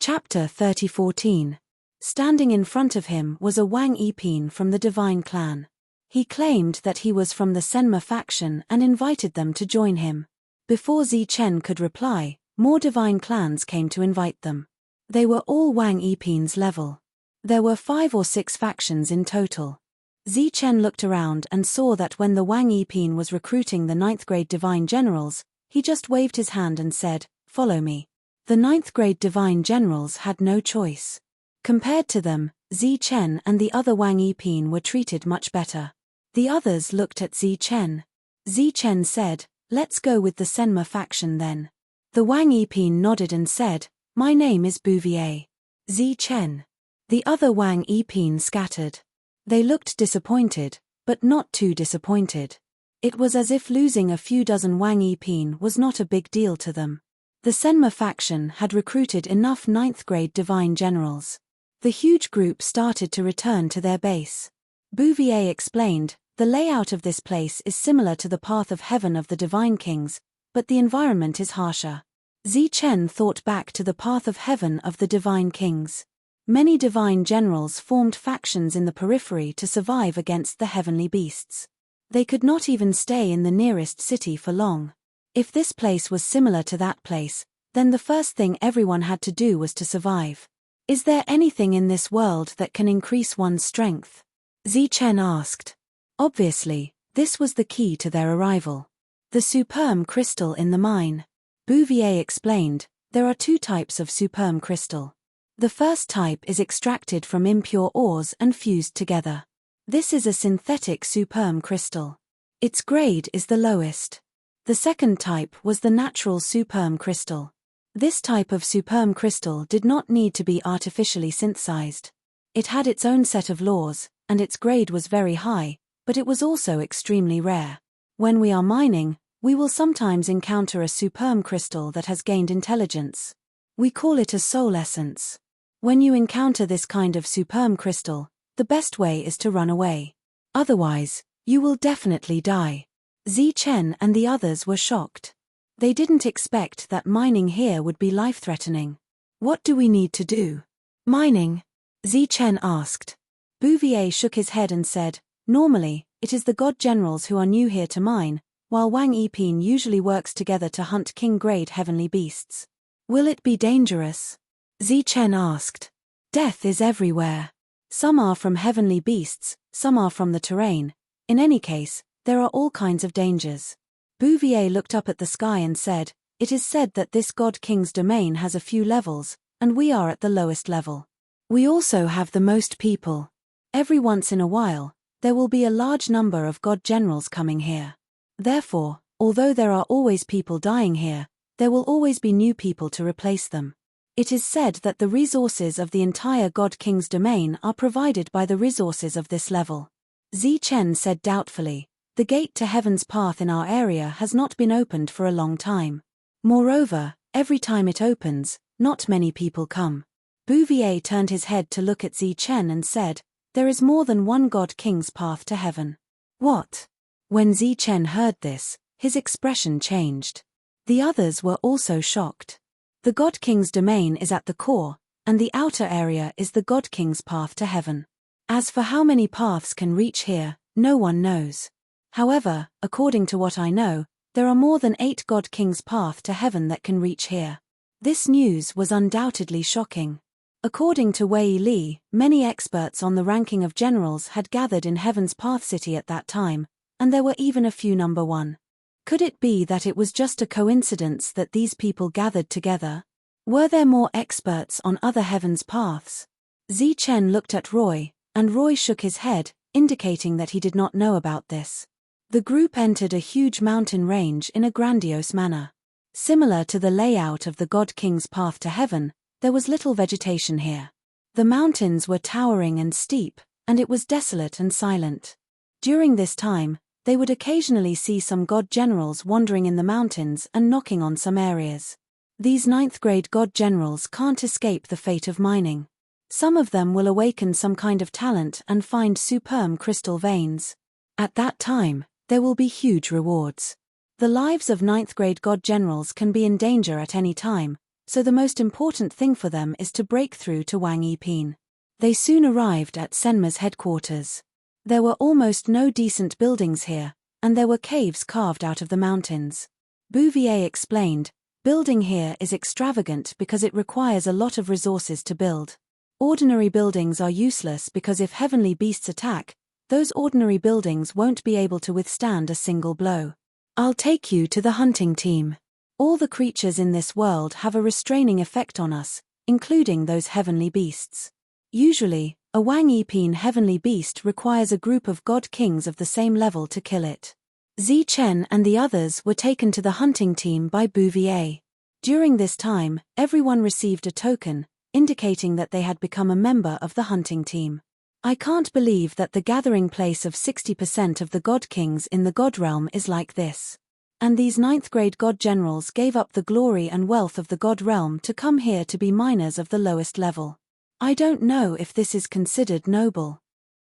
Chapter 30:14. Standing in front of him was a Wang Yiping from the Divine Clan. He claimed that he was from the Senma faction and invited them to join him. Before Zichen could reply, more Divine Clans came to invite them. They were all Wang Yiping's level. There were 5 or 6 factions in total. Zichen looked around and saw that when the Wang Yiping was recruiting the 9th grade Divine Generals, he just waved his hand and said, "Follow me." The 9th grade Divine Generals had no choice. Compared to them, Zichen and the other Wang Yiping were treated much better. The others looked at Zichen. Zichen said, "Let's go with the Senma faction then." The Wang Yiping nodded and said, "My name is Bouvier." Zichen. The other Wang Yiping scattered. They looked disappointed, but not too disappointed. It was as if losing a few dozen Wang Yiping was not a big deal to them. The Senma faction had recruited enough 9th grade Divine Generals. The huge group started to return to their base. Bouvier explained, "The layout of this place is similar to the Path of Heaven of the Divine Kings, but the environment is harsher." Zichen thought back to the Path of Heaven of the Divine Kings. Many Divine Generals formed factions in the periphery to survive against the heavenly beasts. They could not even stay in the nearest city for long. If this place was similar to that place, then the first thing everyone had to do was to survive. Is there anything in this world that can increase one's strength? Zichen asked. Obviously, this was the key to their arrival. The superb crystal in the mine. Bouvier explained, there are 2 types of superb crystal. The first type is extracted from impure ores and fused together. This is a synthetic superb crystal. Its grade is the lowest. The second type was the natural superb crystal. This type of superb crystal did not need to be artificially synthesized. It had its own set of laws, and its grade was very high, but it was also extremely rare. When we are mining, we will sometimes encounter a superb crystal that has gained intelligence. We call it a soul essence. When you encounter this kind of superb crystal, the best way is to run away. Otherwise, you will definitely die. Zichen and the others were shocked. They didn't expect that mining here would be life-threatening. "What do we need to do?" "Mining?" Zichen asked. Bouvier shook his head and said, "Normally, it is the God Generals who are new here to mine, while Wang Yiping usually works together to hunt king-grade heavenly beasts." "Will it be dangerous?" Zichen asked. "Death is everywhere. Some are from heavenly beasts, some are from the terrain. In any case, there are all kinds of dangers." Bouvier looked up at the sky and said, "It is said that this God King's domain has a few levels, and we are at the lowest level. We also have the most people. Every once in a while, there will be a large number of God Generals coming here. Therefore, although there are always people dying here, there will always be new people to replace them. It is said that the resources of the entire God King's domain are provided by the resources of this level." Zichen said doubtfully, "The gate to heaven's path in our area has not been opened for a long time. Moreover, every time it opens, not many people come." Bouvier turned his head to look at Zichen and said, "There is more than one God King's path to heaven." "What?" When Zichen heard this, his expression changed. The others were also shocked. The God King's domain is at the core, and the outer area is the God King's path to heaven. As for how many paths can reach here, no one knows. However, according to what I know, there are more than 8 God King's path to heaven that can reach here. This news was undoubtedly shocking. According to Wei Li, many experts on the ranking of generals had gathered in Heaven's Path City at that time, and there were even a few number 1. Could it be that it was just a coincidence that these people gathered together? Were there more experts on other heaven's paths? Zichen looked at Roy, and Roy shook his head, indicating that he did not know about this. The group entered a huge mountain range in a grandiose manner. Similar to the layout of the God King's path to heaven, there was little vegetation here. The mountains were towering and steep, and it was desolate and silent. During this time, they would occasionally see some God Generals wandering in the mountains and knocking on some areas. These 9th grade God Generals can't escape the fate of mining. Some of them will awaken some kind of talent and find superb crystal veins. At that time, there will be huge rewards. The lives of 9th grade God Generals can be in danger at any time, so the most important thing for them is to break through to Wang Yiping. They soon arrived at Senma's headquarters. There were almost no decent buildings here, and there were caves carved out of the mountains. Bouvier explained, "Building here is extravagant because it requires a lot of resources to build. Ordinary buildings are useless because if heavenly beasts attack, those ordinary buildings won't be able to withstand a single blow. I'll take you to the hunting team. All the creatures in this world have a restraining effect on us, including those heavenly beasts. Usually, a Wang Yiping heavenly beast requires a group of god kings of the same level to kill it." Zichen and the others were taken to the hunting team by Bouvier. During this time, everyone received a token, indicating that they had become a member of the hunting team. I can't believe that the gathering place of 60% of the god kings in the god realm is like this. And these 9th grade god generals gave up the glory and wealth of the god realm to come here to be miners of the lowest level. I don't know if this is considered noble.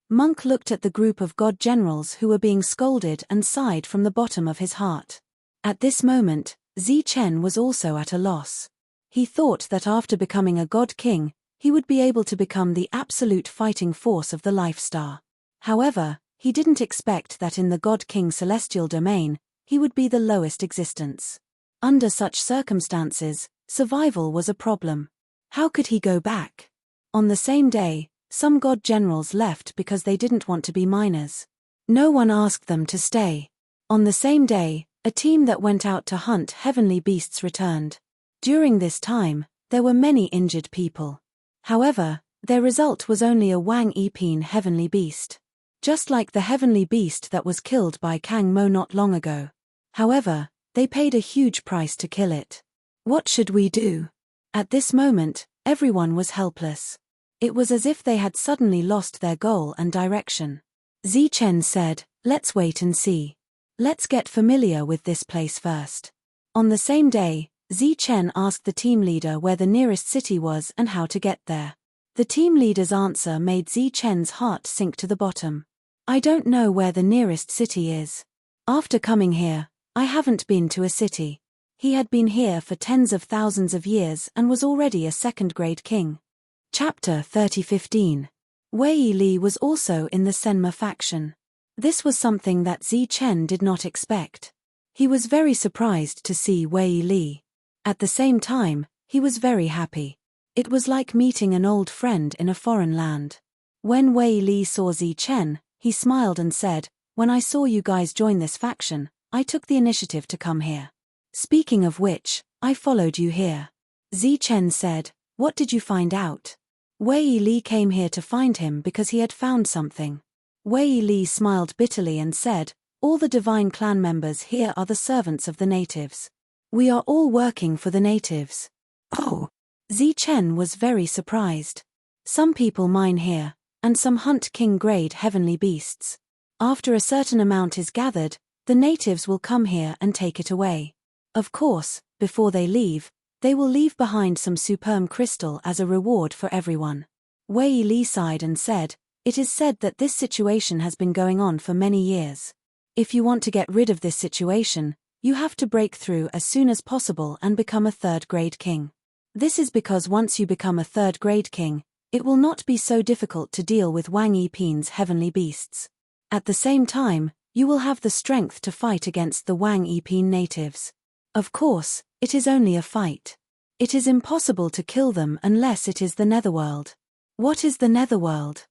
Monk looked at the group of god generals who were being scolded and sighed from the bottom of his heart. At this moment, Zichen was also at a loss. He thought that after becoming a god king, he would be able to become the absolute fighting force of the Life Star. However, he didn't expect that in the god king celestial domain, he would be the lowest existence. Under such circumstances, survival was a problem. How could he go back? On the same day, some god generals left because they didn't want to be miners. No one asked them to stay. On the same day, a team that went out to hunt heavenly beasts returned. During this time, there were many injured people. However, their result was only a Wang Yiping heavenly beast. Just like the heavenly beast that was killed by Kang Mo not long ago. However, they paid a huge price to kill it. What should we do? At this moment, everyone was helpless. It was as if they had suddenly lost their goal and direction. Zichen said, "Let's wait and see. Let's get familiar with this place first." On the same day, Zichen asked the team leader where the nearest city was and how to get there. The team leader's answer made Zichen's heart sink to the bottom. "I don't know where the nearest city is. After coming here, I haven't been to a city." He had been here for tens of thousands of years and was already a 2nd grade king. Chapter 30:15. Wei Li was also in the Senma faction. This was something that Zichen did not expect. He was very surprised to see Wei Li. At the same time, he was very happy. It was like meeting an old friend in a foreign land. When Wei Li saw Zichen, he smiled and said, "When I saw you guys join this faction, I took the initiative to come here. Speaking of which, I followed you here." Zichen said, "What did you find out?" Wei Li came here to find him because he had found something. Wei Li smiled bitterly and said, "All the divine clan members here are the servants of the natives. We are all working for the natives." Oh! Zichen was very surprised. Some people mine here, and some hunt king-grade heavenly beasts. After a certain amount is gathered, the natives will come here and take it away. Of course, before they leave, they will leave behind some superb crystal as a reward for everyone. Wei Li sighed and said, "It is said that this situation has been going on for many years. If you want to get rid of this situation, you have to break through as soon as possible and become a 3rd grade king. This is because once you become a 3rd grade king, it will not be so difficult to deal with Wang Yiping's heavenly beasts. At the same time, you will have the strength to fight against the Wang Yiping natives. Of course, it is only a fight. It is impossible to kill them unless it is the Netherworld." "What is the Netherworld?"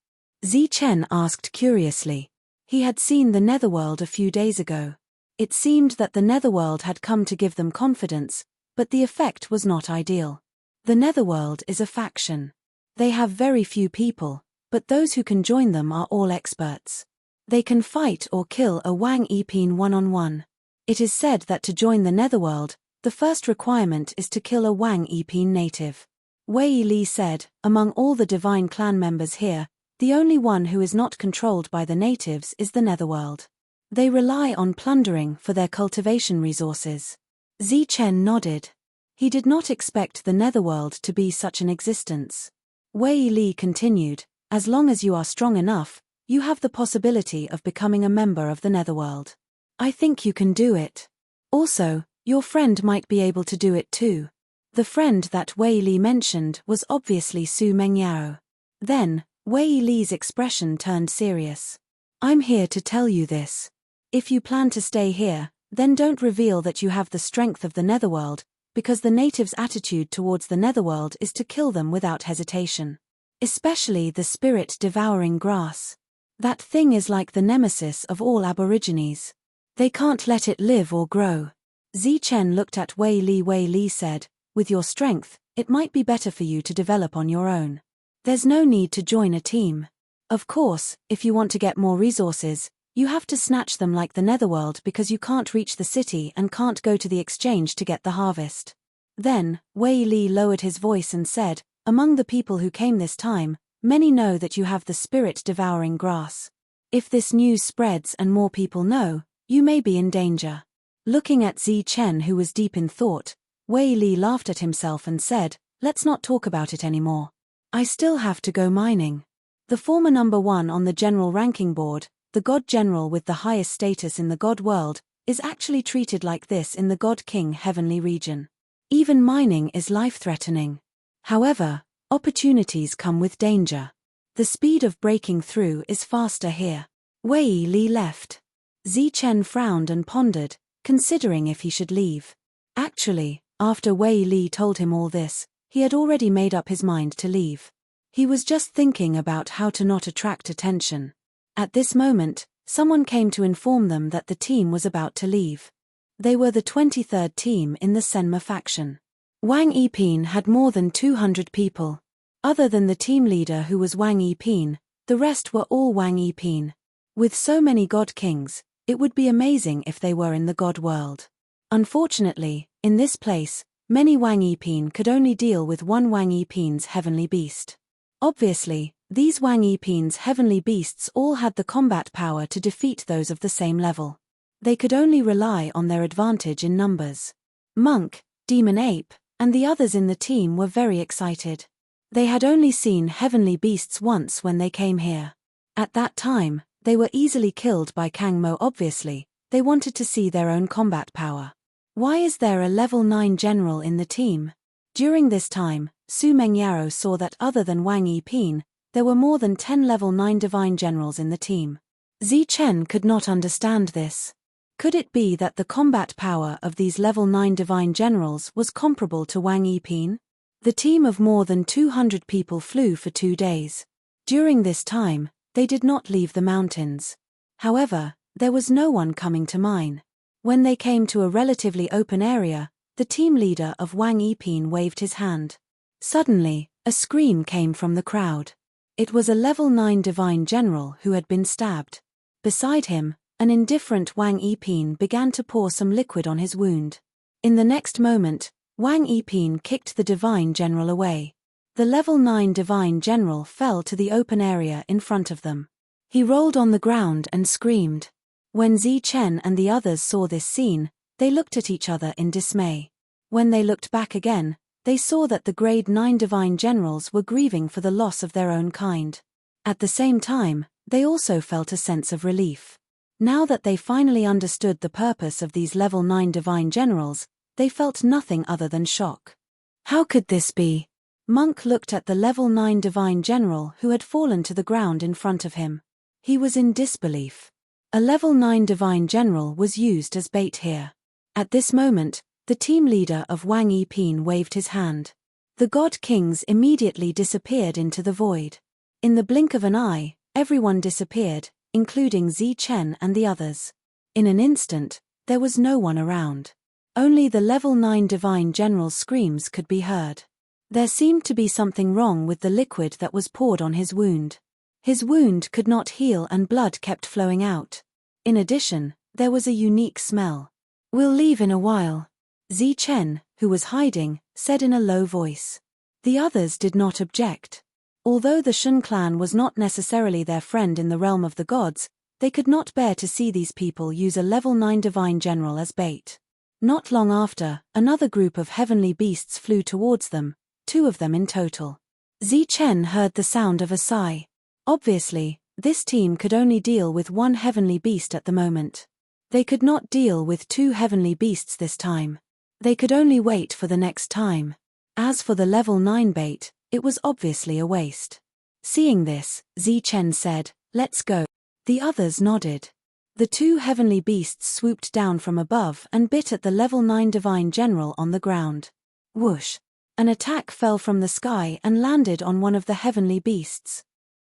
Zichen asked curiously. He had seen the Netherworld a few days ago. It seemed that the Netherworld had come to give them confidence, but the effect was not ideal. The Netherworld is a faction. They have very few people, but those who can join them are all experts. They can fight or kill a Wang Yiping one-on-one. It is said that to join the Netherworld, the first requirement is to kill a Wang Yiping native. Wei Li said, "Among all the divine clan members here, the only one who is not controlled by the natives is the Netherworld. They rely on plundering for their cultivation resources." Zichen nodded. He did not expect the Netherworld to be such an existence. Wei Li continued, "As long as you are strong enough, you have the possibility of becoming a member of the Netherworld. I think you can do it. Also, your friend might be able to do it too. The friend that Wei Li mentioned was obviously Su Mengyao. Then, Wei Li's expression turned serious. I'm here to tell you this. If you plan to stay here, then don't reveal that you have the strength of the Netherworld, because the natives' attitude towards the Netherworld is to kill them without hesitation. Especially the spirit-devouring grass. That thing is like the nemesis of all aborigines. They can't let it live or grow. Zichen looked at Wei Li. Wei Li said, with your strength, it might be better for you to develop on your own. There's no need to join a team. Of course, if you want to get more resources, you have to snatch them like the Netherworld because you can't reach the city and can't go to the exchange to get the harvest. Then, Wei Li lowered his voice and said, among the people who came this time, many know that you have the spirit-devouring grass. If this news spreads and more people know, you may be in danger. Looking at Zichen, who was deep in thought, Wei Li laughed at himself and said, let's not talk about it anymore. I still have to go mining. The former number 1 on the general ranking board, the God General with the highest status in the God world, is actually treated like this in the God King heavenly region. Even mining is life-threatening. However, opportunities come with danger. The speed of breaking through is faster here. Wei Li left. Zichen frowned and pondered, considering if he should leave. Actually, after Wei Li told him all this, he had already made up his mind to leave. He was just thinking about how to not attract attention. At this moment, someone came to inform them that the team was about to leave. They were the 23rd team in the Senma faction. Wang Yiping had more than 200 people. Other than the team leader who was Wang Yiping, the rest were all Wang Yiping. With so many God Kings, it would be amazing if they were in the God world. Unfortunately, in this place, many Wang Yiping could only deal with one Wang Yiping's heavenly beast. Obviously, these Wang Yiping's heavenly beasts all had the combat power to defeat those of the same level. They could only rely on their advantage in numbers. Monk, Demon Ape, and the others in the team were very excited. They had only seen heavenly beasts once when they came here. At that time, they were easily killed by Kang Mo. Obviously, they wanted to see their own combat power. Why is there a level 9 general in the team? During this time, Su Mengyao saw that other than Wang Yiping, there were more than 10 level 9 divine generals in the team. Zichen could not understand this. Could it be that the combat power of these level 9 divine generals was comparable to Wang Yiping? The team of more than 200 people flew for 2 days. During this time, they did not leave the mountains. However, there was no one coming to mine. When they came to a relatively open area, the team leader of Wang Yiping waved his hand. Suddenly, a scream came from the crowd. It was a level 9 divine general who had been stabbed. Beside him, an indifferent Wang Yiping began to pour some liquid on his wound. In the next moment, Wang Yiping kicked the divine general away. The level 9 divine general fell to the open area in front of them. He rolled on the ground and screamed. When Zichen and the others saw this scene, they looked at each other in dismay. When they looked back again, they saw that the grade 9 divine generals were grieving for the loss of their own kind. At the same time, they also felt a sense of relief. Now that they finally understood the purpose of these level 9 divine generals, they felt nothing other than shock. How could this be? Monk looked at the level 9 divine general who had fallen to the ground in front of him. He was in disbelief. A level 9 divine general was used as bait here. At this moment, the team leader of Wang Yiping waved his hand. The God Kings immediately disappeared into the void. In the blink of an eye, everyone disappeared, including Zichen and the others. In an instant, there was no one around. Only the level 9 divine general's screams could be heard. There seemed to be something wrong with the liquid that was poured on his wound. His wound could not heal and blood kept flowing out. In addition, there was a unique smell. We'll leave in a while. Zichen, who was hiding, said in a low voice. The others did not object. Although the Shun clan was not necessarily their friend in the realm of the gods, they could not bear to see these people use a level 9 divine general as bait. Not long after, another group of heavenly beasts flew towards them, 2 of them in total. Zichen heard the sound of a sigh. Obviously, this team could only deal with 1 heavenly beast at the moment. They could not deal with 2 heavenly beasts this time. They could only wait for the next time. As for the level 9 bait, it was obviously a waste. Seeing this, Zichen said, "Let's go." The others nodded. The two heavenly beasts swooped down from above and bit at the level 9 divine general on the ground. Whoosh! An attack fell from the sky and landed on one of the heavenly beasts.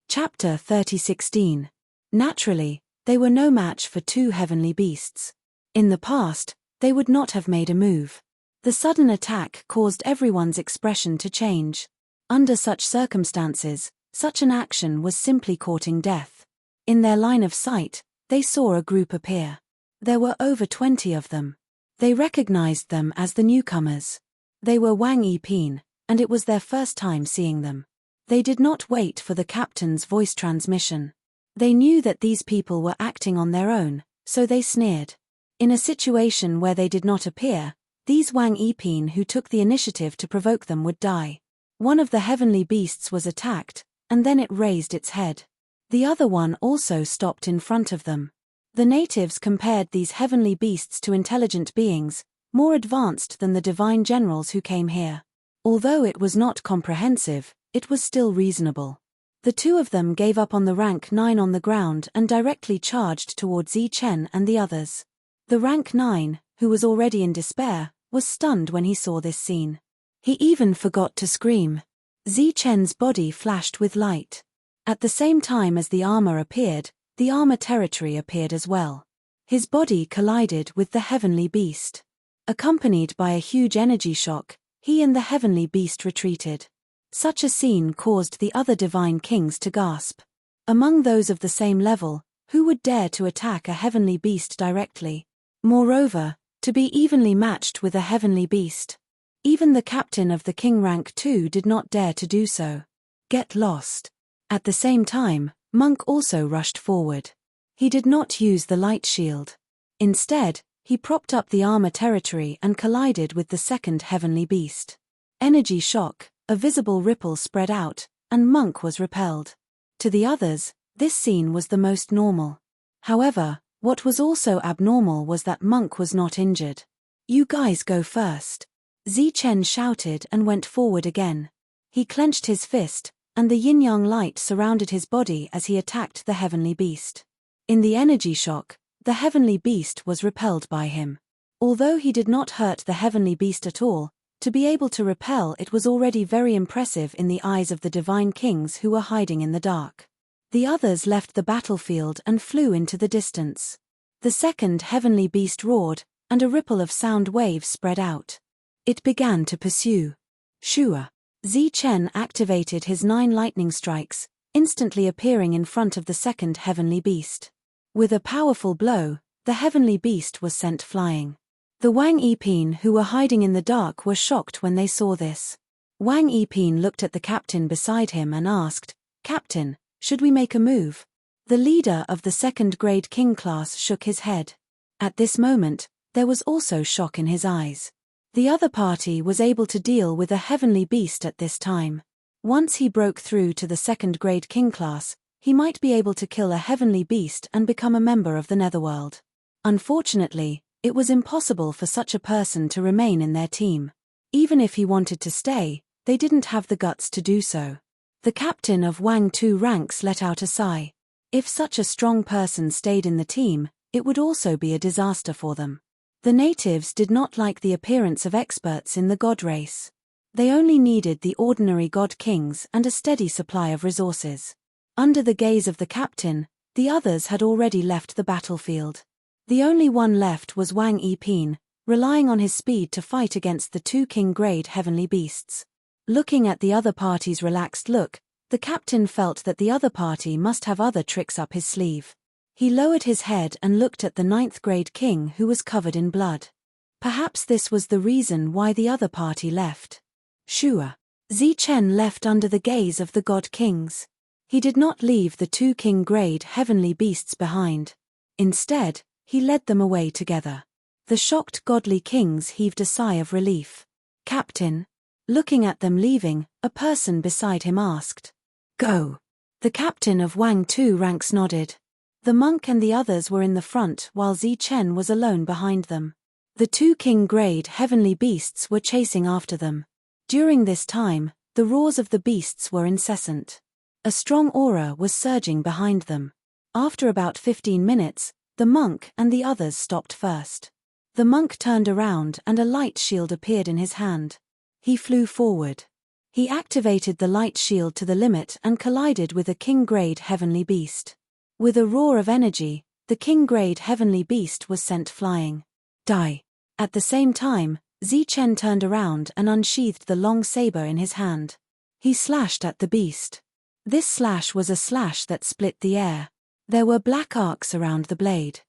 Chapter 30:16. Naturally, they were no match for two heavenly beasts. In the past, they would not have made a move. The sudden attack caused everyone's expression to change. Under such circumstances, such an action was simply courting death. In their line of sight, they saw a group appear. There were over 20 of them. They recognized them as the newcomers. They were Wang Yiping, and it was their first time seeing them. They did not wait for the captain's voice transmission. They knew that these people were acting on their own, so they sneered. In a situation where they did not appear, these Wang Yiping who took the initiative to provoke them would die. One of the heavenly beasts was attacked, and then it raised its head. The other one also stopped in front of them. The natives compared these heavenly beasts to intelligent beings, more advanced than the divine generals who came here. Although it was not comprehensive, it was still reasonable. The two of them gave up on the rank 9 on the ground and directly charged towards Zichen and the others. The rank 9, who was already in despair, was stunned when he saw this scene. He even forgot to scream. Zichen's body flashed with light. At the same time as the armor appeared, the armor territory appeared as well. His body collided with the heavenly beast. Accompanied by a huge energy shock, he and the heavenly beast retreated. Such a scene caused the other divine kings to gasp. Among those of the same level, who would dare to attack a heavenly beast directly? Moreover, to be evenly matched with a heavenly beast. Even the captain of the king rank 2 did not dare to do so. Get lost. At the same time, Monk also rushed forward. He did not use the light shield. Instead, he propped up the armor territory and collided with the second heavenly beast. Energy shock, a visible ripple spread out, and Monk was repelled. To the others, this scene was the most normal. However, what was also abnormal was that Monk was not injured. "You guys go first." Zichen shouted and went forward again. He clenched his fist, and the yin-yang light surrounded his body as he attacked the heavenly beast. In the energy shock, the heavenly beast was repelled by him. Although he did not hurt the heavenly beast at all, to be able to repel it was already very impressive in the eyes of the divine kings who were hiding in the dark. The others left the battlefield and flew into the distance. The second heavenly beast roared, and a ripple of sound waves spread out. It began to pursue. Shua. Zichen activated his 9 lightning strikes, instantly appearing in front of the second heavenly beast. With a powerful blow, the heavenly beast was sent flying. The Wang Yiping who were hiding in the dark were shocked when they saw this. Wang Yiping looked at the captain beside him and asked, "Captain, should we make a move?" The leader of the second-grade king class shook his head. At this moment, there was also shock in his eyes. The other party was able to deal with a heavenly beast at this time. Once he broke through to the second-grade king class, he might be able to kill a heavenly beast and become a member of the netherworld. Unfortunately, it was impossible for such a person to remain in their team. Even if he wanted to stay, they didn't have the guts to do so. The captain of Wang 2 ranks let out a sigh. If such a strong person stayed in the team, it would also be a disaster for them. The natives did not like the appearance of experts in the god race. They only needed the ordinary god kings and a steady supply of resources. Under the gaze of the captain, the others had already left the battlefield. The only one left was Wang Yiping, relying on his speed to fight against the 2 king-grade heavenly beasts. Looking at the other party's relaxed look, the captain felt that the other party must have other tricks up his sleeve. He lowered his head and looked at the 9th-grade king who was covered in blood. Perhaps this was the reason why the other party left. Shua. Zichen left under the gaze of the god kings. He did not leave the 2 king-grade heavenly beasts behind. Instead, he led them away together. The shocked godly kings heaved a sigh of relief. "Captain?" Looking at them leaving, a person beside him asked. "Go." The captain of Wang 2 ranks nodded. The monk and the others were in the front while Zichen was alone behind them. The two king-grade heavenly beasts were chasing after them. During this time, the roars of the beasts were incessant. A strong aura was surging behind them. After about 15 minutes, the monk and the others stopped first. The monk turned around and a light shield appeared in his hand. He flew forward. He activated the light shield to the limit and collided with a king-grade heavenly beast. With a roar of energy, the king-grade heavenly beast was sent flying. Die. At the same time, Zichen turned around and unsheathed the long saber in his hand. He slashed at the beast. This slash was a slash that split the air. There were black arcs around the blade.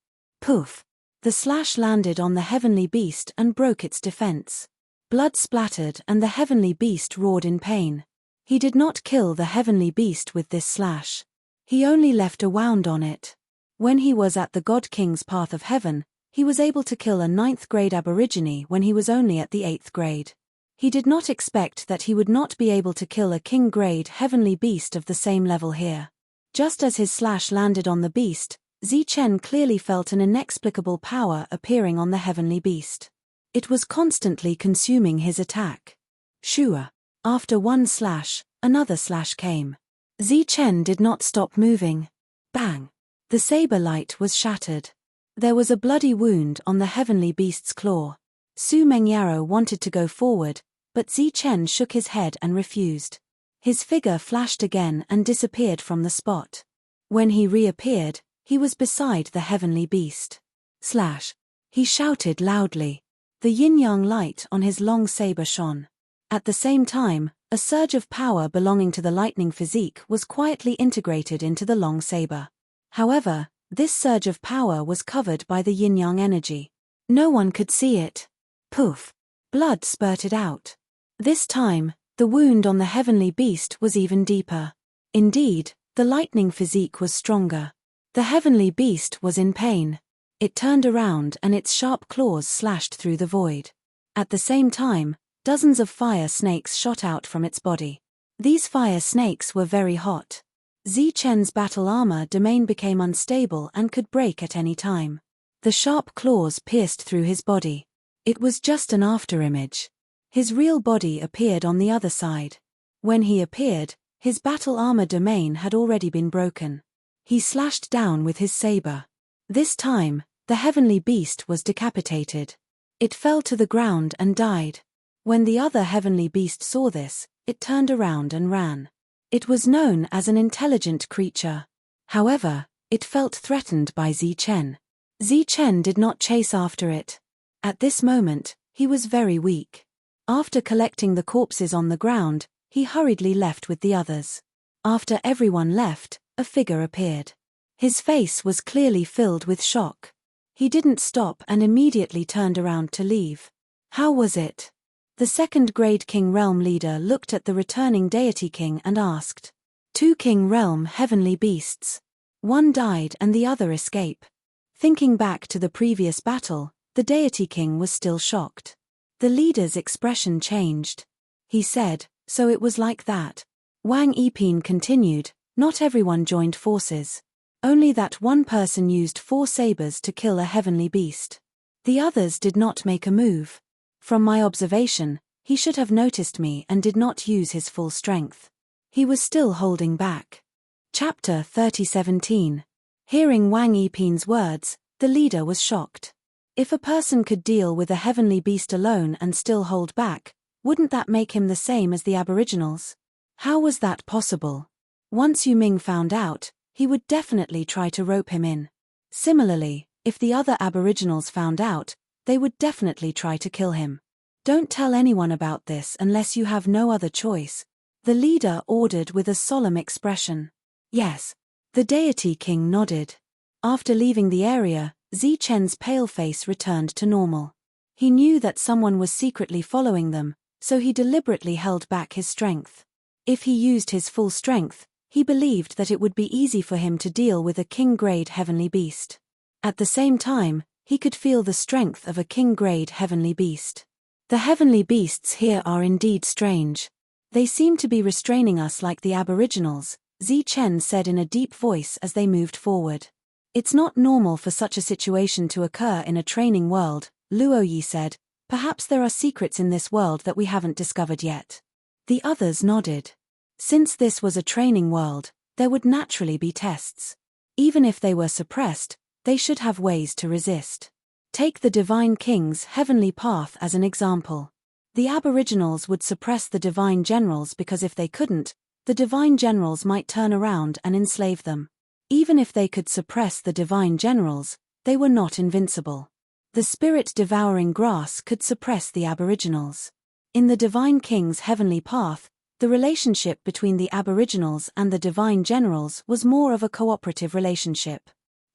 Poof! The slash landed on the heavenly beast and broke its defense. Blood splattered and the heavenly beast roared in pain. He did not kill the heavenly beast with this slash. He only left a wound on it. When he was at the God King's Path of Heaven, he was able to kill a 9th grade aborigine when he was only at the 8th grade. He did not expect that he would not be able to kill a king-grade heavenly beast of the same level here. Just as his slash landed on the beast, Zichen clearly felt an inexplicable power appearing on the heavenly beast. It was constantly consuming his attack. Shua. After one slash, another slash came. Zichen did not stop moving. Bang! The saber light was shattered. There was a bloody wound on the heavenly beast's claw. Su Mengyaro wanted to go forward, but Zichen shook his head and refused. His figure flashed again and disappeared from the spot. When he reappeared, he was beside the heavenly beast. Slash! He shouted loudly. The yin-yang light on his long saber shone. At the same time, a surge of power belonging to the lightning physique was quietly integrated into the long saber. However, this surge of power was covered by the yin-yang energy. No one could see it. Poof! Blood spurted out. This time, the wound on the heavenly beast was even deeper. Indeed, the lightning physique was stronger. The heavenly beast was in pain. It turned around and its sharp claws slashed through the void. At the same time, dozens of fire snakes shot out from its body. These fire snakes were very hot. Zichen's battle armor domain became unstable and could break at any time. The sharp claws pierced through his body. It was just an afterimage. His real body appeared on the other side. When he appeared, his battle armor domain had already been broken. He slashed down with his saber. This time, the heavenly beast was decapitated. It fell to the ground and died. When the other heavenly beast saw this, it turned around and ran. It was known as an intelligent creature. However, it felt threatened by Zichen. Zichen did not chase after it. At this moment, he was very weak. After collecting the corpses on the ground, he hurriedly left with the others. After everyone left, a figure appeared. His face was clearly filled with shock. He didn't stop and immediately turned around to leave. How was it? The 2nd grade King Realm leader looked at the returning deity king and asked. 2 King Realm heavenly beasts. One died and the other escape. Thinking back to the previous battle, the deity king was still shocked. The leader's expression changed. He said, so it was like that. Wang Yiping continued, not everyone joined forces. Only that one person used 4 sabers to kill a heavenly beast. The others did not make a move. From my observation, he should have noticed me and did not use his full strength. He was still holding back. Chapter 30:17. Hearing Wang Yiping's words, the leader was shocked. If a person could deal with a heavenly beast alone and still hold back, wouldn't that make him the same as the aboriginals? How was that possible? Once Yu Ming found out, he would definitely try to rope him in. Similarly, if the other aboriginals found out, they would definitely try to kill him. Don't tell anyone about this unless you have no other choice, the leader ordered with a solemn expression. Yes. The deity king nodded. After leaving the area, Zichen's pale face returned to normal. He knew that someone was secretly following them, so he deliberately held back his strength. If he used his full strength, he believed that it would be easy for him to deal with a king-grade heavenly beast. At the same time, he could feel the strength of a king-grade heavenly beast. The heavenly beasts here are indeed strange. They seem to be restraining us like the aboriginals, Zichen said in a deep voice as they moved forward. It's not normal for such a situation to occur in a training world, Luoyi said, "Perhaps there are secrets in this world that we haven't discovered yet." The others nodded. Since this was a training world, there would naturally be tests. Even if they were suppressed, they should have ways to resist. Take the Divine King's heavenly path as an example. The Aboriginals would suppress the Divine Generals because if they couldn't, the Divine Generals might turn around and enslave them. Even if they could suppress the Divine Generals, they were not invincible. The spirit-devouring grass could suppress the Aboriginals. In the Divine King's heavenly path, the relationship between the Aboriginals and the Divine Generals was more of a cooperative relationship.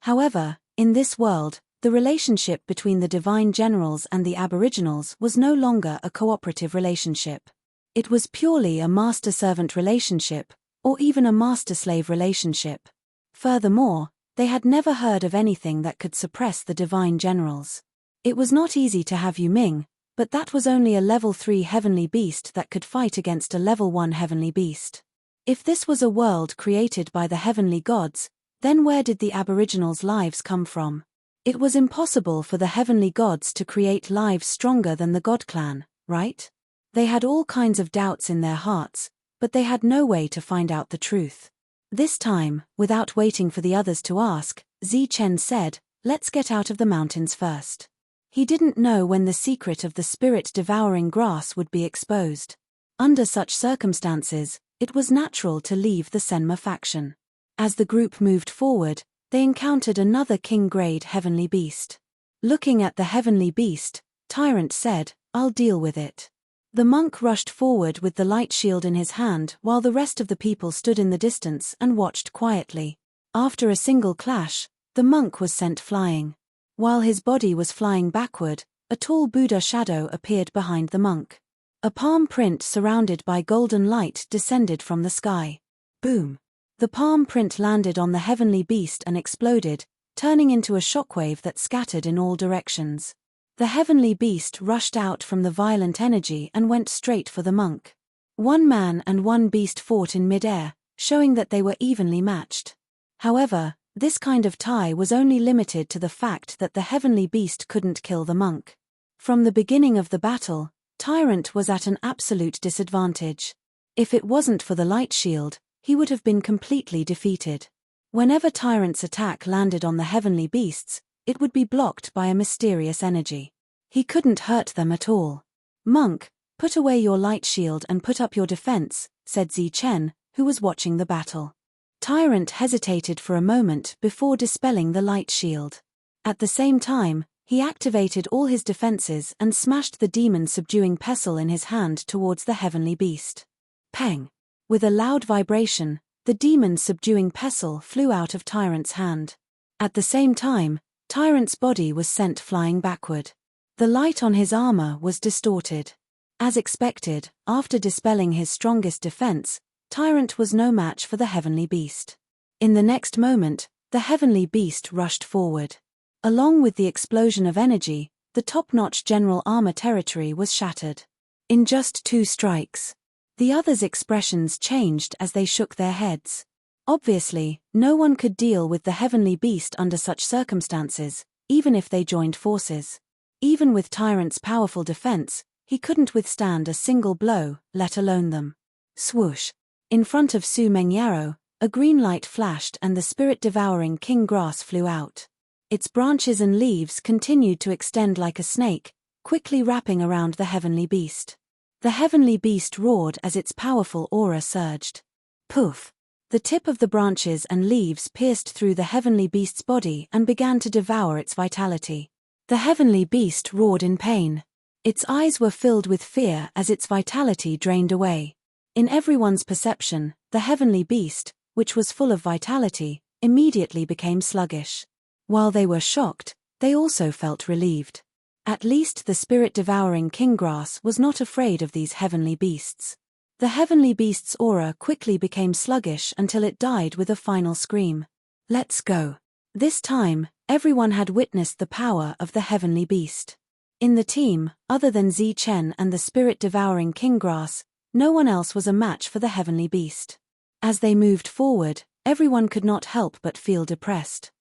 However, in this world, the relationship between the Divine Generals and the Aboriginals was no longer a cooperative relationship. It was purely a master-servant relationship, or even a master-slave relationship. Furthermore, they had never heard of anything that could suppress the Divine Generals. It was not easy to have Yu Ming, but that was only a level 3 heavenly beast that could fight against a level 1 heavenly beast. If this was a world created by the heavenly gods, then where did the Aboriginals' lives come from? It was impossible for the heavenly gods to create lives stronger than the God Clan, right? They had all kinds of doubts in their hearts, but they had no way to find out the truth. This time, without waiting for the others to ask, Zichen said, "Let's get out of the mountains first." He didn't know when the secret of the spirit-devouring grass would be exposed. Under such circumstances, it was natural to leave the Senma faction. As the group moved forward, they encountered another king-grade heavenly beast. Looking at the heavenly beast, Tyrant said, "I'll deal with it." The monk rushed forward with the light shield in his hand while the rest of the people stood in the distance and watched quietly. After a single clash, the monk was sent flying. While his body was flying backward, a tall Buddha shadow appeared behind the monk. A palm print surrounded by golden light descended from the sky. Boom! The palm print landed on the heavenly beast and exploded, turning into a shockwave that scattered in all directions. The heavenly beast rushed out from the violent energy and went straight for the monk. One man and one beast fought in mid-air, showing that they were evenly matched. However, this kind of tie was only limited to the fact that the heavenly beast couldn't kill the monk. From the beginning of the battle, Tyrant was at an absolute disadvantage. If it wasn't for the light shield, he would have been completely defeated. Whenever Tyrant's attack landed on the heavenly beasts, it would be blocked by a mysterious energy. He couldn't hurt them at all. "Monk, put away your light shield and put up your defense," said Zichen, who was watching the battle. Tyrant hesitated for a moment before dispelling the light shield. At the same time, he activated all his defenses and smashed the demon-subduing pestle in his hand towards the heavenly beast. Peng! With a loud vibration, the demon-subduing pestle flew out of Tyrant's hand. At the same time, Tyrant's body was sent flying backward. The light on his armor was distorted. As expected, after dispelling his strongest defense, Tyrant was no match for the heavenly beast. In the next moment, the heavenly beast rushed forward. Along with the explosion of energy, the top-notch general armor territory was shattered. In just 2 strikes. The others' expressions changed as they shook their heads. Obviously, no one could deal with the heavenly beast under such circumstances, even if they joined forces. Even with Tyrant's powerful defense, he couldn't withstand a single blow, let alone them. Swoosh! In front of Su Mengyaro, a green light flashed and the spirit-devouring king grass flew out. Its branches and leaves continued to extend like a snake, quickly wrapping around the heavenly beast. The heavenly beast roared as its powerful aura surged. Poof! The tip of the branches and leaves pierced through the heavenly beast's body and began to devour its vitality. The heavenly beast roared in pain. Its eyes were filled with fear as its vitality drained away. In everyone's perception, the heavenly beast, which was full of vitality, immediately became sluggish. While they were shocked, they also felt relieved. At least the spirit-devouring kinggrass was not afraid of these heavenly beasts. The heavenly beast's aura quickly became sluggish until it died with a final scream. "Let's go." This time, everyone had witnessed the power of the heavenly beast. In the team, other than Zichen and the spirit-devouring kinggrass, no one else was a match for the heavenly beast. As they moved forward, everyone could not help but feel depressed.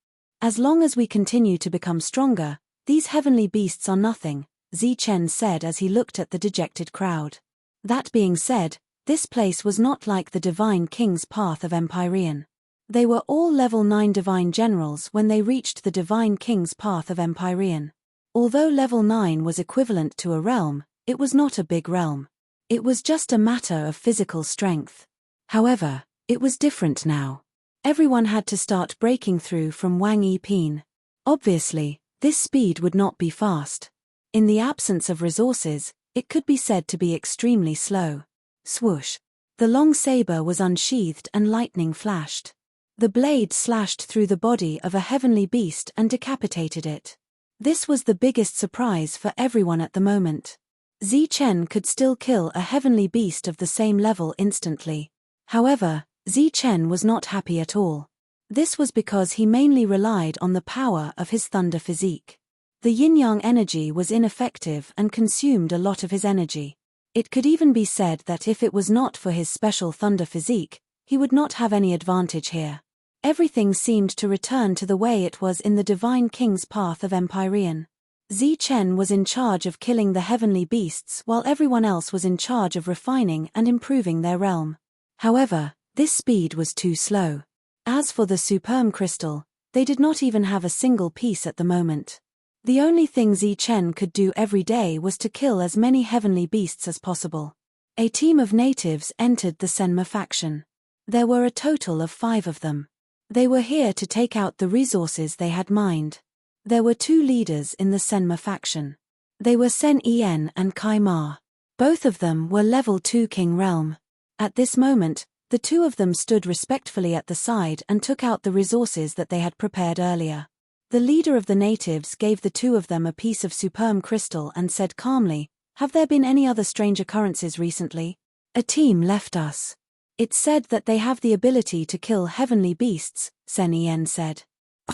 As long as we continue to become stronger, These heavenly beasts are nothing, Zichen said as he looked at the dejected crowd. That being said, this place was not like the Divine King's path of Empyrean. They were all level 9 divine generals when they reached the Divine King's path of Empyrean. Although level 9 was equivalent to a realm, it was not a big realm. It was just a matter of physical strength. However, it was different now. Everyone had to start breaking through from Wang Yiping. Obviously, this speed would not be fast. In the absence of resources, it could be said to be extremely slow. Swoosh. The long saber was unsheathed and lightning flashed. The blade slashed through the body of a heavenly beast and decapitated it. This was the biggest surprise for everyone at the moment. Zichen could still kill a heavenly beast of the same level instantly. However, Zichen was not happy at all. This was because he mainly relied on the power of his thunder physique. The yin-yang energy was ineffective and consumed a lot of his energy. It could even be said that if it was not for his special thunder physique, he would not have any advantage here. Everything seemed to return to the way it was in the Divine King's path of Empyrean. Zichen was in charge of killing the heavenly beasts while everyone else was in charge of refining and improving their realm. However, this speed was too slow. As for the superm crystal, they did not even have a single piece at the moment. The only thing Zichen could do every day was to kill as many heavenly beasts as possible. A team of natives entered the Senma faction. There were a total of 5 of them. They were here to take out the resources they had mined. There were 2 leaders in the Senma faction. They were Sen Yen and Kai Ma. Both of them were level 2 King Realm. At this moment, the 2 of them stood respectfully at the side and took out the resources that they had prepared earlier. The leader of the natives gave the 2 of them a piece of superm crystal and said calmly, "Have there been any other strange occurrences recently? A team left us. It said that they have the ability to kill heavenly beasts," Sen Yen said.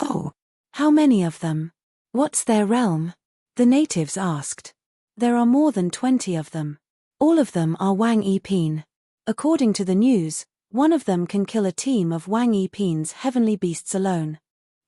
"Oh, how many of them? What's their realm?" the natives asked. "There are more than 20 of them. All of them are Wang Yiping. According to the news, one of them can kill a team of Wang Yiping's heavenly beasts alone."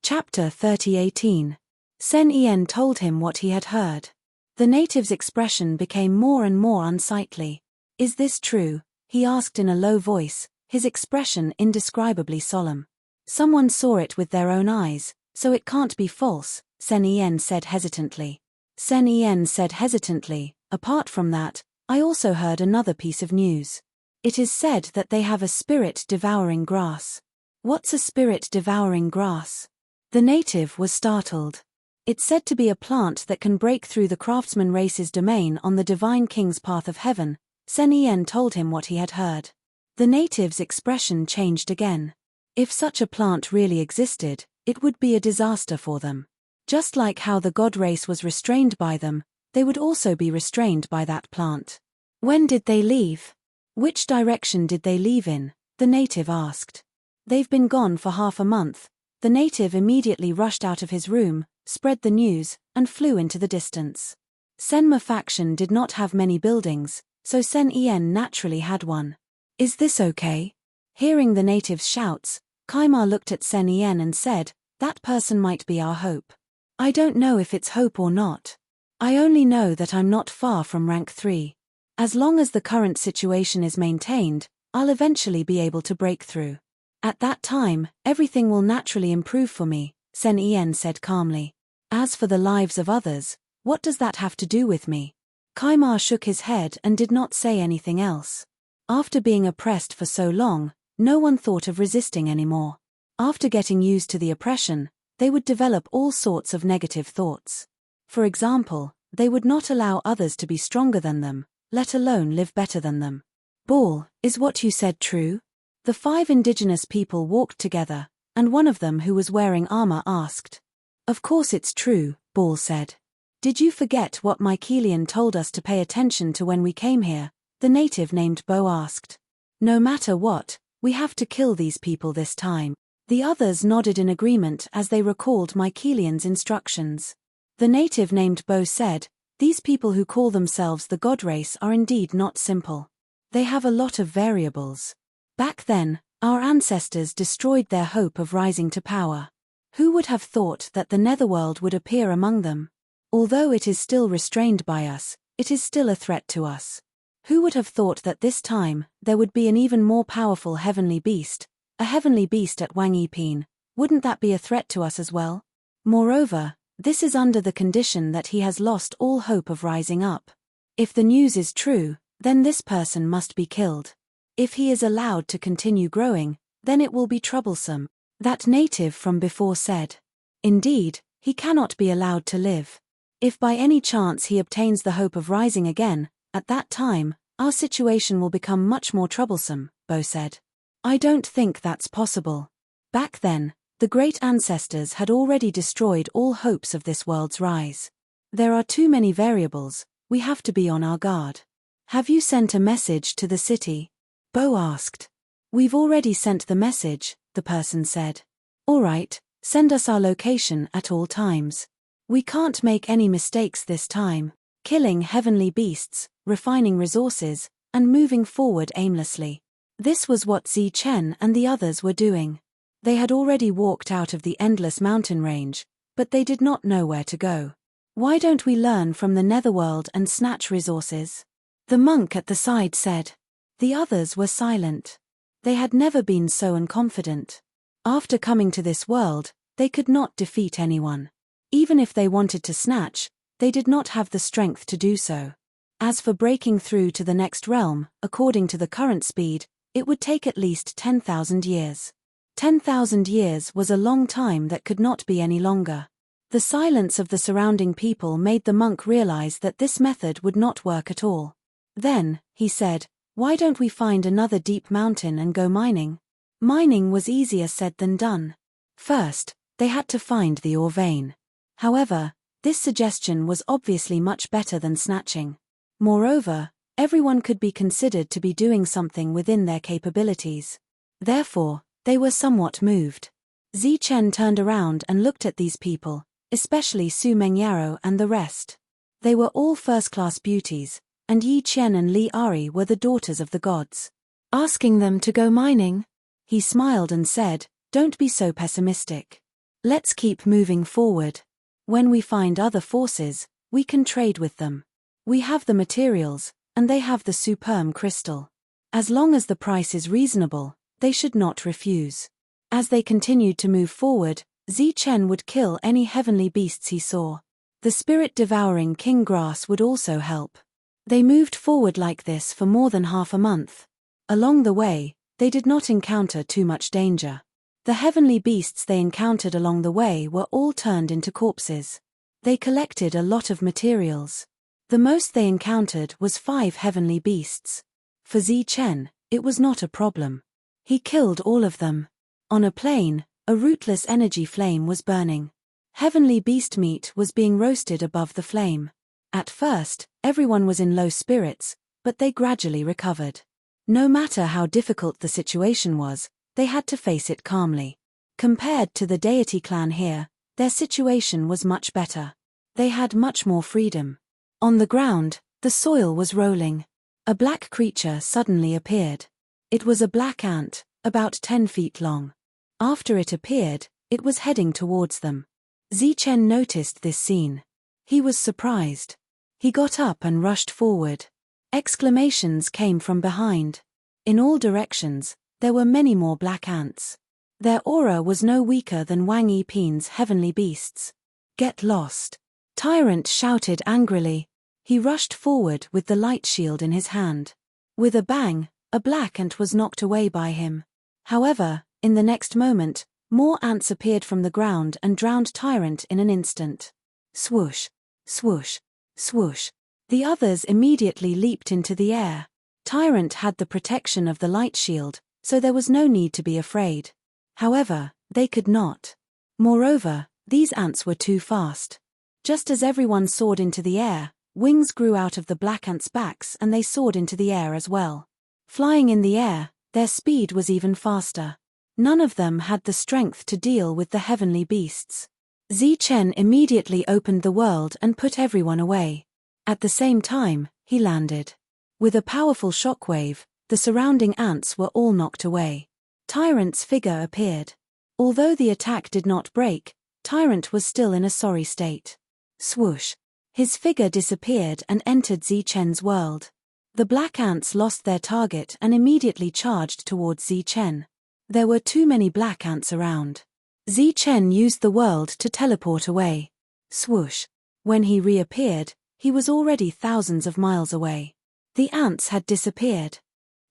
Chapter 30:18. Sen Yen told him what he had heard. The native's expression became more and more unsightly. "Is this true?" he asked in a low voice, his expression indescribably solemn. "Someone saw it with their own eyes, so it can't be false," Sen Yen said hesitantly. Sen Yen said hesitantly, "Apart from that, I also heard another piece of news. It is said that they have a spirit devouring grass." "What's a spirit devouring grass?" The native was startled. "It's said to be a plant that can break through the craftsman race's domain on the Divine King's path of heaven." Sen Yen told him what he had heard. The native's expression changed again. If such a plant really existed, it would be a disaster for them. Just like how the god race was restrained by them, they would also be restrained by that plant. "When did they leave? Which direction did they leave in?" the native asked. "They've been gone for half a month." The native immediately rushed out of his room, spread the news, and flew into the distance. Senma faction did not have many buildings, so Sen Yen naturally had one. "Is this okay?" Hearing the native's shouts, Kai Ma looked at Sen Yen and said, "That person might be our hope." "I don't know if it's hope or not. I only know that I'm not far from rank 3. As long as the current situation is maintained, I'll eventually be able to break through. At that time, everything will naturally improve for me," Sen Yen said calmly. "As for the lives of others, what does that have to do with me?" Kai Ma shook his head and did not say anything else. After being oppressed for so long, no one thought of resisting anymore. After getting used to the oppression, they would develop all sorts of negative thoughts. For example, they would not allow others to be stronger than them, let alone live better than them. "Ball, is what you said true?" The 5 indigenous people walked together, and one of them who was wearing armor asked. "Of course it's true," Ball said. "Did you forget what Mycelian told us to pay attention to when we came here?" the native named Bo asked. "No matter what, we have to kill these people this time." The others nodded in agreement as they recalled Mycelian's instructions. The native named Bo said, "These people who call themselves the god race are indeed not simple. They have a lot of variables. Back then, our ancestors destroyed their hope of rising to power. Who would have thought that the netherworld would appear among them? Although it is still restrained by us, it is still a threat to us. Who would have thought that this time, there would be an even more powerful heavenly beast, a heavenly beast at Wang Yiping? Wouldn't that be a threat to us as well? Moreover, this is under the condition that he has lost all hope of rising up. If the news is true, then this person must be killed. If he is allowed to continue growing, then it will be troublesome. That native from before said. Indeed, he cannot be allowed to live. If by any chance he obtains the hope of rising again, at that time, our situation will become much more troublesome, Bo said. I don't think that's possible. Back then, the great ancestors had already destroyed all hopes of this world's rise. There are too many variables, we have to be on our guard. Have you sent a message to the city? Bo asked. We've already sent the message, the person said. All right, send us our location at all times. We can't make any mistakes this time. Killing heavenly beasts, refining resources, and moving forward aimlessly. This was what Zi Chen and the others were doing. They had already walked out of the endless mountain range, but they did not know where to go. Why don't we learn from the netherworld and snatch resources? The monk at the side said. The others were silent. They had never been so unconfident. After coming to this world, they could not defeat anyone. Even if they wanted to snatch, they did not have the strength to do so. As for breaking through to the next realm, according to the current speed, it would take at least 10,000 years. 10,000 years was a long time that could not be any longer. The silence of the surrounding people made the monk realize that this method would not work at all. Then, he said, why don't we find another deep mountain and go mining? Mining was easier said than done. First, they had to find the ore vein. However, this suggestion was obviously much better than snatching. Moreover, everyone could be considered to be doing something within their capabilities. Therefore, they were somewhat moved. Zi Chen turned around and looked at these people, especially Su Mengyaro and the rest. They were all first-class beauties, and Yi Qian and Li Ari were the daughters of the gods. Asking them to go mining? He smiled and said, don't be so pessimistic. Let's keep moving forward. When we find other forces, we can trade with them. We have the materials, and they have the superb crystal. As long as the price is reasonable, they should not refuse. As they continued to move forward, Zi Chen would kill any heavenly beasts he saw. The spirit-devouring king grass would also help. They moved forward like this for more than half a month. Along the way, they did not encounter too much danger. The heavenly beasts they encountered along the way were all turned into corpses. They collected a lot of materials. The most they encountered was 5 heavenly beasts. For Zi Chen, it was not a problem. He killed all of them. On a plain, a rootless energy flame was burning. Heavenly beast meat was being roasted above the flame. At first, everyone was in low spirits, but they gradually recovered. No matter how difficult the situation was, they had to face it calmly. Compared to the deity clan here, their situation was much better. They had much more freedom. On the ground, the soil was rolling. A black creature suddenly appeared. It was a black ant, about 10 feet long. After it appeared, it was heading towards them. Zi Chen noticed this scene. He was surprised. He got up and rushed forward. Exclamations came from behind. In all directions, there were many more black ants. Their aura was no weaker than Wang Yiping's heavenly beasts. Get lost! Tyrant shouted angrily. He rushed forward with the light shield in his hand. With a bang, a black ant was knocked away by him. However, in the next moment, more ants appeared from the ground and drowned Tyrant in an instant. Swoosh! Swoosh! Swoosh! The others immediately leaped into the air. Tyrant had the protection of the light shield, so there was no need to be afraid. However, they could not. Moreover, these ants were too fast. Just as everyone soared into the air, wings grew out of the black ants' backs and they soared into the air as well. Flying in the air, their speed was even faster. None of them had the strength to deal with the heavenly beasts. Zi Chen immediately opened the world and put everyone away. At the same time, he landed. With a powerful shockwave, the surrounding ants were all knocked away. Tyrant's figure appeared. Although the attack did not break, Tyrant was still in a sorry state. Swoosh! His figure disappeared and entered Zichen's world. The black ants lost their target and immediately charged towards Zichen. There were too many black ants around. Zichen used the world to teleport away. Swoosh! When he reappeared, he was already thousands of miles away. The ants had disappeared.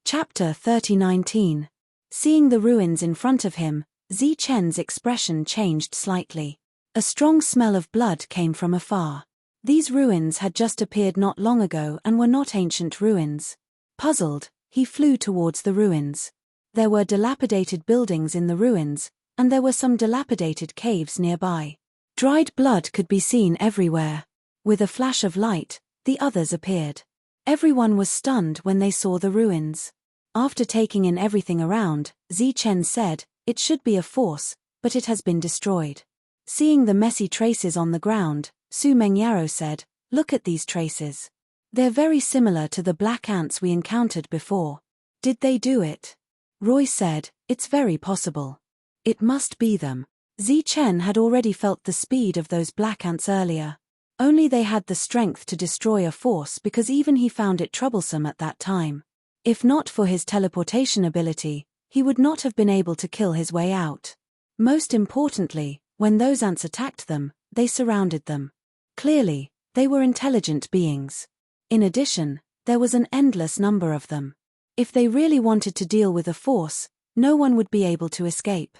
Chapter 30:19. Seeing the ruins in front of him, Zichen's expression changed slightly. A strong smell of blood came from afar. These ruins had just appeared not long ago and were not ancient ruins. Puzzled, he flew towards the ruins. There were dilapidated buildings in the ruins, and there were some dilapidated caves nearby. Dried blood could be seen everywhere. With a flash of light, the others appeared. Everyone was stunned when they saw the ruins. After taking in everything around, Zichen said, "It should be a force, but it has been destroyed." Seeing the messy traces on the ground, Su Mengyaro said, "Look at these traces. They're very similar to the black ants we encountered before. Did they do it?" Roy said, "It's very possible. It must be them." Zichen had already felt the speed of those black ants earlier. Only they had the strength to destroy a force because even he found it troublesome at that time. If not for his teleportation ability, he would not have been able to kill his way out. Most importantly, when those ants attacked them, they surrounded them. Clearly, they were intelligent beings. In addition, there was an endless number of them. If they really wanted to deal with a force, no one would be able to escape.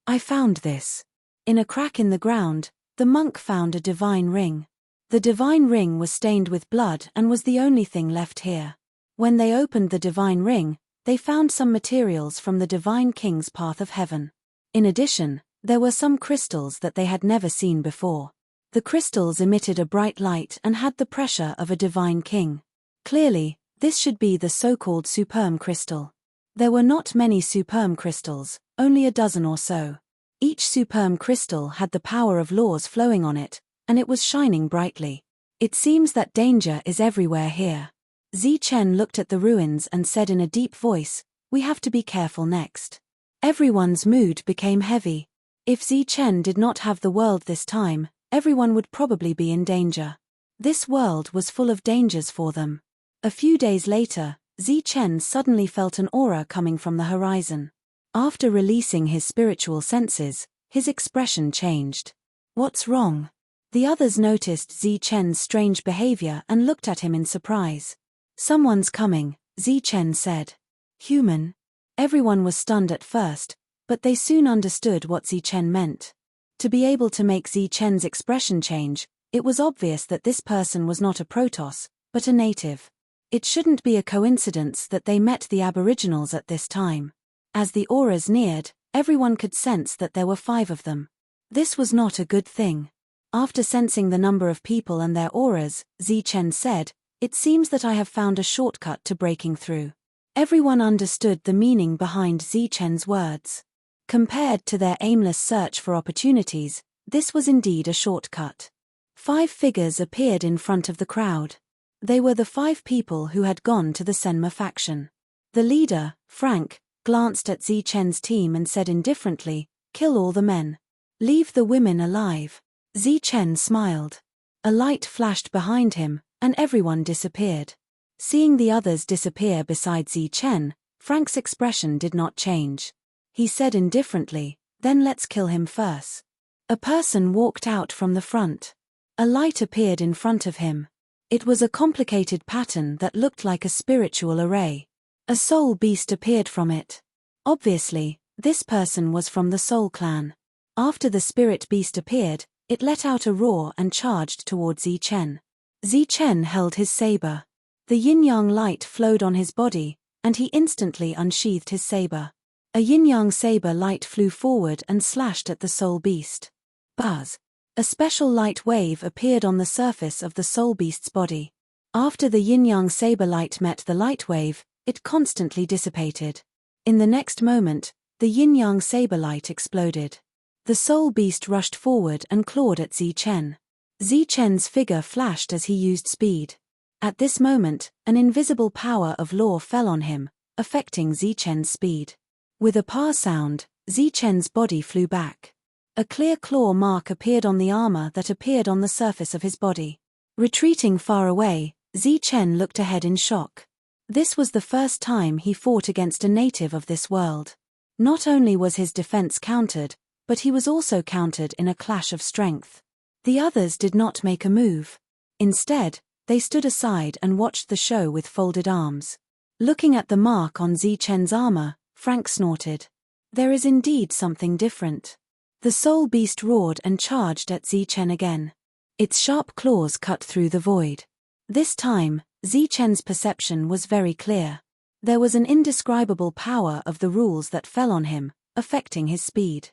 "I found this." In a crack in the ground, the monk found a divine ring. The divine ring was stained with blood and was the only thing left here. When they opened the divine ring, they found some materials from the divine king's path of heaven. In addition, there were some crystals that they had never seen before. The crystals emitted a bright light and had the pressure of a divine king. Clearly, this should be the so-called superm crystal. There were not many superm crystals, only a dozen or so. Each superm crystal had the power of laws flowing on it, and it was shining brightly. "It seems that danger is everywhere here." Zichen looked at the ruins and said in a deep voice, "We have to be careful next." Everyone's mood became heavy. If Zichen did not have the world this time, everyone would probably be in danger. This world was full of dangers for them. A few days later, Zichen suddenly felt an aura coming from the horizon. After releasing his spiritual senses, his expression changed. "What's wrong?" The others noticed Zichen's strange behavior and looked at him in surprise. "Someone's coming," Zichen said. "Human?" Everyone was stunned at first, but they soon understood what Zichen meant. To be able to make Zichen's expression change, it was obvious that this person was not a Protoss, but a native. It shouldn't be a coincidence that they met the Aboriginals at this time. As the auras neared, everyone could sense that there were 5 of them. This was not a good thing. After sensing the number of people and their auras, Zichen said, "It seems that I have found a shortcut to breaking through." Everyone understood the meaning behind Zichen's words. Compared to their aimless search for opportunities, this was indeed a shortcut. 5 figures appeared in front of the crowd. They were the 5 people who had gone to the Senma faction. The leader, Frank, glanced at Zichen's team and said indifferently, "Kill all the men. Leave the women alive." Zichen smiled. A light flashed behind him, and everyone disappeared. Seeing the others disappear beside Zichen, Frank's expression did not change. He said indifferently, "Then let's kill him first." A person walked out from the front. A light appeared in front of him. It was a complicated pattern that looked like a spiritual array. A soul beast appeared from it. Obviously, this person was from the Soul Clan. After the spirit beast appeared, it let out a roar and charged towards Zichen. Zichen held his saber. The yin-yang light flowed on his body, and he instantly unsheathed his saber. A yin-yang saber light flew forward and slashed at the soul beast. Buzz! A special light wave appeared on the surface of the soul beast's body. After the yin-yang saber light met the light wave, it constantly dissipated. In the next moment, the yin-yang saber light exploded. The soul beast rushed forward and clawed at Zichen. Zichen's figure flashed as he used speed. At this moment, an invisible power of law fell on him, affecting Zichen's speed. With a pa sound, Zichen's body flew back. A clear claw mark appeared on the armor that appeared on the surface of his body. Retreating far away, Chen looked ahead in shock. This was the first time he fought against a native of this world. Not only was his defense countered, but he was also countered in a clash of strength. The others did not make a move. Instead, they stood aside and watched the show with folded arms. Looking at the mark on Chen's armor, Frank snorted. There is indeed something different. The soul beast roared and charged at Chen again. Its sharp claws cut through the void. This time, Chen's perception was very clear. There was an indescribable power of the rules that fell on him, affecting his speed.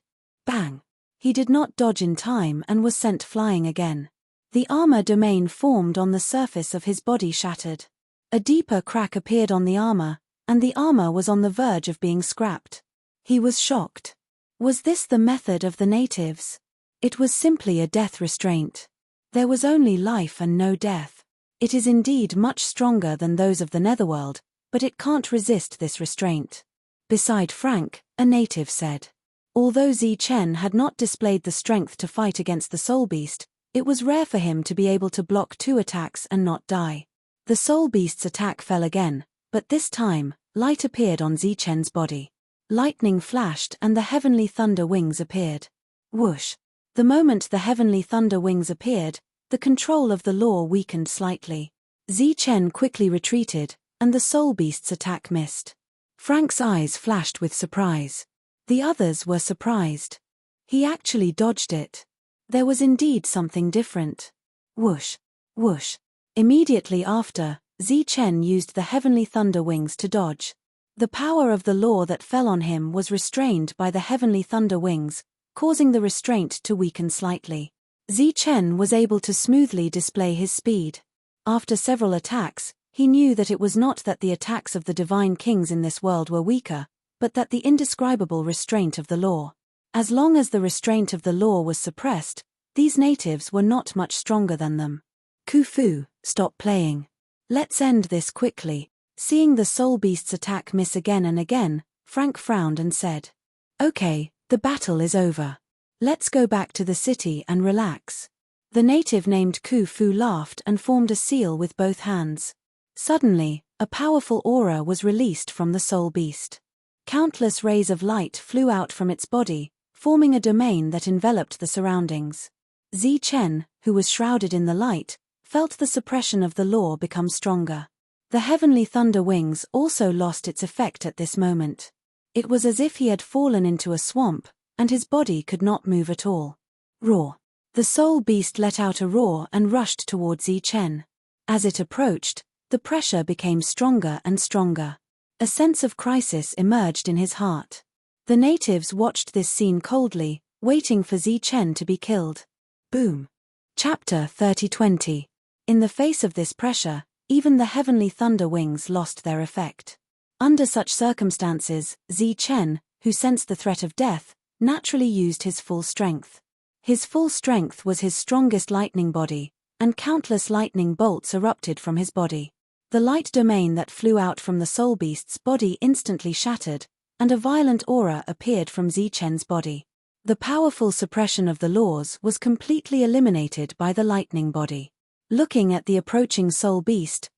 Bang! He did not dodge in time and was sent flying again. The armor domain formed on the surface of his body shattered. A deeper crack appeared on the armor, and the armor was on the verge of being scrapped. He was shocked. Was this the method of the natives? It was simply a death restraint. There was only life and no death. It is indeed much stronger than those of the netherworld, but it can't resist this restraint. Beside Frank, a native said. Although Chen had not displayed the strength to fight against the soul beast, it was rare for him to be able to block 2 attacks and not die. The soul beast's attack fell again, but this time, light appeared on Chen's body. Lightning flashed and the heavenly thunder wings appeared. Whoosh! The moment the heavenly thunder wings appeared, the control of the law weakened slightly. Chen quickly retreated, and the soul beast's attack missed. Frank's eyes flashed with surprise. The others were surprised. He actually dodged it. There was indeed something different. Whoosh! Whoosh! Immediately after, Chen used the heavenly thunder wings to dodge. The power of the law that fell on him was restrained by the heavenly thunder wings, causing the restraint to weaken slightly. Chen was able to smoothly display his speed. After several attacks, he knew that it was not that the attacks of the divine kings in this world were weaker, but that the indescribable restraint of the law. As long as the restraint of the law was suppressed, these natives were not much stronger than them. Khufu, stop playing. Let's end this quickly. Seeing the soul beast's attack miss again and again, Frank frowned and said, Okay, the battle is over. Let's go back to the city and relax. The native named Khufu laughed and formed a seal with both hands. Suddenly, a powerful aura was released from the soul beast. Countless rays of light flew out from its body, forming a domain that enveloped the surroundings. Chen, who was shrouded in the light, felt the suppression of the law become stronger. The heavenly thunder wings also lost its effect at this moment. It was as if he had fallen into a swamp, and his body could not move at all. Roar! The soul beast let out a roar and rushed towards Chen. As it approached, the pressure became stronger and stronger. A sense of crisis emerged in his heart. The natives watched this scene coldly, waiting for Chen to be killed. Boom! Chapter 30:20. In the face of this pressure, even the heavenly thunder wings lost their effect. Under such circumstances, Chen, who sensed the threat of death, naturally used his full strength. His full strength was his strongest lightning body, and countless lightning bolts erupted from his body. The light domain that flew out from the soul beast's body instantly shattered, and a violent aura appeared from Chen's body. The powerful suppression of the laws was completely eliminated by the lightning body. Looking at the approaching soul beast,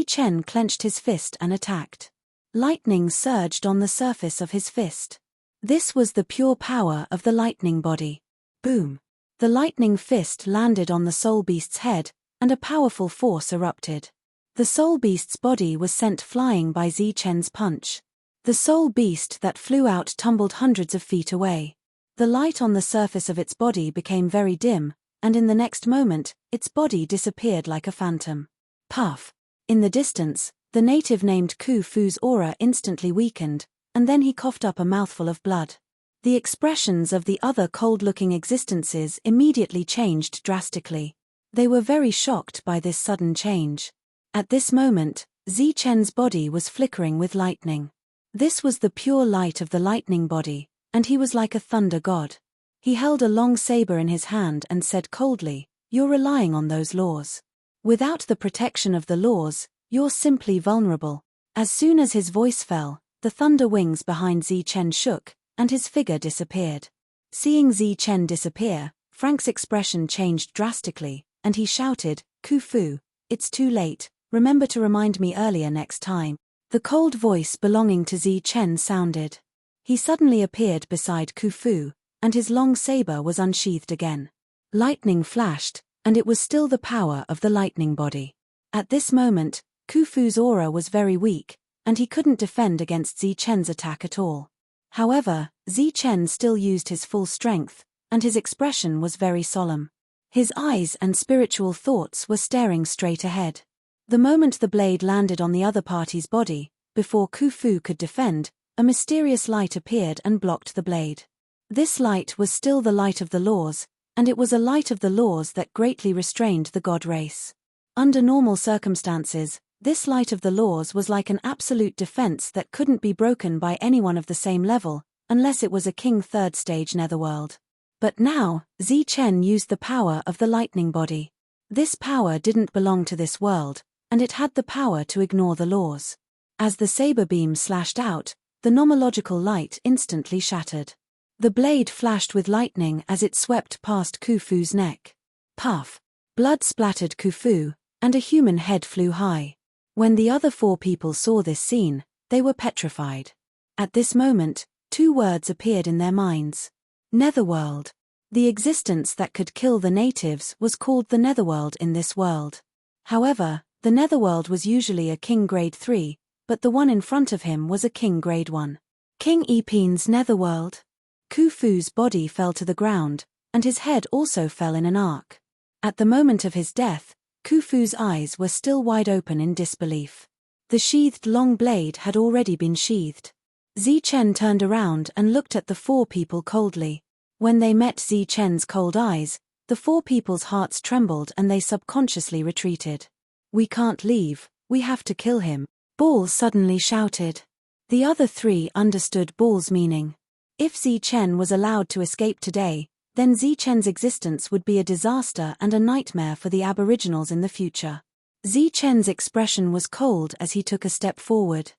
Chen clenched his fist and attacked. Lightning surged on the surface of his fist. This was the pure power of the lightning body. Boom! The lightning fist landed on the soul beast's head, and a powerful force erupted. The soul beast's body was sent flying by Chen's punch. The soul beast that flew out tumbled hundreds of feet away. The light on the surface of its body became very dim, and in the next moment, its body disappeared like a phantom. Puff! In the distance, the native named Khufu's aura instantly weakened, and then he coughed up a mouthful of blood. The expressions of the other cold-looking existences immediately changed drastically. They were very shocked by this sudden change. At this moment, Chen's body was flickering with lightning. This was the pure light of the lightning body, and he was like a thunder god. He held a long saber in his hand and said coldly, "You're relying on those laws. Without the protection of the laws, you're simply vulnerable." As soon as his voice fell, the thunder wings behind Chen shook, and his figure disappeared. Seeing Chen disappear, Frank's expression changed drastically, and he shouted, "Khufu, it's too late, remember to remind me earlier next time." The cold voice belonging to Zichen sounded. He suddenly appeared beside Khufu, and his long saber was unsheathed again. Lightning flashed, and it was still the power of the lightning body. At this moment, Khufu's aura was very weak, and he couldn't defend against Zichen's attack at all. However, Zichen still used his full strength, and his expression was very solemn. His eyes and spiritual thoughts were staring straight ahead. The moment the blade landed on the other party's body, before Khufu could defend, a mysterious light appeared and blocked the blade. This light was still the light of the laws, and it was a light of the laws that greatly restrained the god race. Under normal circumstances, this light of the laws was like an absolute defense that couldn't be broken by anyone of the same level, unless it was a king third stage netherworld. But now, Zichen used the power of the lightning body. This power didn't belong to this world, and it had the power to ignore the laws. As the saber beam slashed out, the nomological light instantly shattered. The blade flashed with lightning as it swept past Khufu's neck. Puff! Blood splattered Khufu, and a human head flew high. When the other 4 people saw this scene, they were petrified. At this moment, 2 words appeared in their minds. Netherworld. The existence that could kill the natives was called the Netherworld in this world. However, the Netherworld was usually a King Grade 3, but the one in front of him was a King Grade 1. King Epin's Netherworld. Khufu's body fell to the ground, and his head also fell in an arc. At the moment of his death, Khufu's eyes were still wide open in disbelief. The sheathed long blade had already been sheathed. Zichen turned around and looked at the 4 people coldly. When they met Zichen's cold eyes, the 4 people's hearts trembled and they subconsciously retreated. "We can't leave, we have to kill him," Ball suddenly shouted. The other 3 understood Ball's meaning. If Zichen was allowed to escape today, then Zichen's existence would be a disaster and a nightmare for the Aboriginals in the future. Zichen's expression was cold as he took a step forward.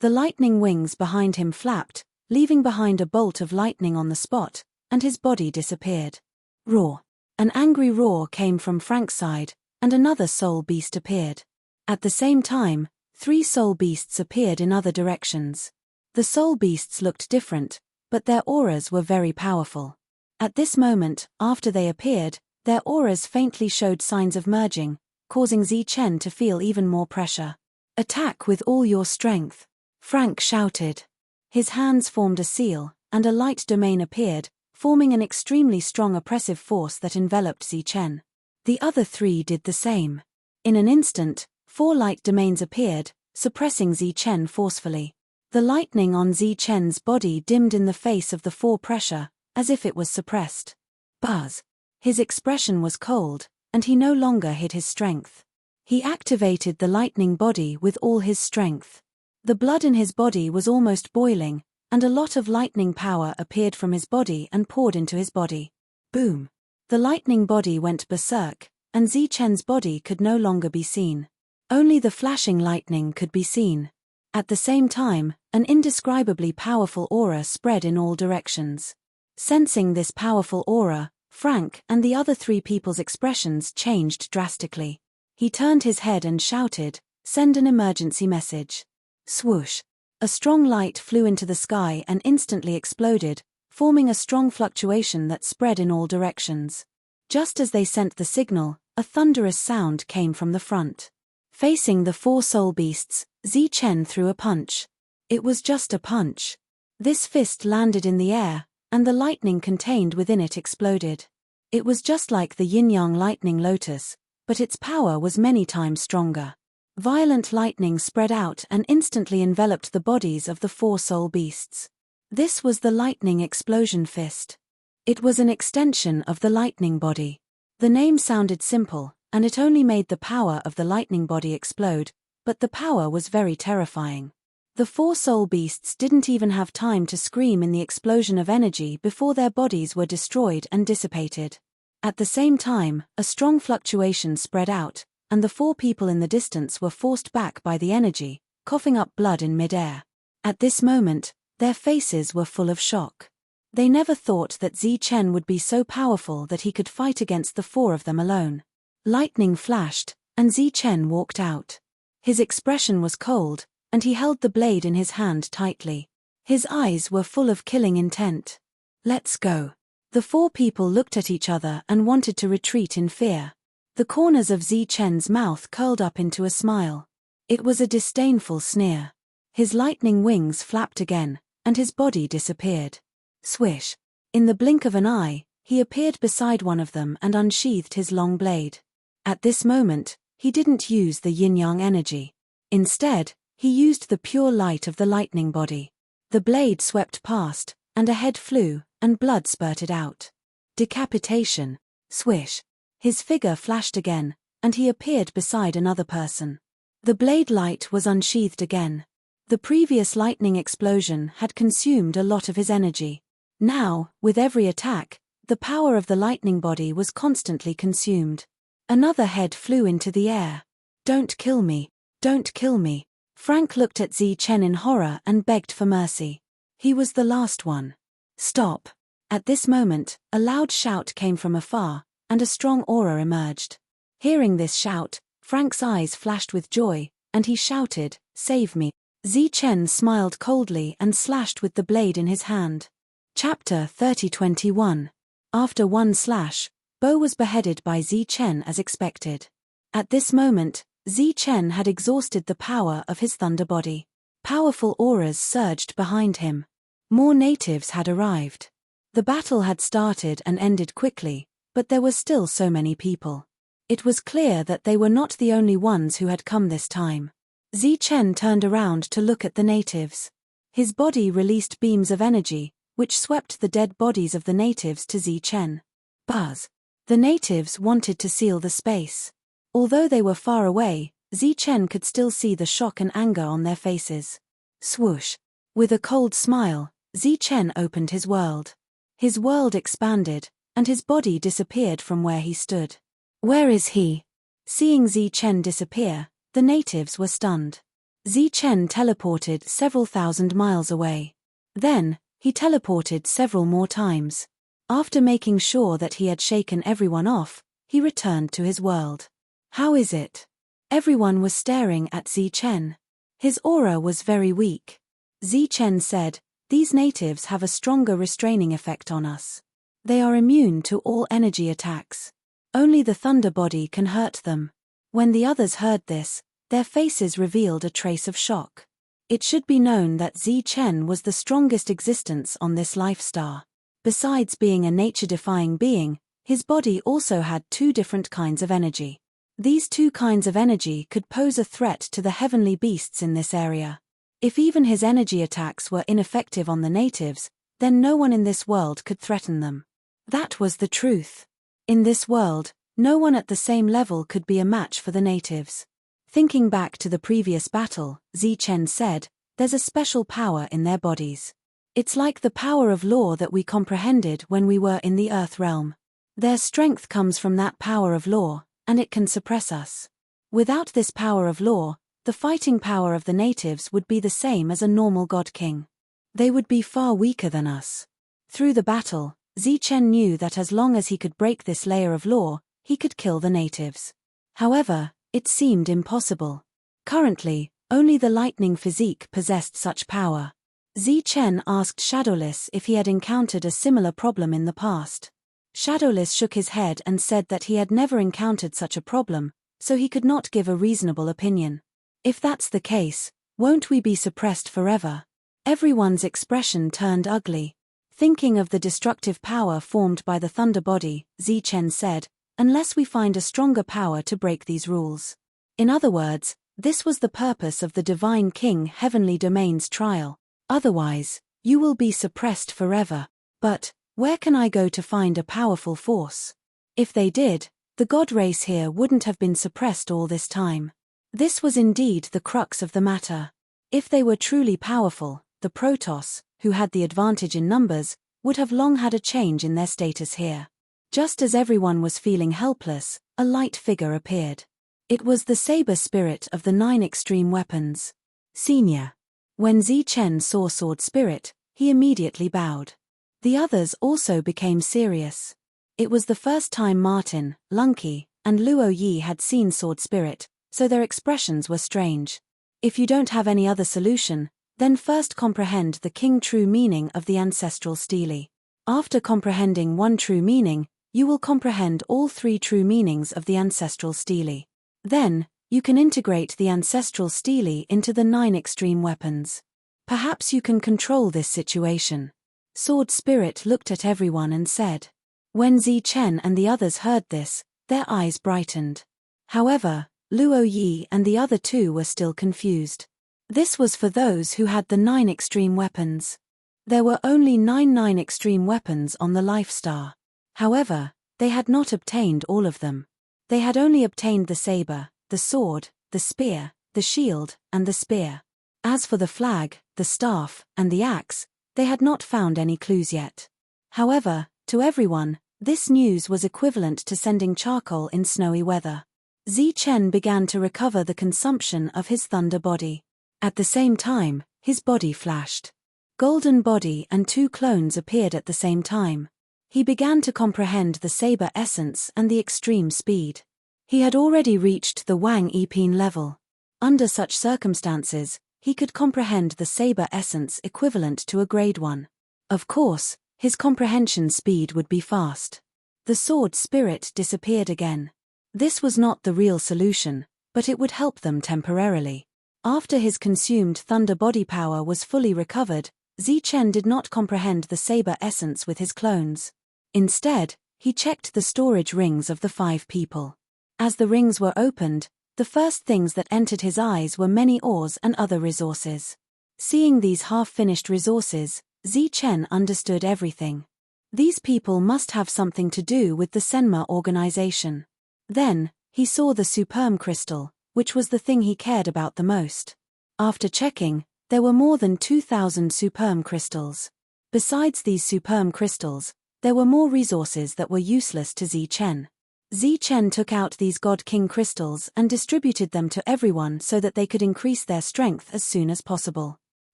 The lightning wings behind him flapped, leaving behind a bolt of lightning on the spot, and his body disappeared. Roar! An angry roar came from Frank's side, and another soul beast appeared. At the same time, 3 soul beasts appeared in other directions. The soul beasts looked different, but their auras were very powerful. At this moment, after they appeared, their auras faintly showed signs of merging, causing Zichen to feel even more pressure. "Attack with all your strength," Frank shouted. His hands formed a seal, and a light domain appeared, forming an extremely strong oppressive force that enveloped Zichen. The other 3 did the same. In an instant, 4 light domains appeared, suppressing Zichen forcefully. The lightning on Zichen's body dimmed in the face of the 4 pressure, as if it was suppressed. Buzz! His expression was cold, and he no longer hid his strength. He activated the lightning body with all his strength. The blood in his body was almost boiling, and a lot of lightning power appeared from his body and poured into his body. Boom! The lightning body went berserk, and Zichen's body could no longer be seen. Only the flashing lightning could be seen. At the same time, an indescribably powerful aura spread in all directions. Sensing this powerful aura, Frank and the other 3 people's expressions changed drastically. He turned his head and shouted, "Send an emergency message." Swoosh! A strong light flew into the sky and instantly exploded, forming a strong fluctuation that spread in all directions. Just as they sent the signal, a thunderous sound came from the front. Facing the 4 soul beasts, Zichen threw a punch. It was just a punch. This fist landed in the air, and the lightning contained within it exploded. It was just like the yin-yang lightning lotus, but its power was many times stronger. Violent lightning spread out and instantly enveloped the bodies of the 4 soul beasts. This was the lightning explosion fist. It was an extension of the lightning body. The name sounded simple, and it only made the power of the lightning body explode, but the power was very terrifying. The 4 soul beasts didn't even have time to scream in the explosion of energy before their bodies were destroyed and dissipated. At the same time, a strong fluctuation spread out, and the 4 people in the distance were forced back by the energy, coughing up blood in midair. At this moment, their faces were full of shock. They never thought that Zichen would be so powerful that he could fight against the 4 of them alone. Lightning flashed, and Zichen walked out. His expression was cold, and he held the blade in his hand tightly. His eyes were full of killing intent. Let's go. The four people looked at each other and wanted to retreat in fear. The corners of Zichen's mouth curled up into a smile. It was a disdainful sneer. His lightning wings flapped again, and his body disappeared. Swish. In the blink of an eye, he appeared beside one of them and unsheathed his long blade. At this moment, he didn't use the yin-yang energy. Instead, he used the pure light of the lightning body. The blade swept past, and a head flew, and blood spurted out. Decapitation. Swish. His figure flashed again, and he appeared beside another person. The blade light was unsheathed again. The previous lightning explosion had consumed a lot of his energy. Now, with every attack, the power of the lightning body was constantly consumed. Another head flew into the air. Don't kill me. Don't kill me. Frank looked at Zichen in horror and begged for mercy. He was the last one. Stop. At this moment, a loud shout came from afar, and a strong aura emerged. Hearing this shout, Frank's eyes flashed with joy, and he shouted, "Save me." Zichen smiled coldly and slashed with the blade in his hand. Chapter 30:21. After one slash, Bo was beheaded by Zichen as expected. At this moment, Zichen had exhausted the power of his thunder body. Powerful auras surged behind him. More natives had arrived. The battle had started and ended quickly, but there were still so many people. It was clear that they were not the only ones who had come this time. Zichen turned around to look at the natives. His body released beams of energy, which swept the dead bodies of the natives to Zichen. Buzz. The natives wanted to seal the space. Although they were far away, Zichen could still see the shock and anger on their faces. Swoosh. With a cold smile, Zichen opened his world. His world expanded, and his body disappeared from where he stood. Where is he? Seeing Zichen disappear, the natives were stunned. Zichen teleported several thousand miles away. Then, he teleported several more times. After making sure that he had shaken everyone off, he returned to his world. How is it? Everyone was staring at Zichen. His aura was very weak. Zichen said, "These natives have a stronger restraining effect on us. They are immune to all energy attacks. Only the thunder body can hurt them." When the others heard this, their faces revealed a trace of shock. It should be known that Zichen was the strongest existence on this life star. Besides being a nature-defying being, his body also had two different kinds of energy. These two kinds of energy could pose a threat to the heavenly beasts in this area. If even his energy attacks were ineffective on the natives, then no one in this world could threaten them. That was the truth. In this world, no one at the same level could be a match for the natives. Thinking back to the previous battle, Zichen said, "There's a special power in their bodies. It's like the power of law that we comprehended when we were in the Earth realm. Their strength comes from that power of law, and it can suppress us. Without this power of law, the fighting power of the natives would be the same as a normal god king. They would be far weaker than us." Through the battle, Zichen knew that as long as he could break this layer of law, he could kill the natives. However, it seemed impossible. Currently, only the lightning physique possessed such power. Zichen asked Shadowless if he had encountered a similar problem in the past. Shadowless shook his head and said that he had never encountered such a problem, so he could not give a reasonable opinion. If that's the case, won't we be suppressed forever? Everyone's expression turned ugly. Thinking of the destructive power formed by the thunder body, Zichen said, "Unless we find a stronger power to break these rules." In other words, this was the purpose of the Divine King Heavenly Domain's trial. Otherwise, you will be suppressed forever. But, where can I go to find a powerful force? If they did, the god race here wouldn't have been suppressed all this time. This was indeed the crux of the matter. If they were truly powerful, the Protoss, who had the advantage in numbers, would have long had a change in their status here. Just as everyone was feeling helpless, a light figure appeared. It was the saber spirit of the 9 extreme weapons. Senior. When Zichen saw Sword Spirit, he immediately bowed. The others also became serious. It was the first time Martin, Lunky, and Luo Yi had seen Sword Spirit, so their expressions were strange. If you don't have any other solution, then first comprehend the king true meaning of the ancestral stele. After comprehending one true meaning, you will comprehend all three true meanings of the ancestral stele. Then, you can integrate the ancestral stele into the 9 extreme weapons. Perhaps you can control this situation. Sword Spirit looked at everyone and said. When Zi Chen and the others heard this, their eyes brightened. However, Luo Yi and the other two were still confused. This was for those who had the 9 extreme weapons. There were only 9 extreme weapons on the Life Star. However, they had not obtained all of them. They had only obtained the saber, the sword, the spear, the shield, and the spear. As for the flag, the staff, and the axe, they had not found any clues yet. However, to everyone, this news was equivalent to sending charcoal in snowy weather. Zi Chen began to recover the consumption of his thunder body. At the same time, his body flashed. Golden body and 2 clones appeared at the same time. He began to comprehend the saber essence and the extreme speed. He had already reached the Wang Yiping level. Under such circumstances, he could comprehend the saber essence equivalent to a grade 1. Of course, his comprehension speed would be fast. The Sword Spirit disappeared again. This was not the real solution, but it would help them temporarily. After his consumed thunder body power was fully recovered, Zi Chen did not comprehend the saber essence with his clones. Instead, he checked the storage rings of the 5 people. As the rings were opened, the first things that entered his eyes were many ores and other resources. Seeing these half-finished resources, Zi Chen understood everything. These people must have something to do with the Senma organization. Then, he saw the Superm crystal, which was the thing he cared about the most. After checking, there were more than 2,000 Superm crystals. Besides these Superm crystals, there were more resources that were useless to Zi Chen. Zi Chen took out these God King crystals and distributed them to everyone so that they could increase their strength as soon as possible.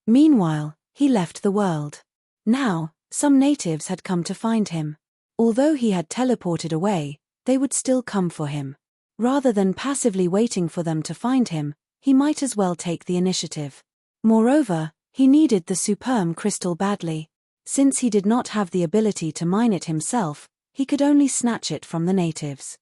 Meanwhile, he left the world. Now, some natives had come to find him. Although he had teleported away, they would still come for him. Rather than passively waiting for them to find him, he might as well take the initiative. Moreover, he needed the Superm crystal badly. Since he did not have the ability to mine it himself, he could only snatch it from the natives.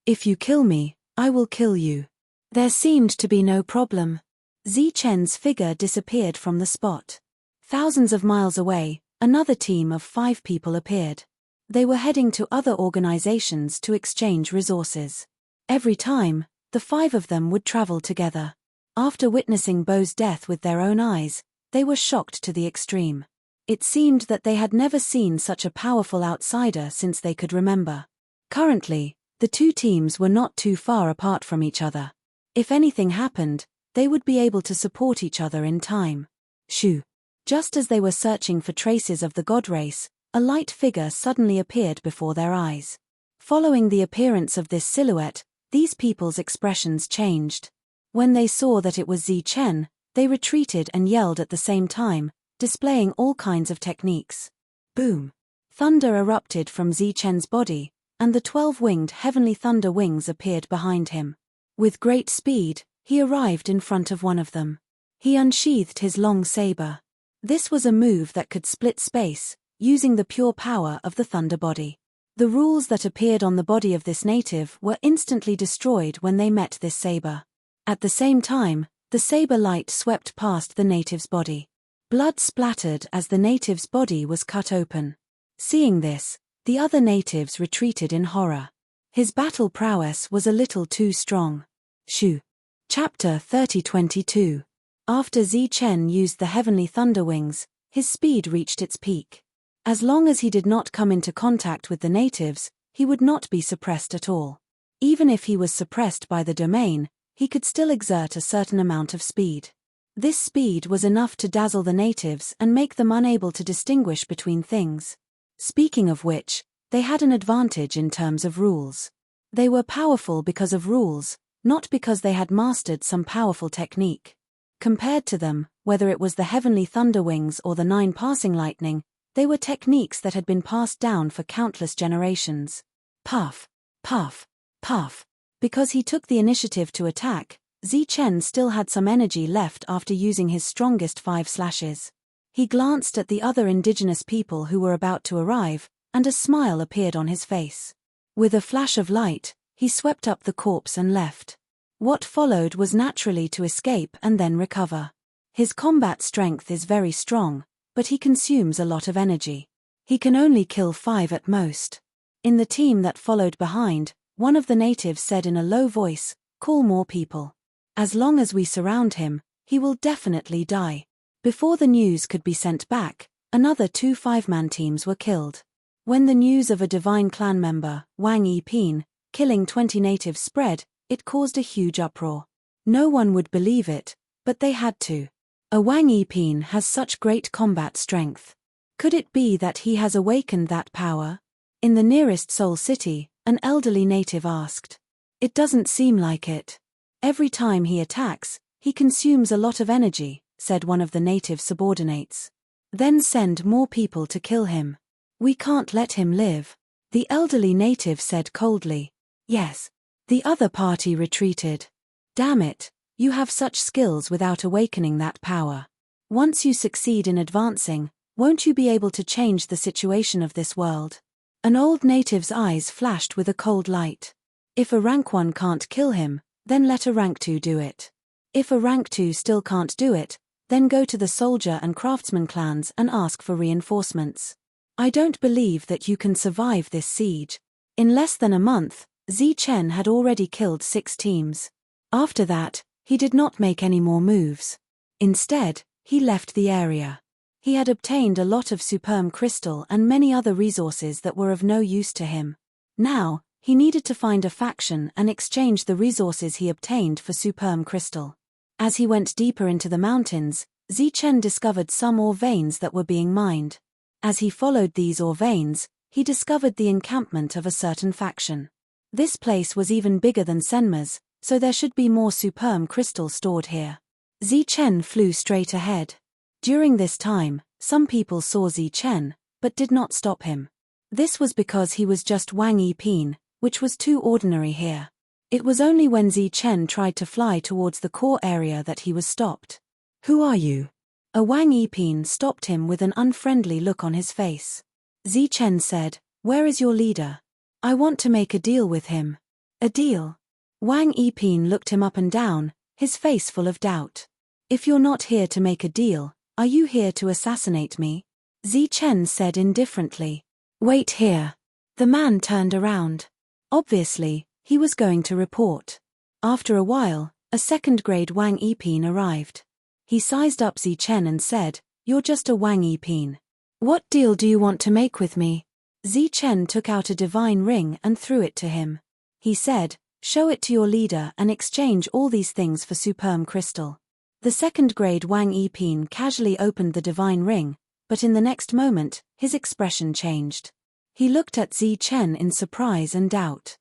If you kill me, I will kill you. There seemed to be no problem. Zi Chen's figure disappeared from the spot. Thousands of miles away, another team of 5 people appeared. They were heading to other organizations to exchange resources. Every time, the 5 of them would travel together. After witnessing Bo's death with their own eyes, they were shocked to the extreme. It seemed that they had never seen such a powerful outsider since they could remember. Currently, the 2 teams were not too far apart from each other. If anything happened, they would be able to support each other in time. Shoo! Just as they were searching for traces of the god race, a light figure suddenly appeared before their eyes. Following the appearance of this silhouette, these people's expressions changed. When they saw that it was Zi Chen, they retreated and yelled at the same time, displaying all kinds of techniques. Boom! Thunder erupted from Zi Chen's body, and the 12-winged heavenly thunder wings appeared behind him. With great speed, he arrived in front of one of them. He unsheathed his long saber. This was a move that could split space, using the pure power of the thunder body. The rules that appeared on the body of this native were instantly destroyed when they met this saber. At the same time, the saber light swept past the native's body. Blood splattered as the native's body was cut open. Seeing this, the other natives retreated in horror. His battle prowess was a little too strong. Shoo! Chapter 30:22. After Zi Chen used the heavenly thunder wings, his speed reached its peak. As long as he did not come into contact with the natives, he would not be suppressed at all. Even if he was suppressed by the domain, he could still exert a certain amount of speed. This speed was enough to dazzle the natives and make them unable to distinguish between things. Speaking of which, they had an advantage in terms of rules. They were powerful because of rules, not because they had mastered some powerful technique. Compared to them, whether it was the heavenly thunder wings or the 9 passing lightning, they were techniques that had been passed down for countless generations. Puff, puff, puff. Because he took the initiative to attack, Zichen still had some energy left after using his strongest 5 slashes. He glanced at the other indigenous people who were about to arrive, and a smile appeared on his face. With a flash of light, he swept up the corpse and left. What followed was naturally to escape and then recover. His combat strength is very strong, but he consumes a lot of energy. He can only kill 5 at most. In the team that followed behind, one of the natives said in a low voice, "Call more people. As long as we surround him, he will definitely die." Before the news could be sent back, another 2 5-man teams were killed. When the news of a Divine Clan member, Wang Yiping, killing 20 natives spread, it caused a huge uproar. No one would believe it, but they had to. A Wang Yiping has such great combat strength. Could it be that he has awakened that power? In the nearest Soul City, an elderly native asked. It doesn't seem like it. Every time he attacks, he consumes a lot of energy, said one of the native subordinates. Then send more people to kill him. We can't let him live. The elderly native said coldly. Yes. The other party retreated. Damn it, you have such skills without awakening that power. Once you succeed in advancing, won't you be able to change the situation of this world? An old native's eyes flashed with a cold light. If a rank 1 can't kill him, then let a rank 2 do it. If a rank 2 still can't do it, then go to the soldier and craftsman clans and ask for reinforcements. I don't believe that you can survive this siege. In less than a month, Zichen had already killed 6 teams. After that, he did not make any more moves. Instead, he left the area. He had obtained a lot of superm crystal and many other resources that were of no use to him. Now, he needed to find a faction and exchange the resources he obtained for superm crystal. As he went deeper into the mountains, Zichen discovered some ore veins that were being mined. As he followed these ore veins, he discovered the encampment of a certain faction. This place was even bigger than Senma's, so there should be more superm crystal stored here. Zichen flew straight ahead. During this time, some people saw Zichen, but did not stop him. This was because he was just Wang Yiping, which was too ordinary here. It was only when Zichen tried to fly towards the core area that he was stopped. Who are you? A Wang Yiping stopped him with an unfriendly look on his face. Zichen said, "Where is your leader? I want to make a deal with him." A deal? Wang Yiping looked him up and down, his face full of doubt. "If you're not here to make a deal, are you here to assassinate me?" Zichen said indifferently. "Wait here." The man turned around. Obviously, he was going to report. After a while, a second-grade Wang Yiping arrived. He sized up Zichen and said, "You're just a Wang Yiping. What deal do you want to make with me?" Zichen took out a divine ring and threw it to him. He said, "Show it to your leader and exchange all these things for superm crystal." The second-grade Wang Yiping casually opened the divine ring, but in the next moment, his expression changed. He looked at Zichen in surprise and doubt.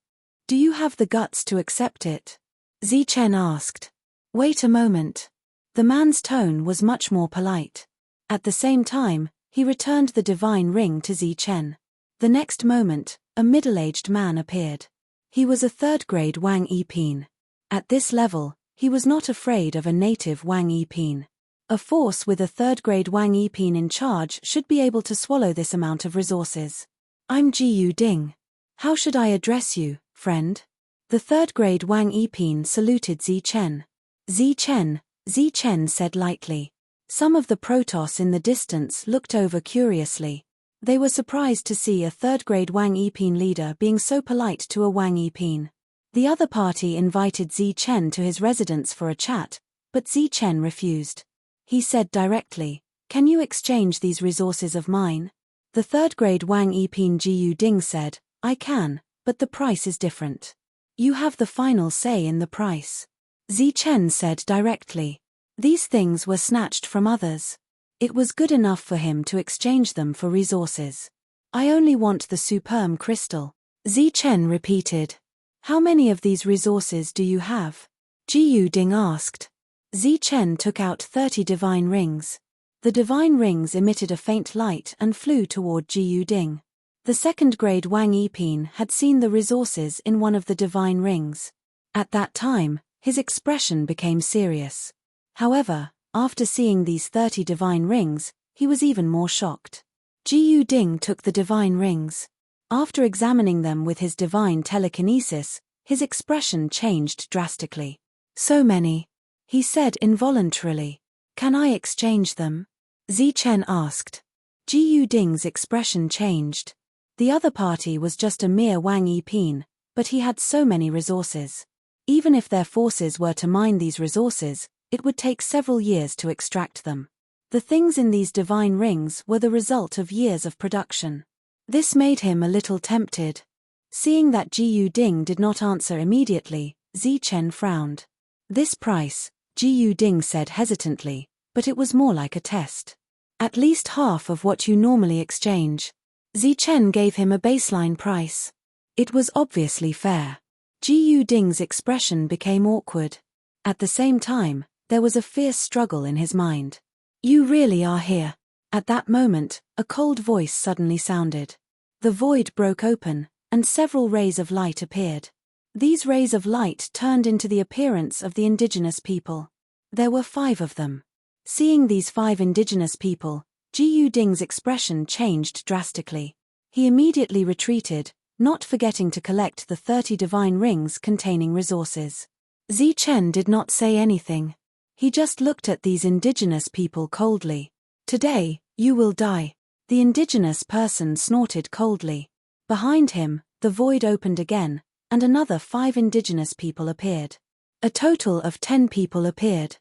"Do you have the guts to accept it?" Zichen asked. "Wait a moment." The man's tone was much more polite. At the same time, he returned the divine ring to Zichen. The next moment, a middle-aged man appeared. He was a third-grade Wang Yiping. At this level, he was not afraid of a native Wang Yiping. A force with a third-grade Wang Yiping in charge should be able to swallow this amount of resources. "I'm Jiyu Ding. How should I address you, friend?" The third-grade Wang Yiping saluted Zichen. Zichen said lightly. Some of the Protoss in the distance looked over curiously. They were surprised to see a third-grade Wang Yiping leader being so polite to a Wang Yiping. The other party invited Zichen to his residence for a chat, but Zichen refused. He said directly, "Can you exchange these resources of mine?" The third-grade Wang Yiping Jiyu Ding said, "I can, but the price is different. You have the final say in the price." Zichen said directly. These things were snatched from others. It was good enough for him to exchange them for resources. "I only want the superm crystal," Zichen repeated. "How many of these resources do you have?" Jiyu Ding asked. Zichen took out 30 divine rings. The divine rings emitted a faint light and flew toward Jiyu Ding. The second-grade Wang Yiping had seen the resources in one of the divine rings. At that time, his expression became serious. However, after seeing these 30 divine rings, he was even more shocked. Ji Ding took the divine rings. After examining them with his divine telekinesis, his expression changed drastically. "So many," he said involuntarily. "Can I exchange them?" Zichen asked. Ji Ding's expression changed. The other party was just a mere Wang Yiping, but he had so many resources. Even if their forces were to mine these resources, it would take several years to extract them. The things in these divine rings were the result of years of production. This made him a little tempted. Seeing that Ji Ding did not answer immediately, Zichen frowned. "This price," Ji Ding said hesitantly, but it was more like a test. "At least half of what you normally exchange." Zichen gave him a baseline price. It was obviously fair. Ji Ding's expression became awkward. At the same time, there was a fierce struggle in his mind. "You really are here." At that moment, a cold voice suddenly sounded. The void broke open, and several rays of light appeared. These rays of light turned into the appearance of the indigenous people. There were 5 of them. Seeing these 5 indigenous people, Ji Ding's expression changed drastically. He immediately retreated, not forgetting to collect the 30 divine rings containing resources. Zichen did not say anything. He just looked at these indigenous people coldly. "Today, you will die." The indigenous person snorted coldly. Behind him, the void opened again, and another 5 indigenous people appeared. A total of 10 people appeared.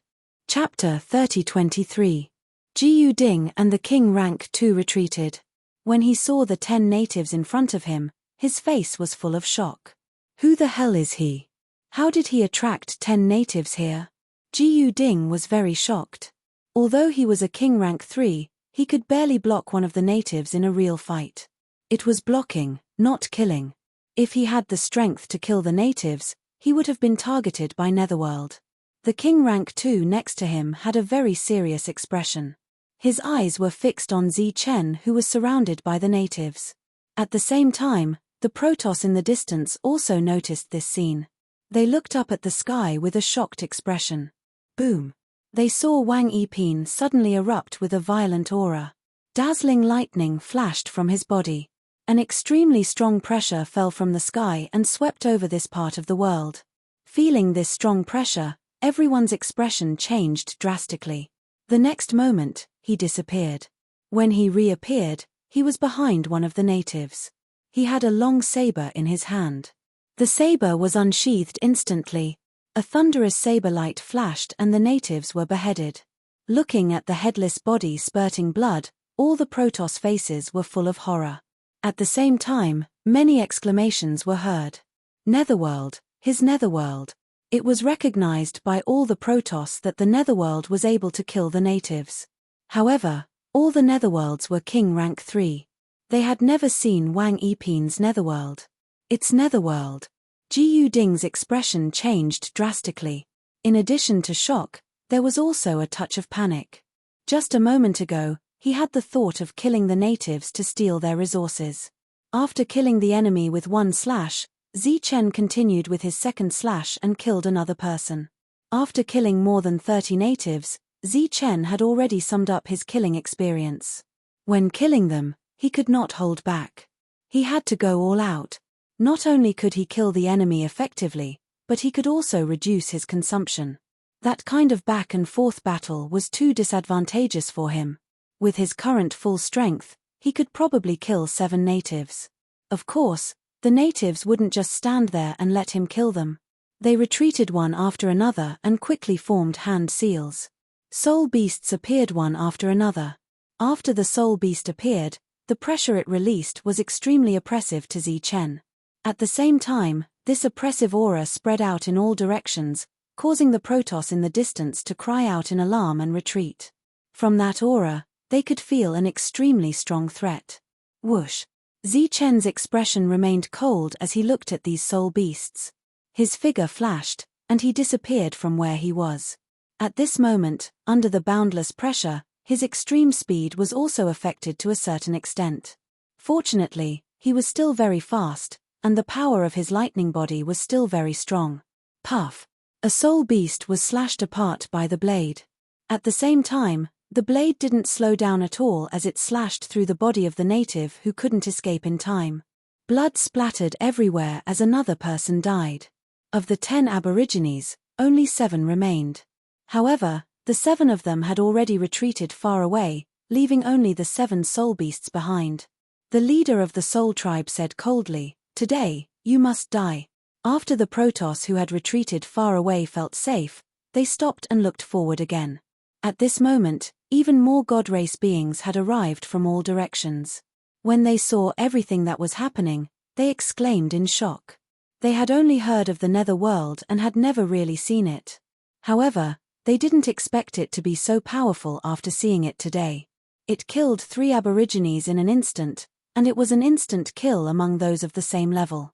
Chapter 30-23. Ji Ding and the King Rank 2 retreated. When he saw the 10 natives in front of him, his face was full of shock. Who the hell is he? How did he attract 10 natives here? Ji Ding was very shocked. Although he was a King Rank 3, he could barely block one of the natives in a real fight. It was blocking, not killing. If he had the strength to kill the natives, he would have been targeted by Netherworld. The King Rank 2 next to him had a very serious expression. His eyes were fixed on Zichen, who was surrounded by the natives. At the same time, the Protoss in the distance also noticed this scene. They looked up at the sky with a shocked expression. Boom! They saw Wang Yiping suddenly erupt with a violent aura. Dazzling lightning flashed from his body. An extremely strong pressure fell from the sky and swept over this part of the world. Feeling this strong pressure, everyone's expression changed drastically. The next moment, he disappeared. When he reappeared, he was behind one of the natives. He had a long saber in his hand. The saber was unsheathed instantly. A thunderous saber light flashed and the natives were beheaded. Looking at the headless body spurting blood, all the Protoss faces were full of horror. At the same time, many exclamations were heard. Netherworld, his Netherworld. It was recognized by all the Protoss that the Netherworld was able to kill the natives. However, all the Netherworlds were King Rank 3. They had never seen Wang Yiping's Netherworld. It's Netherworld. Ji Ding's expression changed drastically. In addition to shock, there was also a touch of panic. Just a moment ago, he had the thought of killing the natives to steal their resources. After killing the enemy with one slash, Zichen continued with his second slash and killed another person. After killing more than 30 natives, Zichen had already summed up his killing experience. When killing them, he could not hold back. He had to go all out. Not only could he kill the enemy effectively, but he could also reduce his consumption. That kind of back and forth battle was too disadvantageous for him. With his current full strength, he could probably kill 7 natives. Of course, the natives wouldn't just stand there and let him kill them. They retreated one after another and quickly formed hand seals. Soul beasts appeared one after another. After the soul beast appeared, the pressure it released was extremely oppressive to Zichen. At the same time, this oppressive aura spread out in all directions, causing the Protoss in the distance to cry out in alarm and retreat. From that aura, they could feel an extremely strong threat. Whoosh! Zichen's expression remained cold as he looked at these soul beasts. His figure flashed, and he disappeared from where he was. At this moment, under the boundless pressure, his extreme speed was also affected to a certain extent. Fortunately, he was still very fast, and the power of his lightning body was still very strong. Puff. A soul beast was slashed apart by the blade. At the same time, the blade didn't slow down at all as it slashed through the body of the native who couldn't escape in time. Blood splattered everywhere as another person died. Of the 10 Aborigines, only 7 remained. However, the 7 of them had already retreated far away, leaving only the 7 soul beasts behind. The leader of the soul tribe said coldly, "Today, you must die." After the Protoss who had retreated far away felt safe, they stopped and looked forward again. At this moment, even more God race beings had arrived from all directions. When they saw everything that was happening, they exclaimed in shock. They had only heard of the nether world and had never really seen it. However, they didn't expect it to be so powerful after seeing it today. It killed 3 Aborigines in an instant, and it was an instant kill among those of the same level.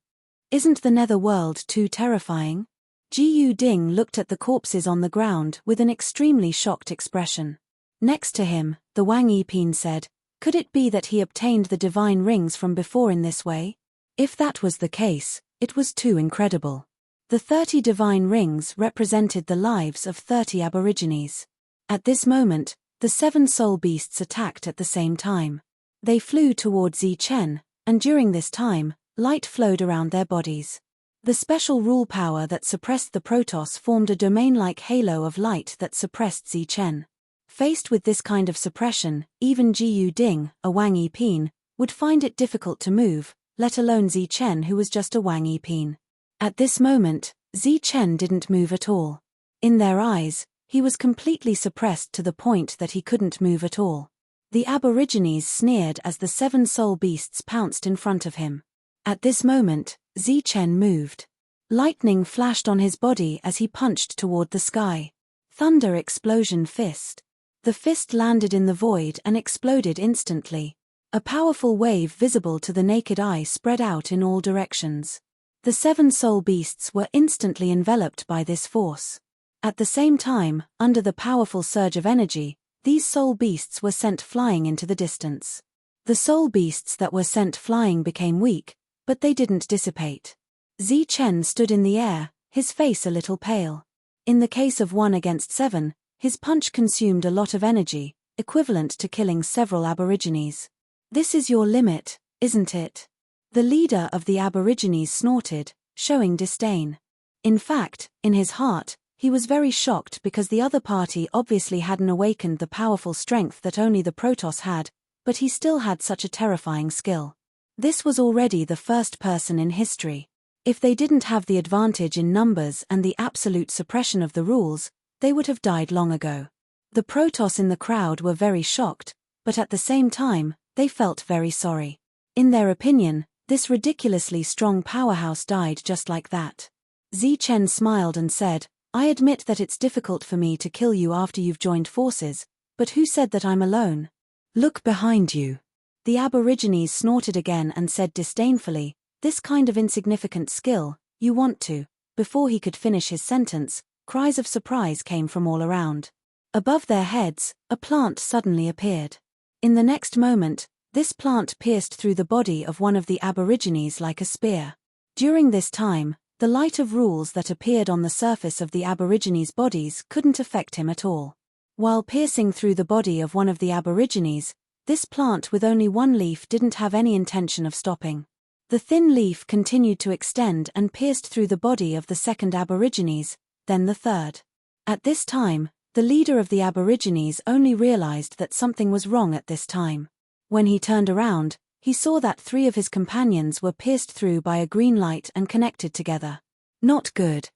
Isn't the nether world too terrifying? Jiu Ding looked at the corpses on the ground with an extremely shocked expression. Next to him, the Wang Yiping said, "Could it be that he obtained the divine rings from before in this way? If that was the case, it was too incredible." The 30 divine rings represented the lives of 30 Aborigines. At this moment, the 7 soul beasts attacked at the same time. They flew toward Zichen, and during this time, light flowed around their bodies. The special rule power that suppressed the Protoss formed a domain-like halo of light that suppressed Zichen. Faced with this kind of suppression, even Jiu Ding, a Wang Yiping, would find it difficult to move, let alone Zichen who was just a Wang Yiping. At this moment, Zichen didn't move at all. In their eyes, he was completely suppressed to the point that he couldn't move at all. The Aborigines sneered as the 7 soul beasts pounced in front of him. At this moment, Zichen moved. Lightning flashed on his body as he punched toward the sky. Thunder explosion fist. The fist landed in the void and exploded instantly. A powerful wave visible to the naked eye spread out in all directions. The 7 soul beasts were instantly enveloped by this force. At the same time, under the powerful surge of energy, these soul beasts were sent flying into the distance. The soul beasts that were sent flying became weak, but they didn't dissipate. Zichen stood in the air, his face a little pale. In the case of 1 against 7, his punch consumed a lot of energy, equivalent to killing several Aborigines. "This is your limit, isn't it?" The leader of the Aborigines snorted, showing disdain. In fact, in his heart, he was very shocked because the other party obviously hadn't awakened the powerful strength that only the Protoss had, but he still had such a terrifying skill. This was already the first person in history. If they didn't have the advantage in numbers and the absolute suppression of the rules, they would have died long ago. The Protoss in the crowd were very shocked, but at the same time, they felt very sorry. In their opinion, this ridiculously strong powerhouse died just like that. Zichen smiled and said, "I admit that it's difficult for me to kill you after you've joined forces, but who said that I'm alone? Look behind you." The Aborigines snorted again and said disdainfully, "This kind of insignificant skill, you want to." Before he could finish his sentence, cries of surprise came from all around. Above their heads, a plant suddenly appeared. In the next moment, this plant pierced through the body of one of the Aborigines like a spear. During this time, the light of rules that appeared on the surface of the Aborigines' bodies couldn't affect him at all. While piercing through the body of one of the Aborigines, this plant with only 1 leaf didn't have any intention of stopping. The thin leaf continued to extend and pierced through the body of the second Aborigines, then the third. At this time, the leader of the Aborigines only realized that something was wrong at this time. When he turned around, he saw that 3 of his companions were pierced through by a green light and connected together. Not good.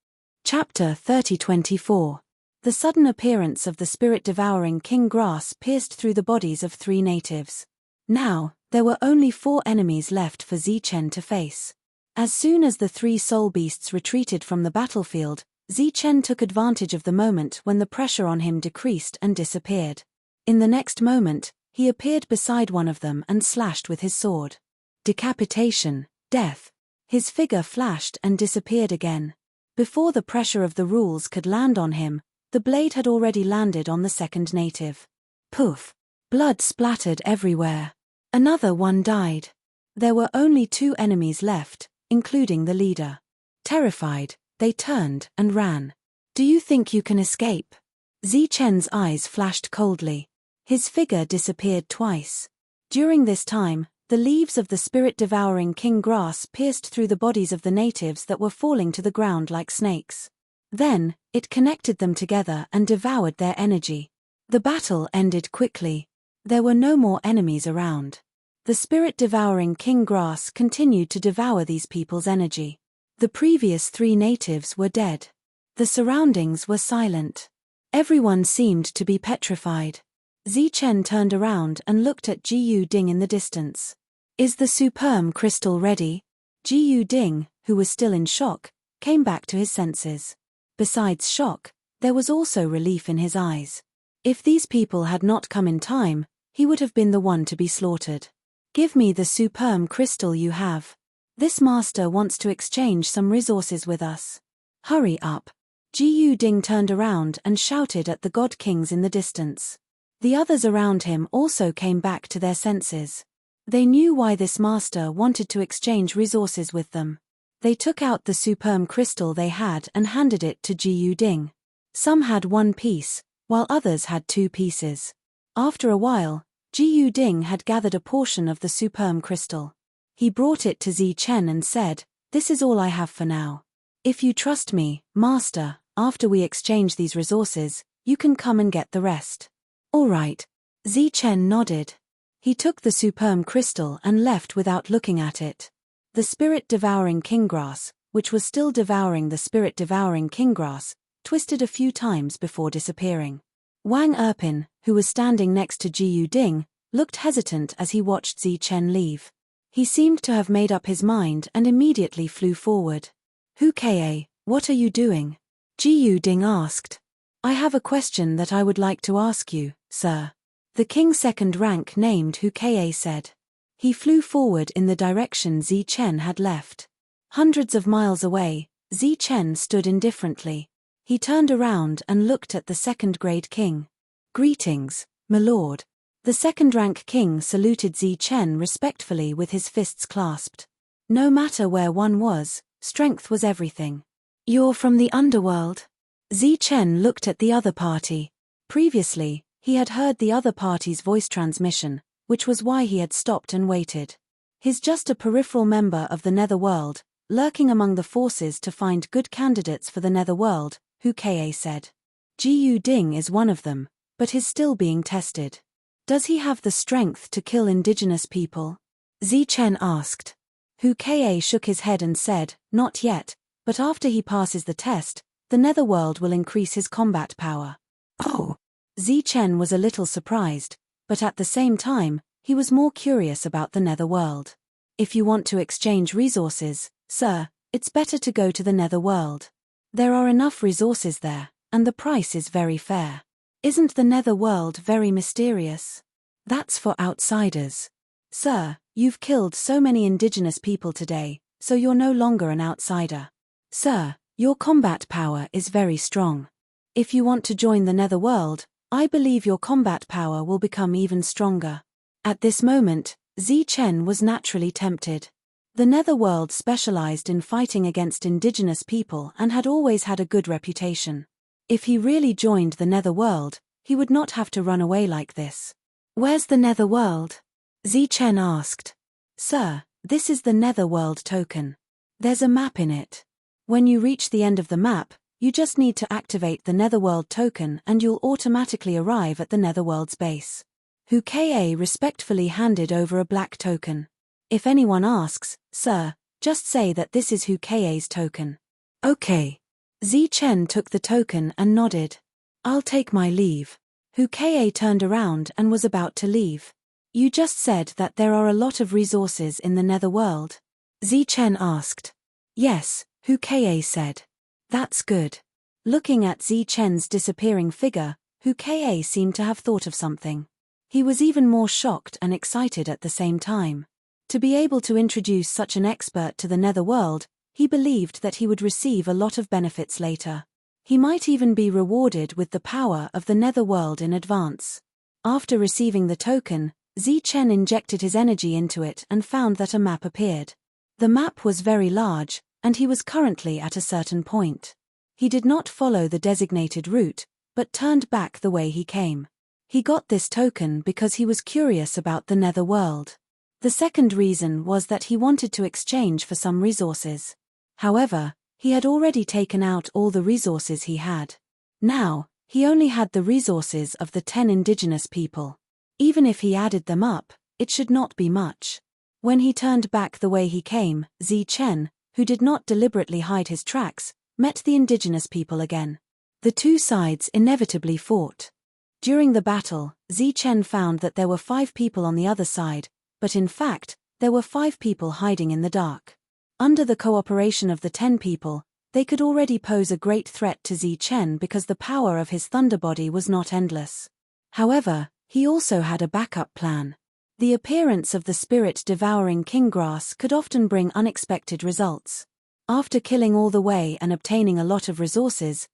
Chapter 30-24. The sudden appearance of the spirit-devouring king grass pierced through the bodies of 3 natives. Now, there were only 4 enemies left for Zichen to face. As soon as the 3 soul beasts retreated from the battlefield, Zichen took advantage of the moment when the pressure on him decreased and disappeared. In the next moment, he appeared beside one of them and slashed with his sword. Decapitation, death. His figure flashed and disappeared again. Before the pressure of the rules could land on him, the blade had already landed on the second native. Poof! Blood splattered everywhere. Another one died. There were only 2 enemies left, including the leader. Terrified, They turned and ran. Do you think you can escape? Zichen's eyes flashed coldly. His figure disappeared twice. During this time, the leaves of the spirit-devouring king grass pierced through the bodies of the natives that were falling to the ground like snakes. Then, it connected them together and devoured their energy. The battle ended quickly. There were no more enemies around. The spirit-devouring king grass continued to devour these people's energy. The previous 3 natives were dead. The surroundings were silent. Everyone seemed to be petrified. Zichen turned around and looked at Jiu Ding in the distance. Is the superb crystal ready? Jiu Ding, who was still in shock, came back to his senses. Besides shock, there was also relief in his eyes. If these people had not come in time, he would have been the one to be slaughtered. Give me the superb crystal you have. This master wants to exchange some resources with us. Hurry up. Jiu Ding turned around and shouted at the god kings in the distance. The others around him also came back to their senses. They knew why this master wanted to exchange resources with them. They took out the superb crystal they had and handed it to Jiu Ding. Some had 1 piece, while others had 2 pieces. After a while, Jiu Ding had gathered a portion of the superb crystal. He brought it to Zichen and said, "This is all I have for now. If you trust me, master, after we exchange these resources, you can come and get the rest." All right. Zichen nodded. He took the superb crystal and left without looking at it. The spirit-devouring kinggrass, which was still devouring the spirit-devouring kinggrass, twisted a few times before disappearing. Wang Erpin, who was standing next to Jiu Ding, looked hesitant as he watched Zichen leave. He seemed to have made up his mind and immediately flew forward. "Hu Ka, what are you doing?" Jiu Ding asked. "I have a question that I would like to ask you, sir." The king second rank named Hu Ka said. He flew forward in the direction Zichen had left. Hundreds of miles away, Zichen stood indifferently. He turned around and looked at the second-grade king. "Greetings, my lord." The second-rank king saluted Zichen respectfully with his fists clasped. No matter where one was, strength was everything. "You're from the underworld?" Zichen looked at the other party. Previously, he had heard the other party's voice transmission, which was why he had stopped and waited. He's just a peripheral member of the Netherworld, lurking among the forces to find good candidates for the Netherworld, Hu Ka said. Jiu Ding is one of them, but he's still being tested. Does he have the strength to kill indigenous people? Zichen asked. Hu Ka shook his head and said, "Not yet, but after he passes the test, the Netherworld will increase his combat power." Oh! Zichen was a little surprised, but at the same time, he was more curious about the Netherworld. If you want to exchange resources, sir, it's better to go to the Netherworld. There are enough resources there, and the price is very fair. Isn't the Netherworld very mysterious? That's for outsiders. Sir, you've killed so many indigenous people today, so you're no longer an outsider. Sir, your combat power is very strong. If you want to join the Netherworld, I believe your combat power will become even stronger. At this moment, Zichen was naturally tempted. The Netherworld specialized in fighting against indigenous people and had always had a good reputation. If he really joined the Netherworld, he would not have to run away like this. "Where's the Netherworld?" Zichen asked. "Sir, this is the Netherworld token. There's a map in it. When you reach the end of the map, you just need to activate the Netherworld token and you'll automatically arrive at the Netherworld's base." Hu Ka respectfully handed over a black token. "If anyone asks, sir, just say that this is Hu Ka's token." "Okay." Zichen took the token and nodded. "I'll take my leave." Hu Ka turned around and was about to leave. "You just said that there are a lot of resources in the Netherworld?" Zichen asked. "Yes," Hu Ka said. "That's good." Looking at Zichen's disappearing figure, Hu Ka seemed to have thought of something. He was even more shocked and excited at the same time. To be able to introduce such an expert to the Netherworld, he believed that he would receive a lot of benefits later. He might even be rewarded with the power of the Netherworld in advance. After receiving the token, Zichen injected his energy into it and found that a map appeared. The map was very large, and he was currently at a certain point. He did not follow the designated route, but turned back the way he came. He got this token because he was curious about the nether world. The second reason was that he wanted to exchange for some resources. However, he had already taken out all the resources he had. Now, he only had the resources of the 10 indigenous people. Even if he added them up, it should not be much. When he turned back the way he came, Chen, who did not deliberately hide his tracks, met the indigenous people again. The two sides inevitably fought. During the battle, Chen found that there were 5 people on the other side, but in fact, there were 5 people hiding in the dark. Under the cooperation of the 10 people, they could already pose a great threat to Chen because the power of his thunder body was not endless. However, he also had a backup plan. The appearance of the spirit-devouring kinggrass could often bring unexpected results. After killing all the way and obtaining a lot of resources,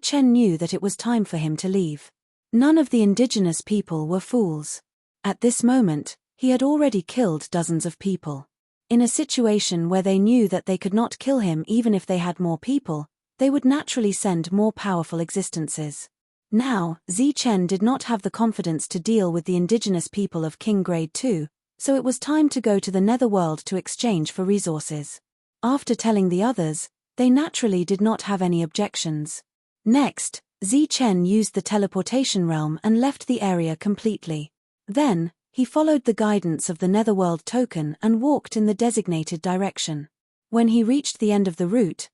Chen knew that it was time for him to leave. None of the indigenous people were fools. At this moment, he had already killed dozens of people. In a situation where they knew that they could not kill him even if they had more people, they would naturally send more powerful existences. Now, Chen did not have the confidence to deal with the indigenous people of King Grade 2, so it was time to go to the netherworld to exchange for resources. After telling the others, they naturally did not have any objections. Next, Chen used the teleportation realm and left the area completely. Then, he followed the guidance of the netherworld token and walked in the designated direction. When he reached the end of the route,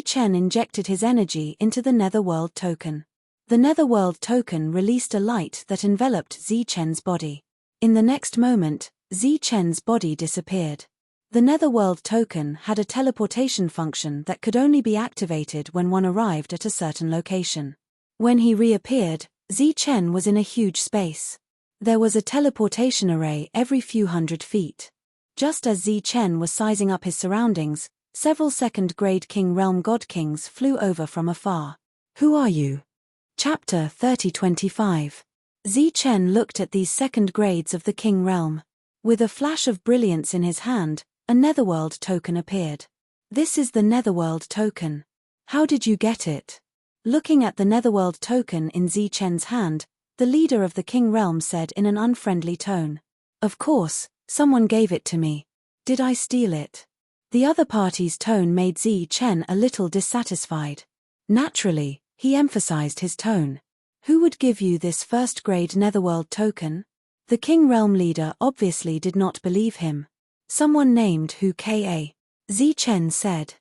Chen injected his energy into the netherworld token. The netherworld token released a light that enveloped Chen's body. In the next moment, Chen's body disappeared. The netherworld token had a teleportation function that could only be activated when one arrived at a certain location. When he reappeared, Chen was in a huge space. There was a teleportation array every few hundred feet. Just as Chen was sizing up his surroundings, several second-grade King Realm God Kings flew over from afar. Who are you? Chapter 3025. Chen looked at these second grades of the King Realm. With a flash of brilliance in his hand, a netherworld token appeared. This is the netherworld token. How did you get it? Looking at the netherworld token in Chen's hand, the leader of the King Realm said in an unfriendly tone. Of course, someone gave it to me. Did I steal it? The other party's tone made Chen a little dissatisfied. Naturally, he emphasized his tone. Who would give you this first-grade netherworld token? The King Realm leader obviously did not believe him. Someone named Hu Ka. Chen said.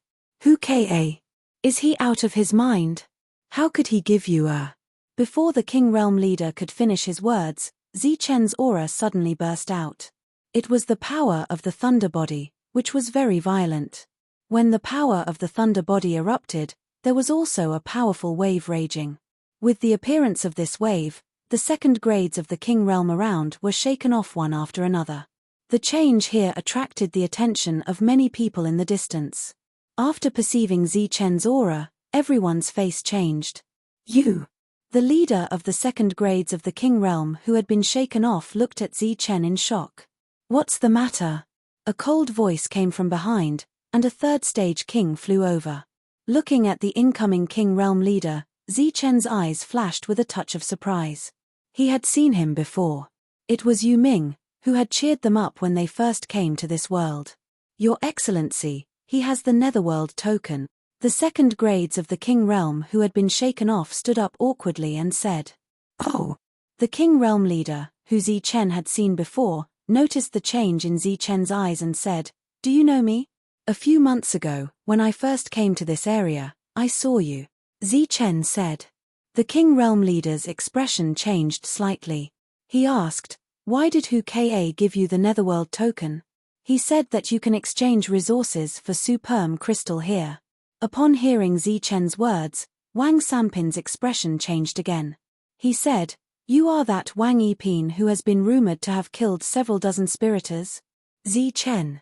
Hu Ka? Is he out of his mind? How could he give you a... Before the King Realm leader could finish his words, Chen's aura suddenly burst out. It was the power of the thunder body, which was very violent. When the power of the thunder body erupted, there was also a powerful wave raging. With the appearance of this wave, the second grades of the King Realm around were shaken off one after another. The change here attracted the attention of many people in the distance. After perceiving Chen's aura, everyone's face changed. You! The leader of the second grades of the King Realm who had been shaken off looked at Chen in shock. What's the matter? A cold voice came from behind, and a third-stage king flew over. Looking at the incoming King Realm leader, Chen's eyes flashed with a touch of surprise. He had seen him before. It was Yu Ming, who had cheered them up when they first came to this world. Your Excellency, he has the netherworld token. The second grades of the King Realm who had been shaken off stood up awkwardly and said, Oh! The King Realm leader, who Chen had seen before, noticed the change in Chen's eyes and said, Do you know me? A few months ago, when I first came to this area, I saw you. Chen said. The King Realm leader's expression changed slightly. He asked, Why did Hu Ka give you the netherworld token? He said that you can exchange resources for superm crystal here. Upon hearing Chen's words, Wang Sampin's expression changed again. He said, You are that Wang Yiping who has been rumored to have killed several dozen spiriters? Chen.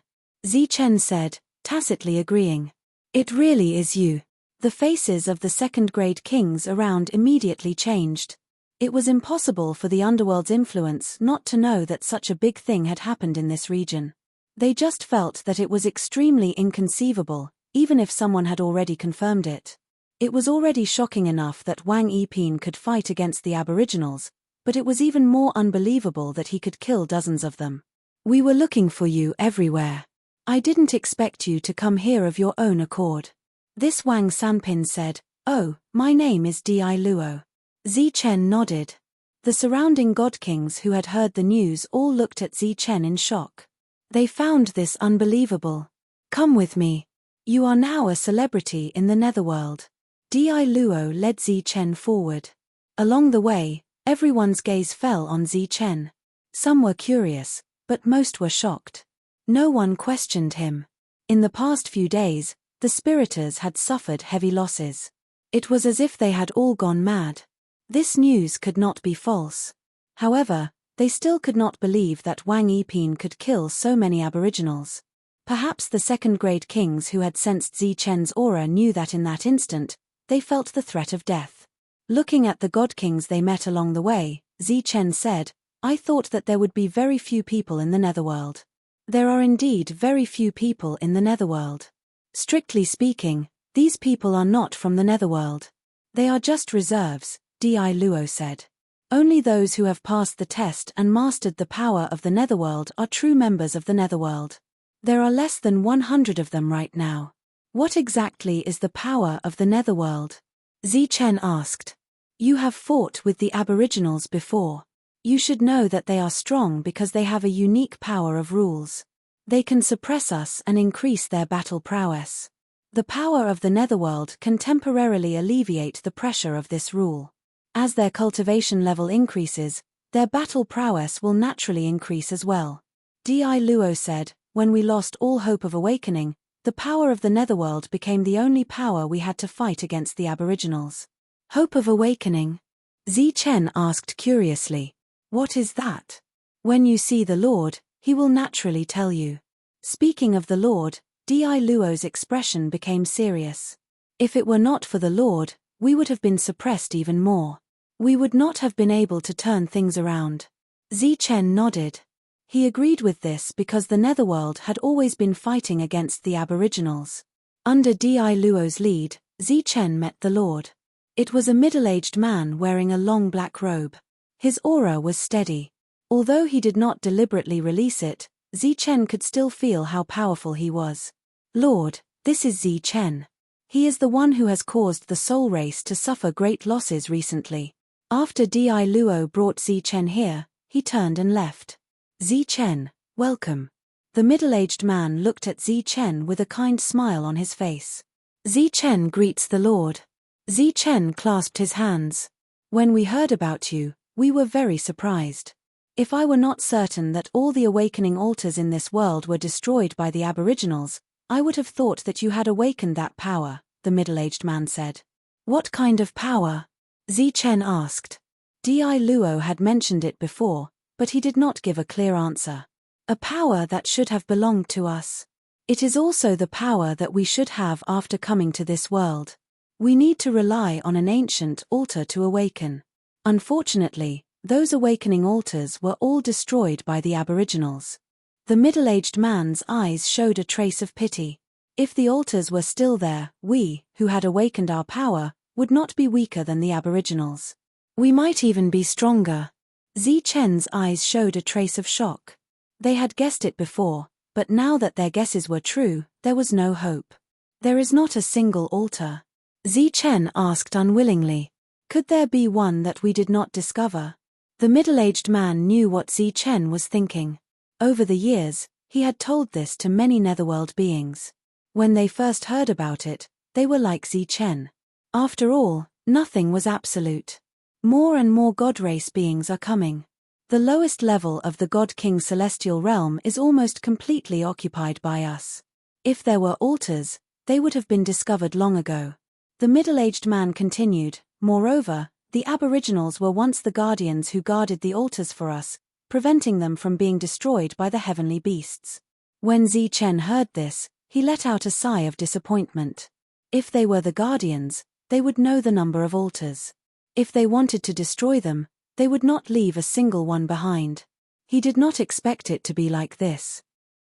Chen said, tacitly agreeing. It really is you. The faces of the second-grade kings around immediately changed. It was impossible for the underworld's influence not to know that such a big thing had happened in this region. They just felt that it was extremely inconceivable, even if someone had already confirmed it. It was already shocking enough that Wang Yiping could fight against the Aboriginals, but it was even more unbelievable that he could kill dozens of them. We were looking for you everywhere. I didn't expect you to come here of your own accord. This Wang Sanpin said. Oh, my name is Di Luo. Zichen nodded. The surrounding god kings who had heard the news all looked at Zichen in shock. They found this unbelievable. Come with me. You are now a celebrity in the netherworld. Di Luo led Zichen forward. Along the way, everyone's gaze fell on Zichen. Some were curious, but most were shocked. No one questioned him. In the past few days, the spiriters had suffered heavy losses. It was as if they had all gone mad. This news could not be false. However, they still could not believe that Wang Yiping could kill so many Aboriginals. Perhaps the second-grade kings who had sensed Zichen's aura knew that in that instant, they felt the threat of death. Looking at the god kings they met along the way, Zichen said, I thought that there would be very few people in the netherworld. There are indeed very few people in the netherworld. Strictly speaking, these people are not from the netherworld. They are just reserves, Di Luo said. Only those who have passed the test and mastered the power of the netherworld are true members of the netherworld. There are less than 100 of them right now. What exactly is the power of the netherworld? Zichen asked. You have fought with the Aboriginals before. You should know that they are strong because they have a unique power of rules. They can suppress us and increase their battle prowess. The power of the netherworld can temporarily alleviate the pressure of this rule. As their cultivation level increases, their battle prowess will naturally increase as well. Di Luo said, when we lost all hope of awakening, the power of the netherworld became the only power we had to fight against the Aboriginals. Hope of awakening? Zichen asked curiously. What is that? When you see the Lord, he will naturally tell you. Speaking of the Lord, Di Luo's expression became serious. If it were not for the Lord, we would have been suppressed even more. We would not have been able to turn things around. Zichen nodded. He agreed with this because the netherworld had always been fighting against the Aboriginals. Under Di Luo's lead, Zichen met the Lord. It was a middle-aged man wearing a long black robe. His aura was steady. Although he did not deliberately release it, Zichen could still feel how powerful he was. Lord, this is Zichen. He is the one who has caused the soul race to suffer great losses recently. After Di Luo brought Zichen here, he turned and left. Zichen, welcome. The middle-aged man looked at Zichen with a kind smile on his face. Zichen greets the Lord. Zichen clasped his hands. When we heard about you, we were very surprised. If I were not certain that all the awakening altars in this world were destroyed by the Aboriginals, I would have thought that you had awakened that power, the middle-aged man said. What kind of power? Zichen asked. Di Luo had mentioned it before, but he did not give a clear answer. A power that should have belonged to us. It is also the power that we should have after coming to this world. We need to rely on an ancient altar to awaken. Unfortunately, those awakening altars were all destroyed by the Aboriginals. The middle-aged man's eyes showed a trace of pity. If the altars were still there, we, who had awakened our power, would not be weaker than the Aboriginals. We might even be stronger. Zichen's eyes showed a trace of shock. They had guessed it before, but now that their guesses were true, there was no hope. There is not a single altar. Zichen asked unwillingly. Could there be one that we did not discover? The middle-aged man knew what Zichen was thinking. Over the years, he had told this to many netherworld beings. When they first heard about it, they were like Zichen. After all, nothing was absolute. More and more god race beings are coming. The lowest level of the God King celestial realm is almost completely occupied by us. If there were altars, they would have been discovered long ago. The middle-aged man continued, moreover, the Aboriginals were once the guardians who guarded the altars for us, preventing them from being destroyed by the heavenly beasts. When Zichen heard this, he let out a sigh of disappointment. If they were the guardians, they would know the number of altars. If they wanted to destroy them, they would not leave a single one behind. He did not expect it to be like this.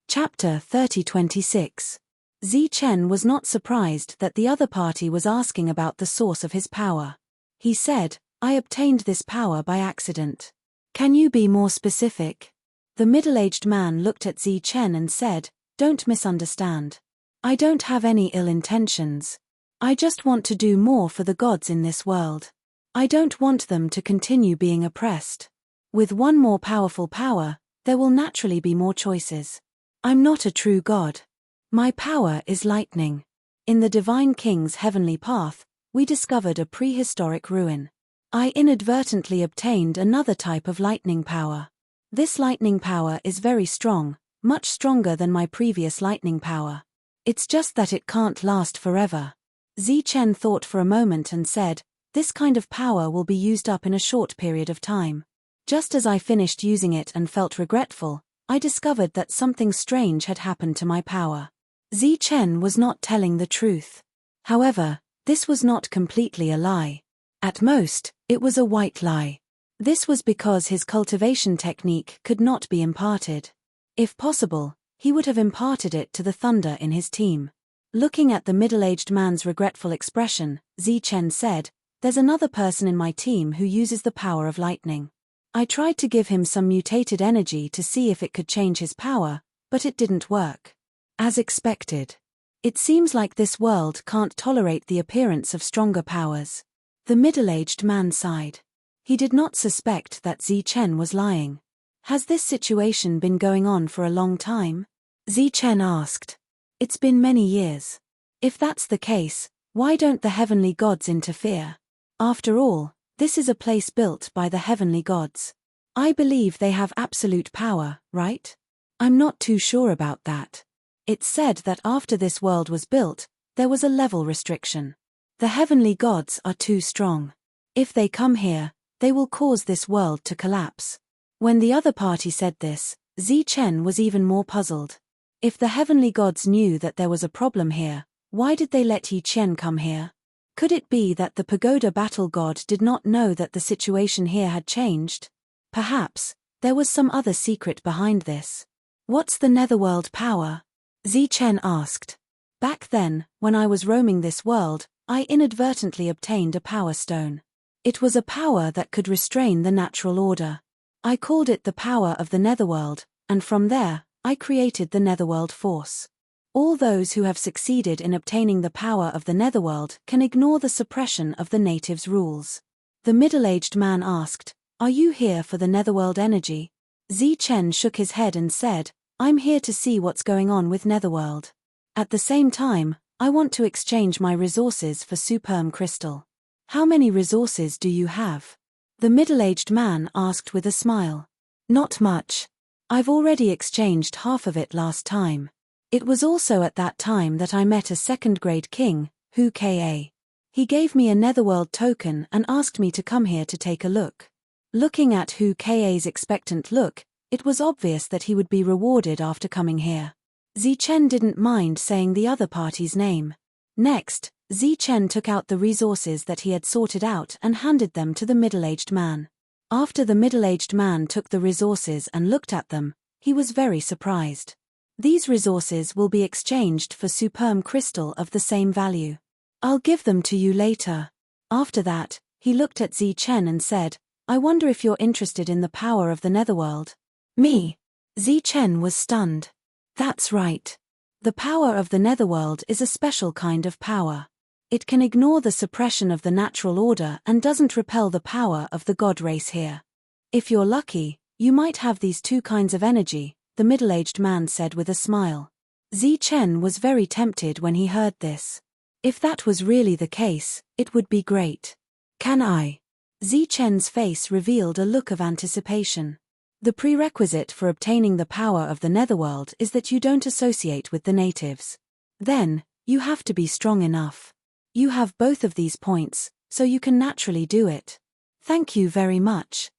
Chapter 30:26. Chen was not surprised that the other party was asking about the source of his power. He said, I obtained this power by accident. Can you be more specific? The middle-aged man looked at Chen and said, don't misunderstand. I don't have any ill intentions. I just want to do more for the gods in this world. I don't want them to continue being oppressed. With one more powerful power, there will naturally be more choices. I'm not a true god. My power is lightning. In the Divine King's heavenly path, we discovered a prehistoric ruin. I inadvertently obtained another type of lightning power. This lightning power is very strong, much stronger than my previous lightning power. It's just that it can't last forever. Chen thought for a moment and said, this kind of power will be used up in a short period of time. Just as I finished using it and felt regretful, I discovered that something strange had happened to my power. Chen was not telling the truth. However, this was not completely a lie. At most, it was a white lie. This was because his cultivation technique could not be imparted. If possible, he would have imparted it to the thunder in his team. Looking at the middle-aged man's regretful expression, Chen said, there's another person in my team who uses the power of lightning. I tried to give him some mutated energy to see if it could change his power, but it didn't work. As expected. It seems like this world can't tolerate the appearance of stronger powers. The middle-aged man sighed. He did not suspect that Chen was lying. Has this situation been going on for a long time? Chen asked. It's been many years. If that's the case, why don't the heavenly gods interfere? After all, this is a place built by the heavenly gods. I believe they have absolute power, right? I'm not too sure about that. It's said that after this world was built, there was a level restriction. The heavenly gods are too strong. If they come here, they will cause this world to collapse. When the other party said this, Chen was even more puzzled. If the heavenly gods knew that there was a problem here, why did they let Chen come here? Could it be that the pagoda battle god did not know that the situation here had changed? Perhaps, there was some other secret behind this. What's the netherworld power? Chen asked. Back then, when I was roaming this world, I inadvertently obtained a power stone. It was a power that could restrain the natural order. I called it the power of the netherworld, and from there, I created the netherworld force. All those who have succeeded in obtaining the power of the netherworld can ignore the suppression of the natives' rules. The middle-aged man asked, are you here for the netherworld energy? Chen shook his head and said, I'm here to see what's going on with netherworld. At the same time, I want to exchange my resources for superm crystal. How many resources do you have? The middle-aged man asked with a smile. Not much. I've already exchanged half of it last time. It was also at that time that I met a second-grade king, Hu Ka. He gave me a netherworld token and asked me to come here to take a look. Looking at Hu Ka's expectant look, it was obvious that he would be rewarded after coming here. Chen didn't mind saying the other party's name. Next, Chen took out the resources that he had sorted out and handed them to the middle-aged man. After the middle-aged man took the resources and looked at them, he was very surprised. These resources will be exchanged for superm crystal of the same value. I'll give them to you later. After that, he looked at Chen and said, I wonder if you're interested in the power of the netherworld. Me? Chen was stunned. That's right. The power of the netherworld is a special kind of power. It can ignore the suppression of the natural order and doesn't repel the power of the god race here. If you're lucky, you might have these two kinds of energy, the middle-aged man said with a smile. Chen was very tempted when he heard this. If that was really the case, it would be great. Can I? Chen's face revealed a look of anticipation. The prerequisite for obtaining the power of the netherworld is that you don't associate with the natives. Then, you have to be strong enough. You have both of these points, so you can naturally do it. Thank you very much.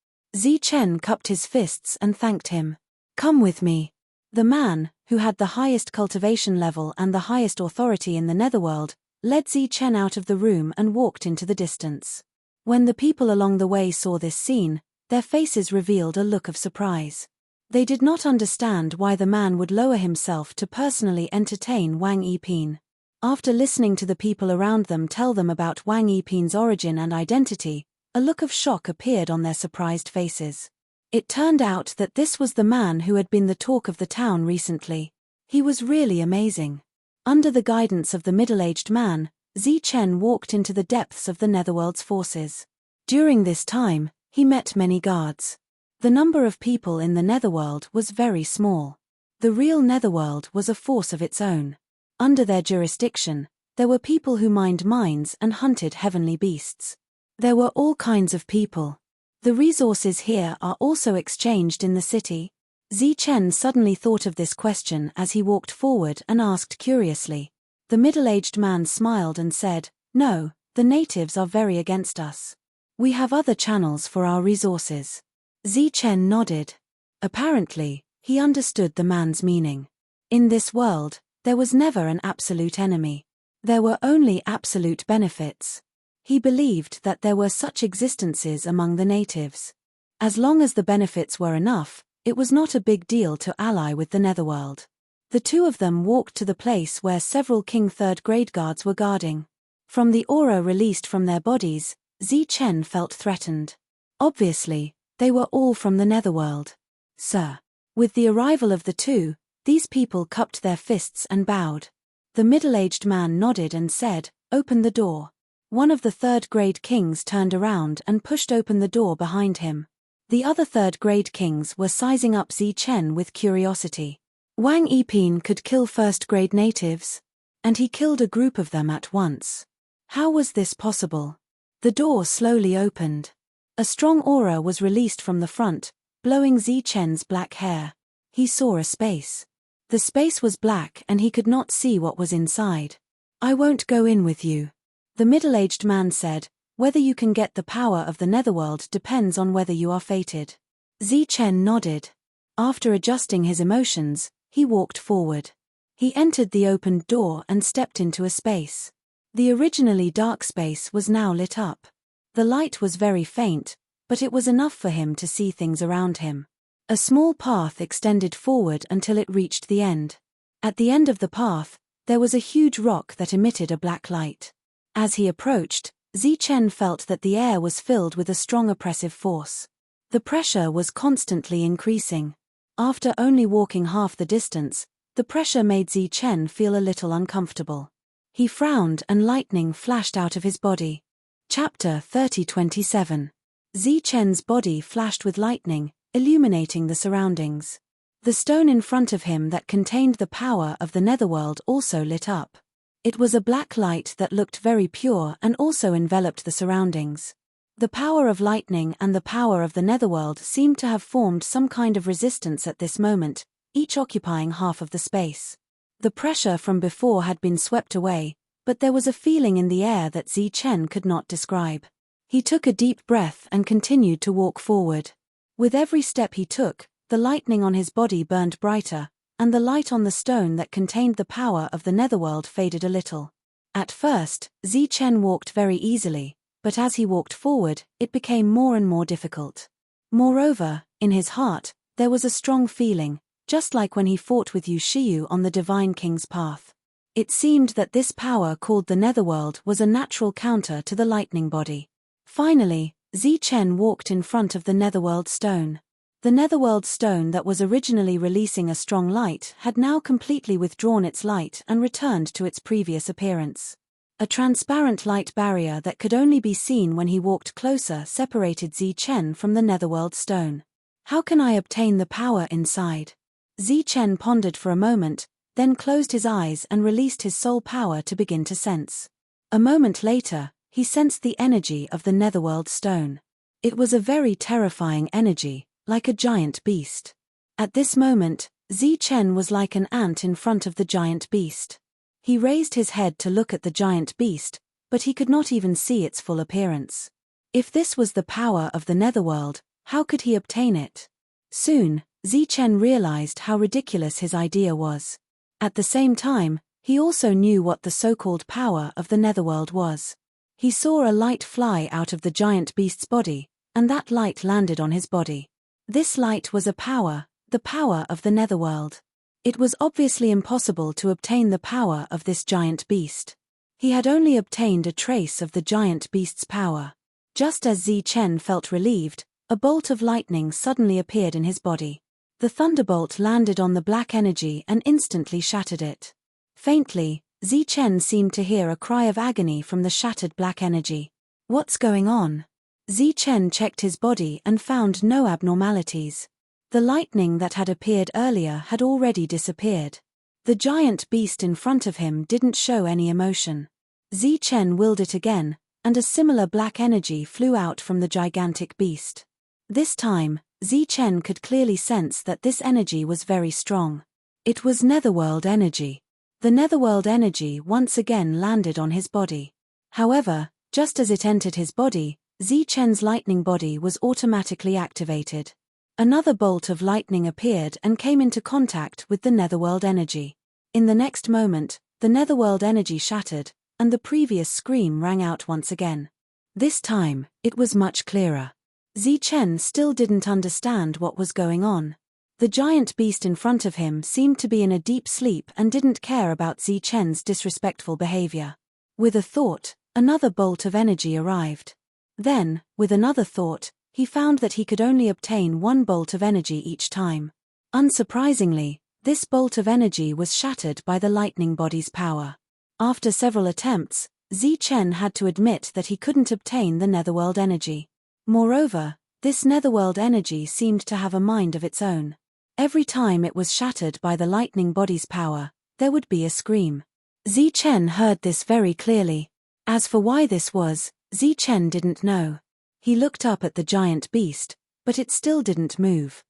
Chen cupped his fists and thanked him. Come with me. The man, who had the highest cultivation level and the highest authority in the netherworld, led Chen out of the room and walked into the distance. When the people along the way saw this scene, their faces revealed a look of surprise. They did not understand why the man would lower himself to personally entertain Wang Yiping. After listening to the people around them tell them about Wang Yiping's origin and identity, a look of shock appeared on their surprised faces. It turned out that this was the man who had been the talk of the town recently. He was really amazing. Under the guidance of the middle-aged man, Zichen walked into the depths of the Netherworld's forces. During this time, he met many guards. The number of people in the Netherworld was very small. The real Netherworld was a force of its own. Under their jurisdiction, there were people who mined mines and hunted heavenly beasts. There were all kinds of people. The resources here are also exchanged in the city. Zichen suddenly thought of this question as he walked forward and asked curiously. The middle-aged man smiled and said, "No, the natives are very against us. We have other channels for our resources." Zichen nodded. Apparently, he understood the man's meaning. In this world, there was never an absolute enemy. There were only absolute benefits. He believed that there were such existences among the natives. As long as the benefits were enough, it was not a big deal to ally with the Netherworld. The two of them walked to the place where several King third-grade guards were guarding. From the aura released from their bodies, Zichen felt threatened. Obviously, they were all from the Netherworld. "Sir." With the arrival of the two, these people cupped their fists and bowed. The middle-aged man nodded and said, "Open the door." One of the third-grade kings turned around and pushed open the door behind him. The other third-grade kings were sizing up Zichen with curiosity. Wang Yiping could kill first-grade natives, and he killed a group of them at once. How was this possible? The door slowly opened. A strong aura was released from the front, blowing Zichen's black hair. He saw a space. The space was black and he could not see what was inside. "I won't go in with you," the middle-aged man said. "Whether you can get the power of the Netherworld depends on whether you are fated." Zichen nodded. After adjusting his emotions, he walked forward. He entered the opened door and stepped into a space. The originally dark space was now lit up. The light was very faint, but it was enough for him to see things around him. A small path extended forward until it reached the end. At the end of the path, there was a huge rock that emitted a black light. As he approached, Zichen felt that the air was filled with a strong oppressive force. The pressure was constantly increasing. After only walking half the distance, the pressure made Zichen feel a little uncomfortable. He frowned and lightning flashed out of his body. Chapter 30:27. Zichen's body flashed with lightning, illuminating the surroundings. The stone in front of him that contained the power of the Netherworld also lit up. It was a black light that looked very pure and also enveloped the surroundings. The power of lightning and the power of the Netherworld seemed to have formed some kind of resistance at this moment, each occupying half of the space. The pressure from before had been swept away, but there was a feeling in the air that Zichen could not describe. He took a deep breath and continued to walk forward. With every step he took, the lightning on his body burned brighter, and the light on the stone that contained the power of the Netherworld faded a little. At first, Zichen walked very easily, but as he walked forward, it became more and more difficult. Moreover, in his heart, there was a strong feeling, just like when he fought with Yushiyu on the Divine King's path. It seemed that this power called the Netherworld was a natural counter to the lightning body. Finally, Zichen walked in front of the Netherworld stone. The Netherworld stone that was originally releasing a strong light had now completely withdrawn its light and returned to its previous appearance. A transparent light barrier that could only be seen when he walked closer separated Zichen from the Netherworld stone. How can I obtain the power inside? Zichen pondered for a moment, then closed his eyes and released his soul power to begin to sense. A moment later, he sensed the energy of the Netherworld stone. It was a very terrifying energy, like a giant beast. At this moment, Zichen was like an ant in front of the giant beast. He raised his head to look at the giant beast, but he could not even see its full appearance. If this was the power of the Netherworld, how could he obtain it? Soon, Zichen realized how ridiculous his idea was. At the same time, he also knew what the so-called power of the Netherworld was. He saw a light fly out of the giant beast's body, and that light landed on his body. This light was a power, The power of the netherworld. It was obviously impossible to obtain the power of this giant beast. He had only obtained a trace of the giant beast's power. Just as Zichen felt relieved, a bolt of lightning suddenly appeared in his body. The thunderbolt landed on the black energy and instantly shattered it. Faintly, Zichen seemed to hear a cry of agony from the shattered black energy. What's going on? Zichen checked his body and found no abnormalities. The lightning that had appeared earlier had already disappeared. The giant beast in front of him didn't show any emotion. Zichen willed it again, and a similar black energy flew out from the gigantic beast. This time, Zichen could clearly sense that this energy was very strong. It was netherworld energy. The netherworld energy once again landed on his body. However, just as it entered his body, Zichen's lightning body was automatically activated. Another bolt of lightning appeared and came into contact with the netherworld energy. In the next moment, the netherworld energy shattered, and the previous scream rang out once again. This time, it was much clearer. Zichen still didn't understand what was going on. The giant beast in front of him seemed to be in a deep sleep and didn't care about Zichen's disrespectful behavior. With a thought, another bolt of energy arrived. Then, with another thought, he found that he could only obtain one bolt of energy each time. Unsurprisingly, this bolt of energy was shattered by the lightning body's power. After several attempts, Zichen had to admit that he couldn't obtain the netherworld energy. Moreover, this netherworld energy seemed to have a mind of its own. Every time it was shattered by the lightning body's power, there would be a scream. Zichen heard this very clearly. As for why this was, Zichen didn't know. He looked up at the giant beast, but it still didn't move.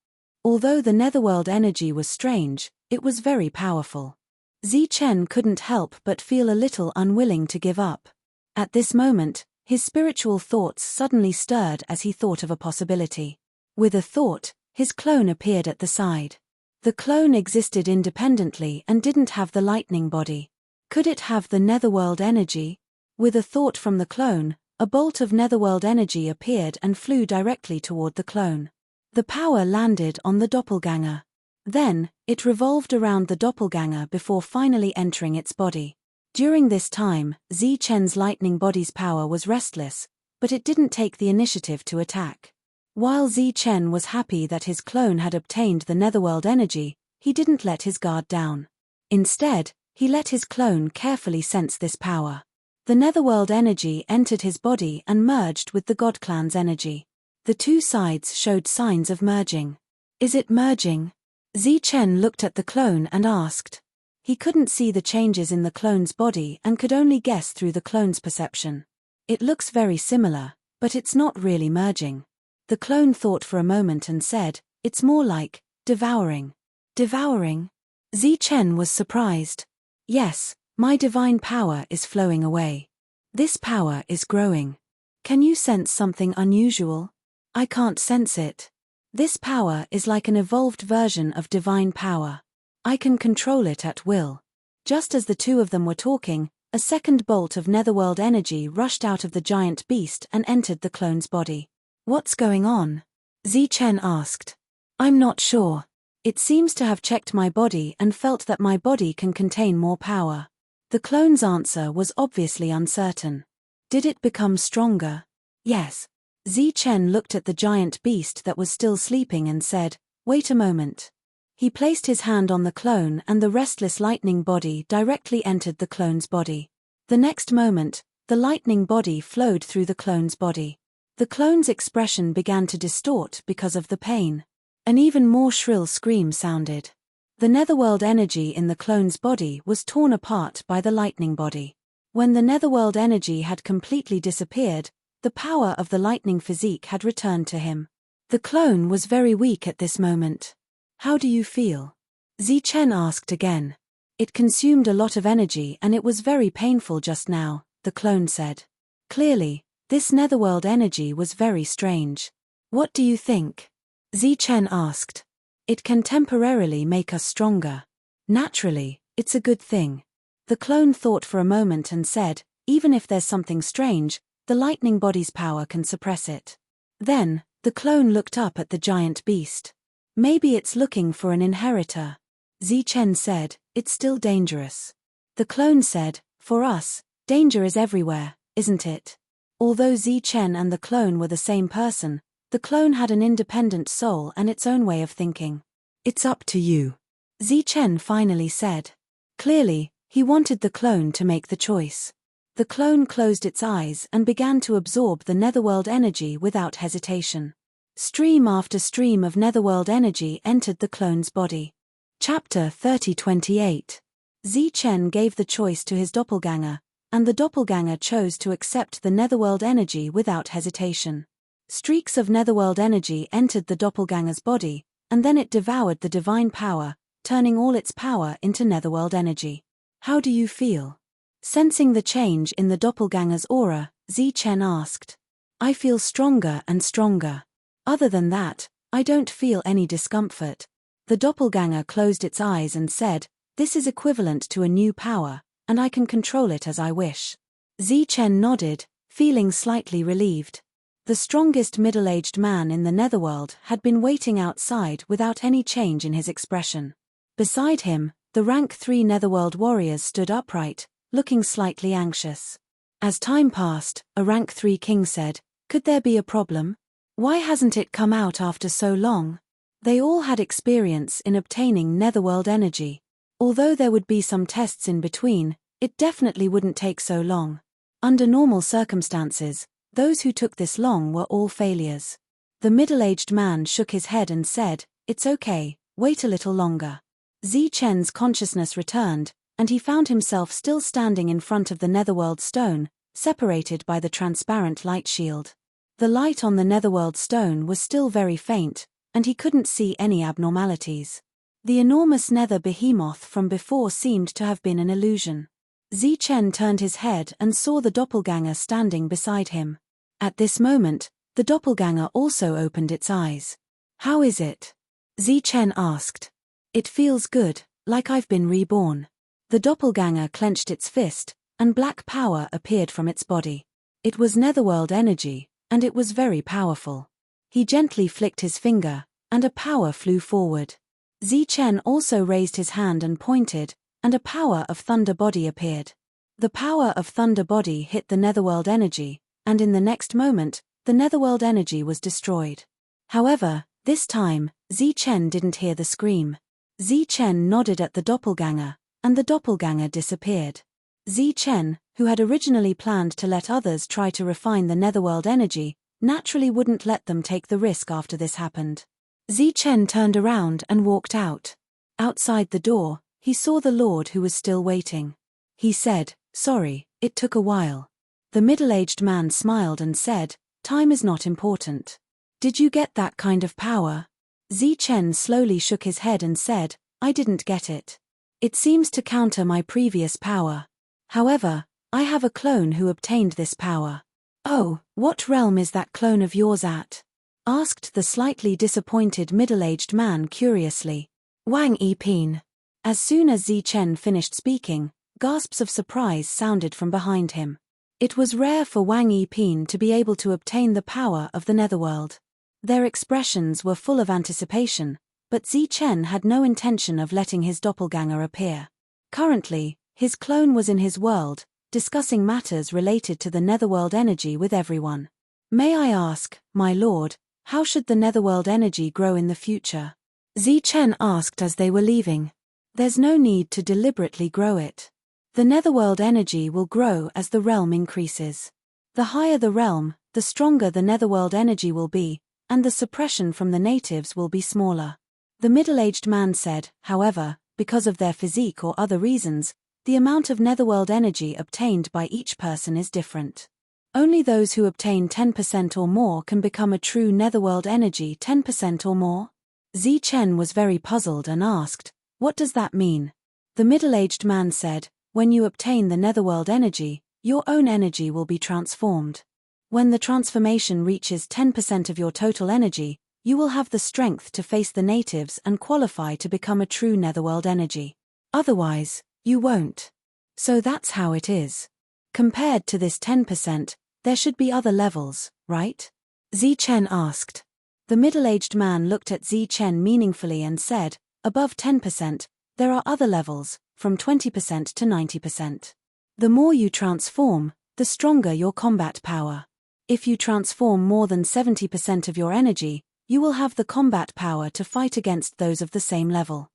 Although the netherworld energy was strange, it was very powerful. Zichen couldn't help but feel a little unwilling to give up. At this moment, his spiritual thoughts suddenly stirred as he thought of a possibility. With a thought, his clone appeared at the side. The clone existed independently and didn't have the lightning body. Could it have the netherworld energy? With a thought from the clone, a bolt of netherworld energy appeared and flew directly toward the clone. The power landed on the doppelganger. Then, it revolved around the doppelganger before finally entering its body. During this time, Zichen's lightning body's power was restless, but it didn't take the initiative to attack. While Zichen was happy that his clone had obtained the netherworld energy, he didn't let his guard down. Instead, he let his clone carefully sense this power. The netherworld energy entered his body and merged with the God Clan's energy. The two sides showed signs of merging. Is it merging? Zichen looked at the clone and asked. He couldn't see the changes in the clone's body and could only guess through the clone's perception. It looks very similar, but it's not really merging. The clone thought for a moment and said, it's more like devouring. Devouring? Zichen was surprised. Yes, my divine power is flowing away. This power is growing. Can you sense something unusual? I can't sense it. This power is like an evolved version of divine power. I can control it at will. Just as the two of them were talking, a second bolt of netherworld energy rushed out of the giant beast and entered the clone's body. What's going on? Zichen asked. I'm not sure. It seems to have checked my body and felt that my body can contain more power. The clone's answer was obviously uncertain. Did it become stronger? Yes. Zichen looked at the giant beast that was still sleeping and said, wait a moment. He placed his hand on the clone and the restless lightning body directly entered the clone's body. The next moment, the lightning body flowed through the clone's body. The clone's expression began to distort because of the pain. An even more shrill scream sounded. The netherworld energy in the clone's body was torn apart by the lightning body. When the netherworld energy had completely disappeared, the power of the lightning physique had returned to him. The clone was very weak at this moment. How do you feel? Zichen asked again. It consumed a lot of energy and it was very painful just now, the clone said. Clearly, this netherworld energy was very strange. What do you think? Zichen asked. It can temporarily make us stronger. Naturally, it's a good thing. The clone thought for a moment and said, even if there's something strange, the lightning body's power can suppress it. Then, the clone looked up at the giant beast. Maybe it's looking for an inheritor. Zichen said, it's still dangerous. The clone said, for us, danger is everywhere, isn't it? Although Zichen and the clone were the same person, the clone had an independent soul and its own way of thinking. It's up to you, Zichen finally said. Clearly, he wanted the clone to make the choice. The clone closed its eyes and began to absorb the netherworld energy without hesitation. Stream after stream of netherworld energy entered the clone's body. Chapter 30:28. Zichen gave the choice to his doppelganger, and the doppelganger chose to accept the netherworld energy without hesitation. Streaks of netherworld energy entered the doppelganger's body, and then it devoured the divine power, turning all its power into netherworld energy. How do you feel? Sensing the change in the doppelganger's aura, Zichen asked. I feel stronger and stronger. Other than that, I don't feel any discomfort. The doppelganger closed its eyes and said, this is equivalent to a new power, and I can control it as I wish. Zichen nodded, feeling slightly relieved. The strongest middle-aged man in the netherworld had been waiting outside without any change in his expression. Beside him, the rank 3 netherworld warriors stood upright, looking slightly anxious. As time passed, a rank 3 king said, could there be a problem? Why hasn't it come out after so long? They all had experience in obtaining netherworld energy. Although there would be some tests in between, it definitely wouldn't take so long. Under normal circumstances, those who took this long were all failures. The middle-aged man shook his head and said, it's okay, wait a little longer. Zichen's consciousness returned, and he found himself still standing in front of the netherworld stone, separated by the transparent light shield. The light on the netherworld stone was still very faint, and he couldn't see any abnormalities. The enormous nether behemoth from before seemed to have been an illusion. Zichen turned his head and saw the doppelganger standing beside him. At this moment, the doppelganger also opened its eyes. How is it? Zichen asked. It feels good, like I've been reborn. The doppelganger clenched its fist, and black power appeared from its body. It was netherworld energy, and it was very powerful. He gently flicked his finger, and a power flew forward. Zichen also raised his hand and pointed, and a power of thunder body appeared. The power of thunder body hit the netherworld energy, and in the next moment, the netherworld energy was destroyed. However, this time, Zichen didn't hear the scream. Zichen nodded at the doppelganger, and the doppelganger disappeared. Zichen, who had originally planned to let others try to refine the netherworld energy, naturally wouldn't let them take the risk after this happened. Zichen turned around and walked out. Outside the door, he saw the Lord who was still waiting. He said, sorry, it took a while. The middle-aged man smiled and said, time is not important. Did you get that kind of power? Zichen slowly shook his head and said, I didn't get it. It seems to counter my previous power. However, I have a clone who obtained this power. Oh, what realm is that clone of yours at? Asked the slightly disappointed middle-aged man curiously. Wang Yiping. As soon as Zichen finished speaking, gasps of surprise sounded from behind him. It was rare for Wang Yiping to be able to obtain the power of the netherworld. Their expressions were full of anticipation, but Zichen had no intention of letting his doppelganger appear. Currently, his clone was in his world, discussing matters related to the netherworld energy with everyone. May I ask, my lord, how should the netherworld energy grow in the future? Zichen asked as they were leaving. There's no need to deliberately grow it. The netherworld energy will grow as the realm increases. The higher the realm, the stronger the netherworld energy will be, and the suppression from the natives will be smaller. The middle-aged man said, however, because of their physique or other reasons, the amount of netherworld energy obtained by each person is different. Only those who obtain 10% or more can become a true netherworld energy 10% or more? Zichen was very puzzled and asked, what does that mean? The middle-aged man said, when you obtain the netherworld energy, your own energy will be transformed. When the transformation reaches 10% of your total energy, you will have the strength to face the natives and qualify to become a true netherworld energy. Otherwise, you won't. So that's how it is. Compared to this 10%, there should be other levels, right? Zichen asked. The middle-aged man looked at Chen meaningfully and said, above 10%, there are other levels, from 20% to 90%. The more you transform, the stronger your combat power. If you transform more than 70% of your energy, you will have the combat power to fight against those of the same level.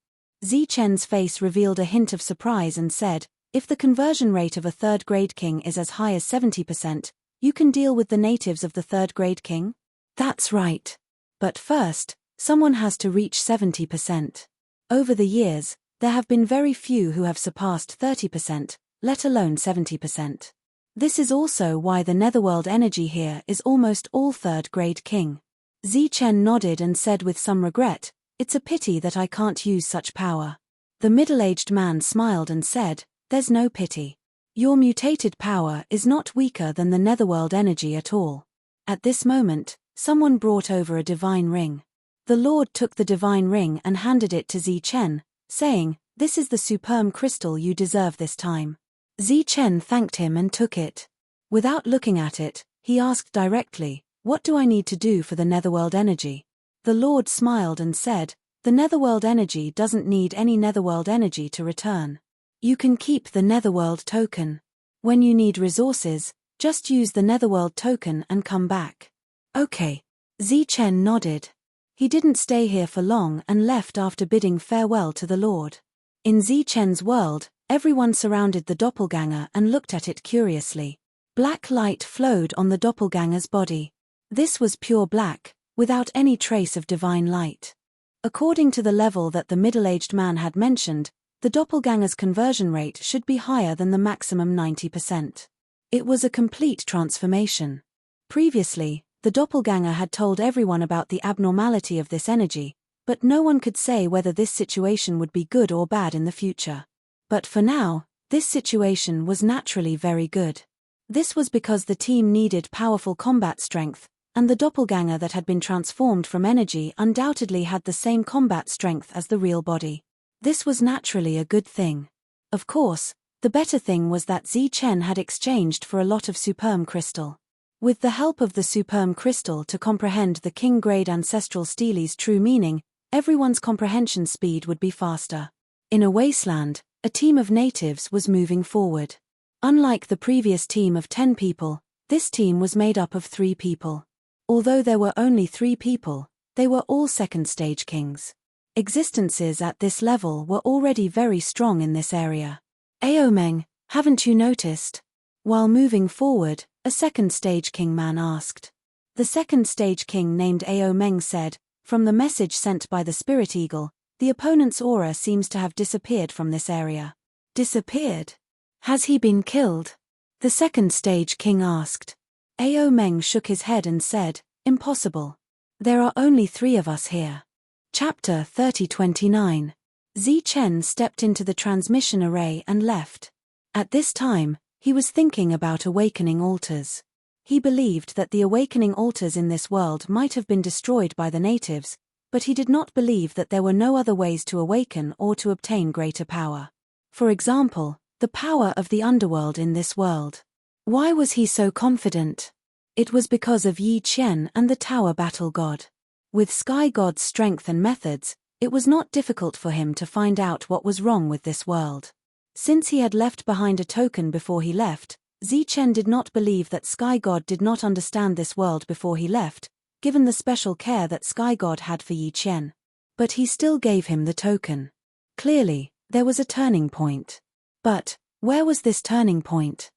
Chen's face revealed a hint of surprise and said, if the conversion rate of a third-grade king is as high as 70%, you can deal with the natives of the third-grade king? That's right. But first, someone has to reach 70%. Over the years, there have been very few who have surpassed 30%, let alone 70%. This is also why the netherworld energy here is almost all third-grade king. Chen nodded and said with some regret, it's a pity that I can't use such power. The middle-aged man smiled and said, there's no pity. Your mutated power is not weaker than the netherworld energy at all. At this moment, someone brought over a divine ring. The Lord took the divine ring and handed it to Chen, saying, this is the superb crystal you deserve this time. Chen thanked him and took it. Without looking at it, he asked directly, what do I need to do for the netherworld energy? The Lord smiled and said, the netherworld energy doesn't need any netherworld energy to return. You can keep the netherworld token. When you need resources, just use the netherworld token and come back. Okay. Chen nodded. He didn't stay here for long and left after bidding farewell to the Lord. In Chen's world, everyone surrounded the doppelganger and looked at it curiously. Black light flowed on the doppelganger's body. This was pure black, without any trace of divine light. According to the level that the middle-aged man had mentioned, the doppelganger's conversion rate should be higher than the maximum 90%. It was a complete transformation. Previously, the doppelganger had told everyone about the abnormality of this energy, but no one could say whether this situation would be good or bad in the future. But for now, this situation was naturally very good. This was because the team needed powerful combat strength, and the doppelganger that had been transformed from energy undoubtedly had the same combat strength as the real body. This was naturally a good thing. Of course, the better thing was that Chen had exchanged for a lot of superb crystal. With the help of the superb crystal to comprehend the king-grade ancestral steely's true meaning, everyone's comprehension speed would be faster. In a wasteland, a team of natives was moving forward. Unlike the previous team of 10 people, this team was made up of 3 people. Although there were only 3 people, they were all second-stage kings. Existences at this level were already very strong in this area. Aomeng, haven't you noticed? While moving forward, a second-stage king man asked. The second-stage king named Aomeng said, from the message sent by the spirit eagle, the opponent's aura seems to have disappeared from this area. Disappeared? Has he been killed? The second-stage king asked. Aomeng shook his head and said, impossible. There are only 3 of us here. Chapter 3029. Chen stepped into the transmission array and left. At this time, he was thinking about awakening altars. He believed that the awakening altars in this world might have been destroyed by the natives, but he did not believe that there were no other ways to awaken or to obtain greater power. For example, the power of the underworld in this world. Why was he so confident? It was because of Yi Qian and the Tower Battle God. With Sky God's strength and methods, it was not difficult for him to find out what was wrong with this world. Since he had left behind a token before he left, Chen did not believe that Sky God did not understand this world before he left, given the special care that Sky God had for Yi Qian. But he still gave him the token. Clearly, there was a turning point. But, where was this turning point?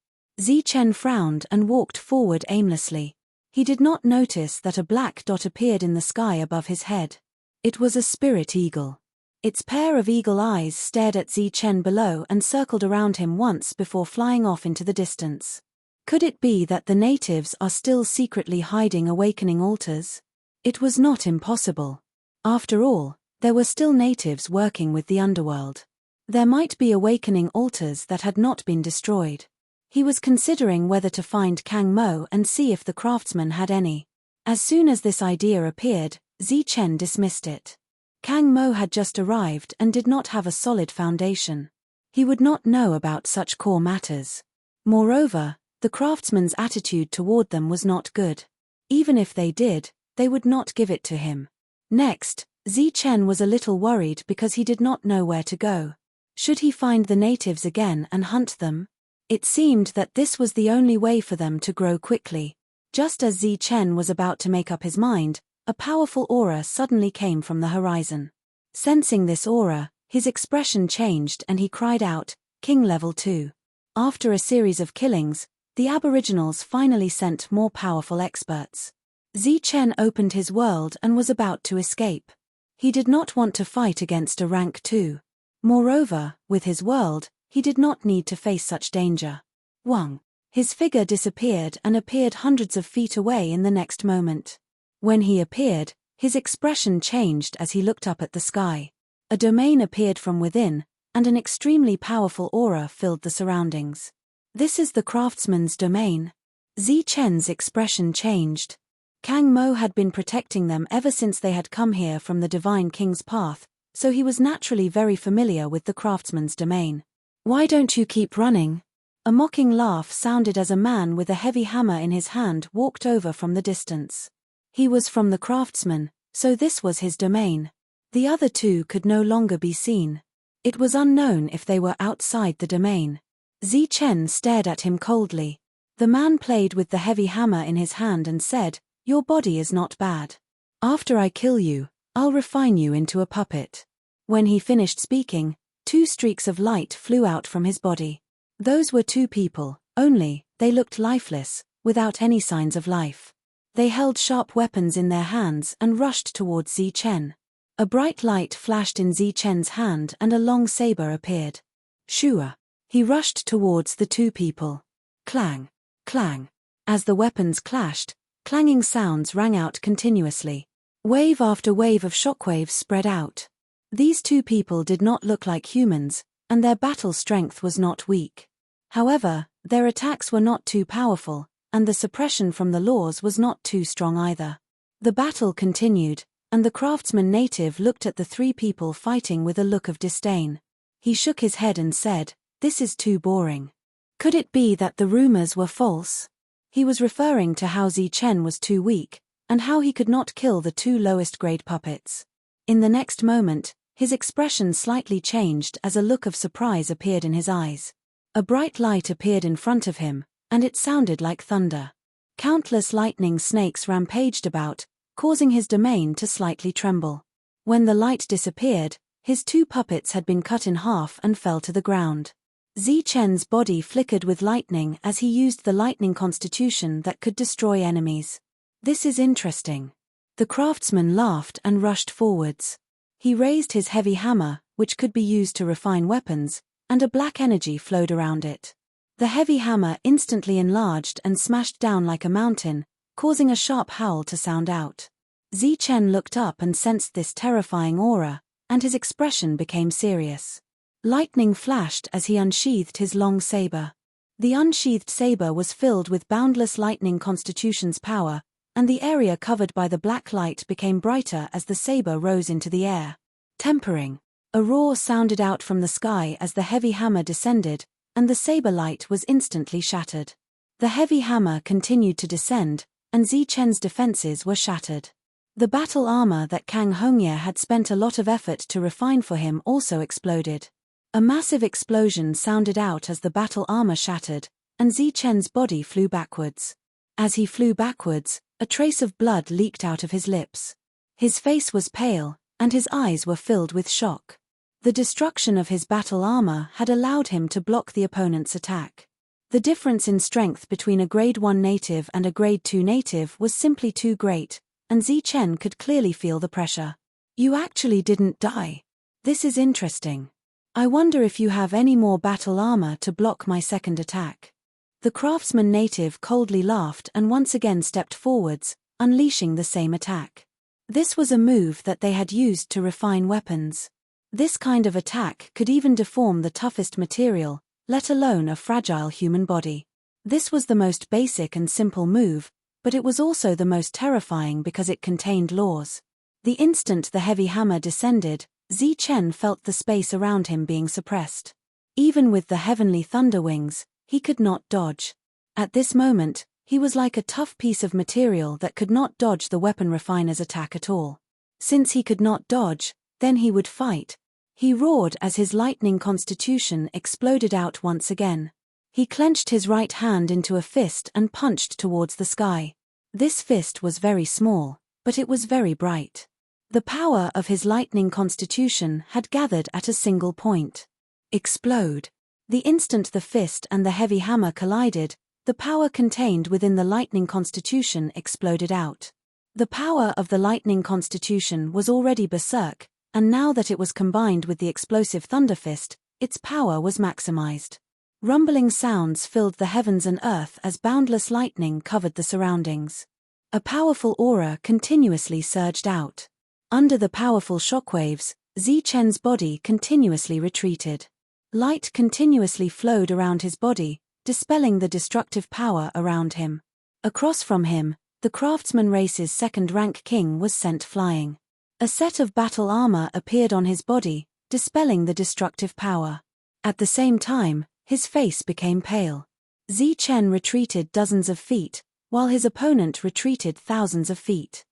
Chen frowned and walked forward aimlessly. He did not notice that a black dot appeared in the sky above his head. It was a spirit eagle. Its pair of eagle eyes stared at Chen below and circled around him once before flying off into the distance. Could it be that the natives are still secretly hiding awakening altars? It was not impossible. After all, there were still natives working with the underworld. There might be awakening altars that had not been destroyed. He was considering whether to find Kang Mo and see if the craftsman had any. As soon as this idea appeared, Chen dismissed it. Kang Mo had just arrived and did not have a solid foundation. He would not know about such core matters. Moreover, the craftsman's attitude toward them was not good. Even if they did, they would not give it to him. Next, Zichen was a little worried because he did not know where to go. Should he find the natives again and hunt them? It seemed that this was the only way for them to grow quickly. Just as Zichen was about to make up his mind, a powerful aura suddenly came from the horizon. Sensing this aura, his expression changed and he cried out, "King level 2. After a series of killings, the Aboriginals finally sent more powerful experts. Zichen opened his world and was about to escape. He did not want to fight against a rank 2. Moreover, with his world, he did not need to face such danger. Wang. His figure disappeared and appeared hundreds of feet away in the next moment. When he appeared, his expression changed as he looked up at the sky. A domain appeared from within, and an extremely powerful aura filled the surroundings. This is the craftsman's domain. Zichen's expression changed. Kang Mo had been protecting them ever since they had come here from the Divine King's path, so he was naturally very familiar with the craftsman's domain. "Why don't you keep running?" A mocking laugh sounded as a man with a heavy hammer in his hand walked over from the distance. He was from the craftsman, so this was his domain. The other two could no longer be seen. It was unknown if they were outside the domain. Zichen stared at him coldly. The man played with the heavy hammer in his hand and said, "Your body is not bad. After I kill you, I'll refine you into a puppet." When he finished speaking, 2 streaks of light flew out from his body. Those were 2 people, only, they looked lifeless, without any signs of life. They held sharp weapons in their hands and rushed towards Zichen. A bright light flashed in Zichen's hand and a long saber appeared. Shua. He rushed towards the 2 people. Clang, clang. As the weapons clashed, clanging sounds rang out continuously. Wave after wave of shockwaves spread out. These 2 people did not look like humans, and their battle strength was not weak. However, their attacks were not too powerful, and the suppression from the laws was not too strong either. The battle continued, and the craftsman native looked at the 3 people fighting with a look of disdain. He shook his head and said, "This is too boring." Could it be that the rumors were false? He was referring to how Zichen was too weak, and how he could not kill the 2 lowest grade puppets. In the next moment, his expression slightly changed as a look of surprise appeared in his eyes. A bright light appeared in front of him, and it sounded like thunder. Countless lightning snakes rampaged about, causing his domain to slightly tremble. When the light disappeared, his 2 puppets had been cut in half and fell to the ground. Zichen's body flickered with lightning as he used the lightning constitution that could destroy enemies. "This is interesting." The craftsman laughed and rushed forwards. He raised his heavy hammer, which could be used to refine weapons, and a black energy flowed around it. The heavy hammer instantly enlarged and smashed down like a mountain, causing a sharp howl to sound out. Zichen looked up and sensed this terrifying aura, and his expression became serious. Lightning flashed as he unsheathed his long saber. The unsheathed saber was filled with boundless lightning constitution's power, and the area covered by the black light became brighter as the saber rose into the air. Tempering. A roar sounded out from the sky as the heavy hammer descended, and the saber light was instantly shattered. The heavy hammer continued to descend, and Zichen's defenses were shattered. The battle armor that Kang Hongye had spent a lot of effort to refine for him also exploded. A massive explosion sounded out as the battle armor shattered, and Zichen's body flew backwards. As he flew backwards, a trace of blood leaked out of his lips. His face was pale, and his eyes were filled with shock. The destruction of his battle armor had allowed him to block the opponent's attack. The difference in strength between a grade 1 native and a grade 2 native was simply too great, and Zichen could clearly feel the pressure. "You actually didn't die. This is interesting. I wonder if you have any more battle armor to block my second attack." The craftsman native coldly laughed and once again stepped forwards, unleashing the same attack. This was a move that they had used to refine weapons. This kind of attack could even deform the toughest material, let alone a fragile human body. This was the most basic and simple move, but it was also the most terrifying because it contained laws. The instant the heavy hammer descended, Zichen felt the space around him being suppressed. Even with the heavenly thunder wings, he could not dodge. At this moment, He was like a tough piece of material that could not dodge the weapon refiner's attack at all. Since he could not dodge, then he would fight. He roared as his lightning constitution exploded out once again. He clenched his right hand into a fist and punched towards the sky. This fist was very small, but it was very bright. The power of his lightning constitution had gathered at a single point. Explode. The instant the fist and the heavy hammer collided, the power contained within the lightning constitution exploded out. The power of the lightning constitution was already berserk, and now that it was combined with the explosive thunder fist, its power was maximized. Rumbling sounds filled the heavens and earth as boundless lightning covered the surroundings. A powerful aura continuously surged out. Under the powerful shockwaves, Zichen's body continuously retreated. Light continuously flowed around his body, dispelling the destructive power around him. Across from him, the craftsman race's second-rank king was sent flying. A set of battle armor appeared on his body, dispelling the destructive power. At the same time, his face became pale. Zichen retreated dozens of feet, while his opponent retreated thousands of feet.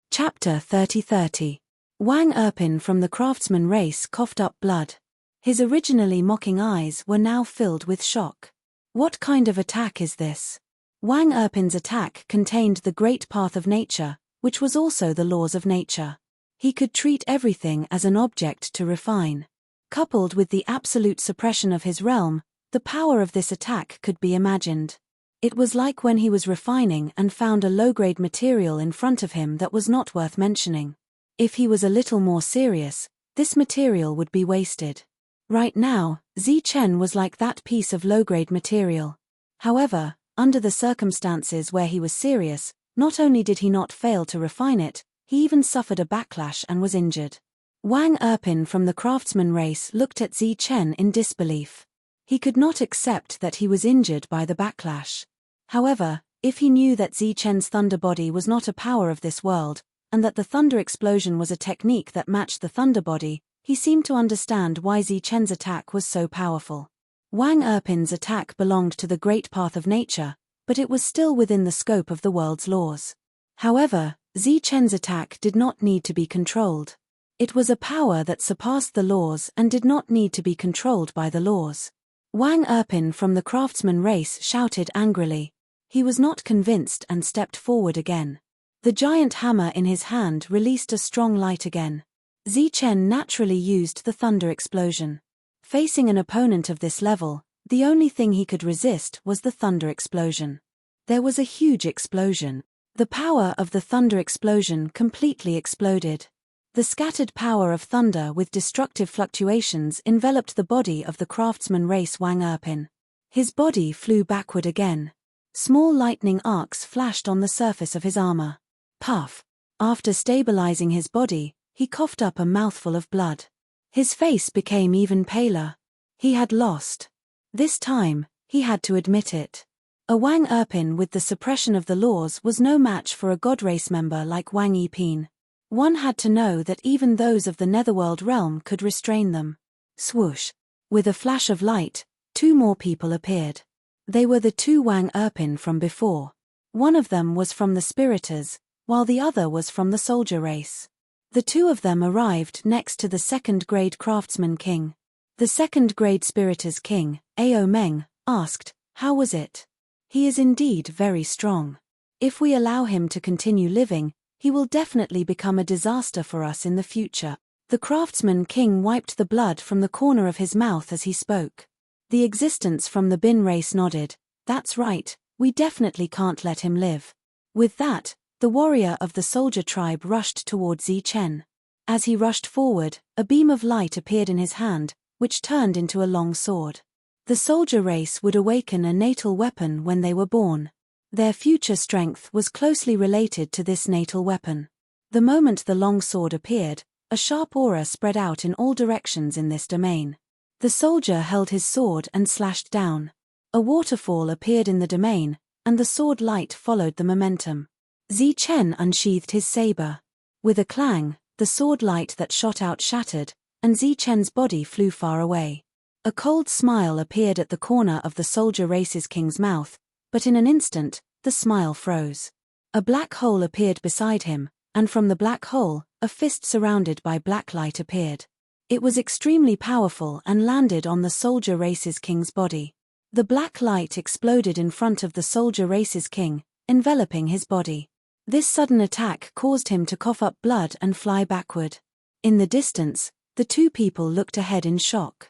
Chapter 30:30. Wang Erpin from the craftsman race coughed up blood. His originally mocking eyes were now filled with shock. What kind of attack is this? Wang Erpin's attack contained the great path of nature, which was also the laws of nature. He could treat everything as an object to refine. Coupled with the absolute suppression of his realm, the power of this attack could be imagined. It was like when he was refining and found a low-grade material in front of him that was not worth mentioning. If he was a little more serious, this material would be wasted. Right now, Zichen was like that piece of low-grade material. However, under the circumstances where he was serious, not only did he not fail to refine it, he even suffered a backlash and was injured. Wang Erpin from the craftsman race looked at Zichen in disbelief. He could not accept that he was injured by the backlash. However, if he knew that Zichen's thunder body was not a power of this world, and that the thunder explosion was a technique that matched the thunder body, he seemed to understand why Zichen's attack was so powerful. Wang Erpin's attack belonged to the great path of nature, but it was still within the scope of the world's laws. However, Zichen's attack did not need to be controlled. It was a power that surpassed the laws and did not need to be controlled by the laws. Wang Erpin from the craftsman race shouted angrily. He was not convinced and stepped forward again. The giant hammer in his hand released a strong light again. Zichen naturally used the thunder explosion. Facing an opponent of this level, the only thing he could resist was the thunder explosion. There was a huge explosion. The power of the thunder explosion completely exploded. The scattered power of thunder with destructive fluctuations enveloped the body of the craftsman race Wang Erpin. His body flew backward again. Small lightning arcs flashed on the surface of his armor. Puff. After stabilizing his body, he coughed up a mouthful of blood. His face became even paler. He had lost. This time, he had to admit it. A Wang Erpin with the suppression of the laws was no match for a god race member like Wang Yipin. One had to know that even those of the netherworld realm could restrain them. Swoosh. With a flash of light, two more people appeared. They were the two Wang Erpin from before. One of them was from the Spiriters, while the other was from the soldier race. The two of them arrived next to the second-grade craftsman king. The second-grade Spiriters king, Ao Meng, asked, "How was it?" "He is indeed very strong. If we allow him to continue living, he will definitely become a disaster for us in the future." The craftsman king wiped the blood from the corner of his mouth as he spoke. The existence from the Bin race nodded. "That's right, we definitely can't let him live." With that, the warrior of the soldier tribe rushed toward Zichen. As he rushed forward, a beam of light appeared in his hand, which turned into a long sword. The soldier race would awaken a natal weapon when they were born. Their future strength was closely related to this natal weapon. The moment the long sword appeared, a sharp aura spread out in all directions in this domain. The soldier held his sword and slashed down. A waterfall appeared in the domain, and the sword light followed the momentum. Zichen unsheathed his saber. With a clang, the sword light that shot out shattered, and Zichen's body flew far away. A cold smile appeared at the corner of the soldier race's king's mouth, but in an instant, the smile froze. A black hole appeared beside him, and from the black hole, a fist surrounded by black light appeared. It was extremely powerful and landed on the Soldier Race's king's body. The black light exploded in front of the Soldier Race's king, enveloping his body. This sudden attack caused him to cough up blood and fly backward. In the distance, the two people looked ahead in shock.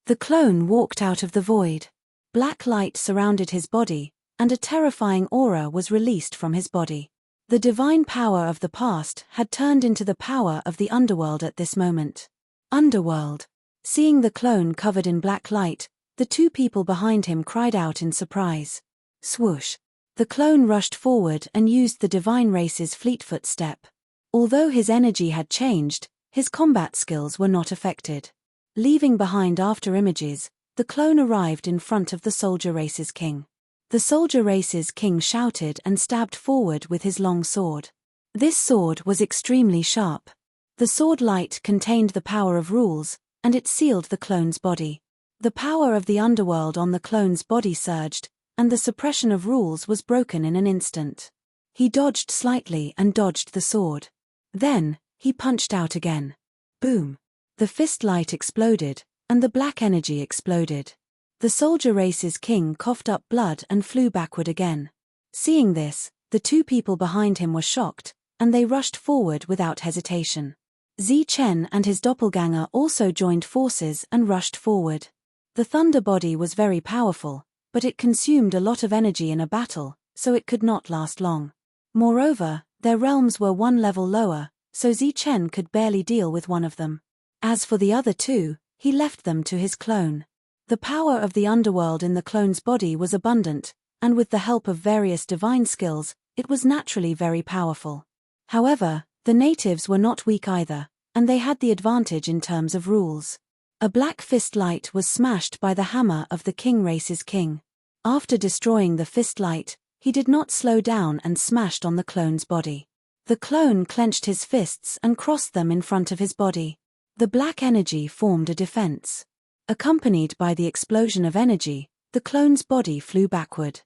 The clone walked out of the void. Black light surrounded his body, and a terrifying aura was released from his body. The divine power of the past had turned into the power of the underworld at this moment. Underworld. Seeing the clone covered in black light, the two people behind him cried out in surprise. Swoosh. The clone rushed forward and used the divine race's fleetfoot step. Although his energy had changed, his combat skills were not affected. Leaving behind after images, the clone arrived in front of the Soldier Race's king. The Soldier Race's king shouted and stabbed forward with his long sword. This sword was extremely sharp. The sword light contained the power of rules, and it sealed the clone's body. The power of the underworld on the clone's body surged, and the suppression of rules was broken in an instant. He dodged slightly and dodged the sword. Then, he punched out again. Boom. The fist light exploded, and the black energy exploded. The Soldier Race's king coughed up blood and flew backward again. Seeing this, the two people behind him were shocked, and they rushed forward without hesitation. Zi-Chen and his doppelganger also joined forces and rushed forward. The thunder body was very powerful, but it consumed a lot of energy in a battle, so it could not last long. Moreover, their realms were one level lower, so Zi-Chen could barely deal with one of them. As for the other two, he left them to his clone. The power of the underworld in the clone's body was abundant, and with the help of various divine skills, it was naturally very powerful. However, the natives were not weak either, and they had the advantage in terms of rules. A black fist light was smashed by the hammer of the King Race's king. After destroying the fist light, he did not slow down and smashed on the clone's body. The clone clenched his fists and crossed them in front of his body. The black energy formed a defense. Accompanied by the explosion of energy, the clone's body flew backward.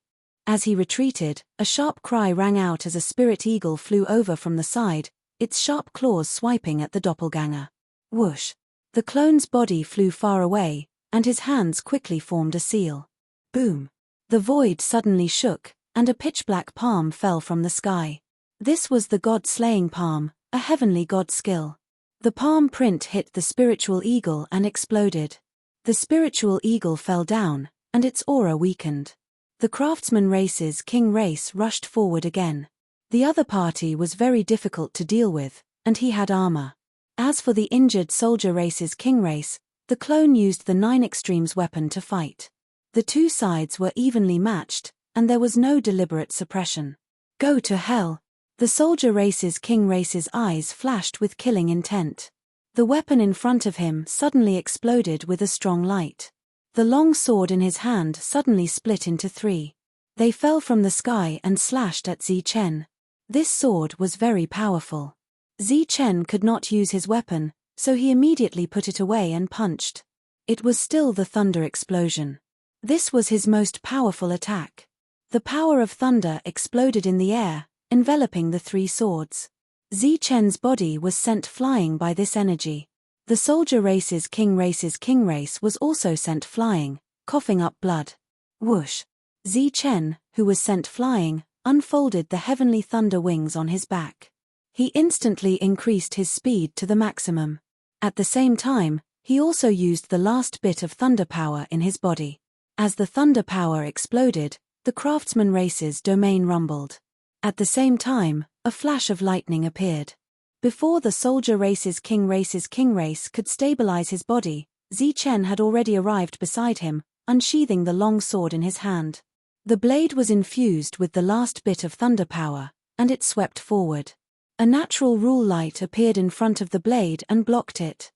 As he retreated, a sharp cry rang out as a spirit eagle flew over from the side, its sharp claws swiping at the doppelganger. Whoosh! The clone's body flew far away, and his hands quickly formed a seal. Boom! The void suddenly shook, and a pitch-black palm fell from the sky. This was the god-slaying palm, a heavenly god skill. The palm print hit the spiritual eagle and exploded. The spiritual eagle fell down, and its aura weakened. The craftsman race's king race rushed forward again. The other party was very difficult to deal with, and he had armor. As for the injured Soldier Race's king race, the clone used the 9 Extremes weapon to fight. The two sides were evenly matched, and there was no deliberate suppression. Go to hell! The Soldier Race's king race's eyes flashed with killing intent. The weapon in front of him suddenly exploded with a strong light. The long sword in his hand suddenly split into 3. They fell from the sky and slashed at Zi-Chen. This sword was very powerful. Zi-Chen could not use his weapon, so he immediately put it away and punched. It was still the thunder explosion. This was his most powerful attack. The power of thunder exploded in the air, enveloping the 3 swords. Zi-Chen's body was sent flying by this energy. The Soldier Race's king race was also sent flying, coughing up blood. Whoosh! Zi-Chen, who was sent flying, unfolded the heavenly thunder wings on his back. He instantly increased his speed to the maximum. At the same time, he also used the last bit of thunder power in his body. As the thunder power exploded, the craftsman race's domain rumbled. At the same time, a flash of lightning appeared. Before the Soldier Race's king race could stabilize his body, Zi-Chen had already arrived beside him, unsheathing the long sword in his hand. The blade was infused with the last bit of thunder power, and it swept forward. A natural rule light appeared in front of the blade and blocked it.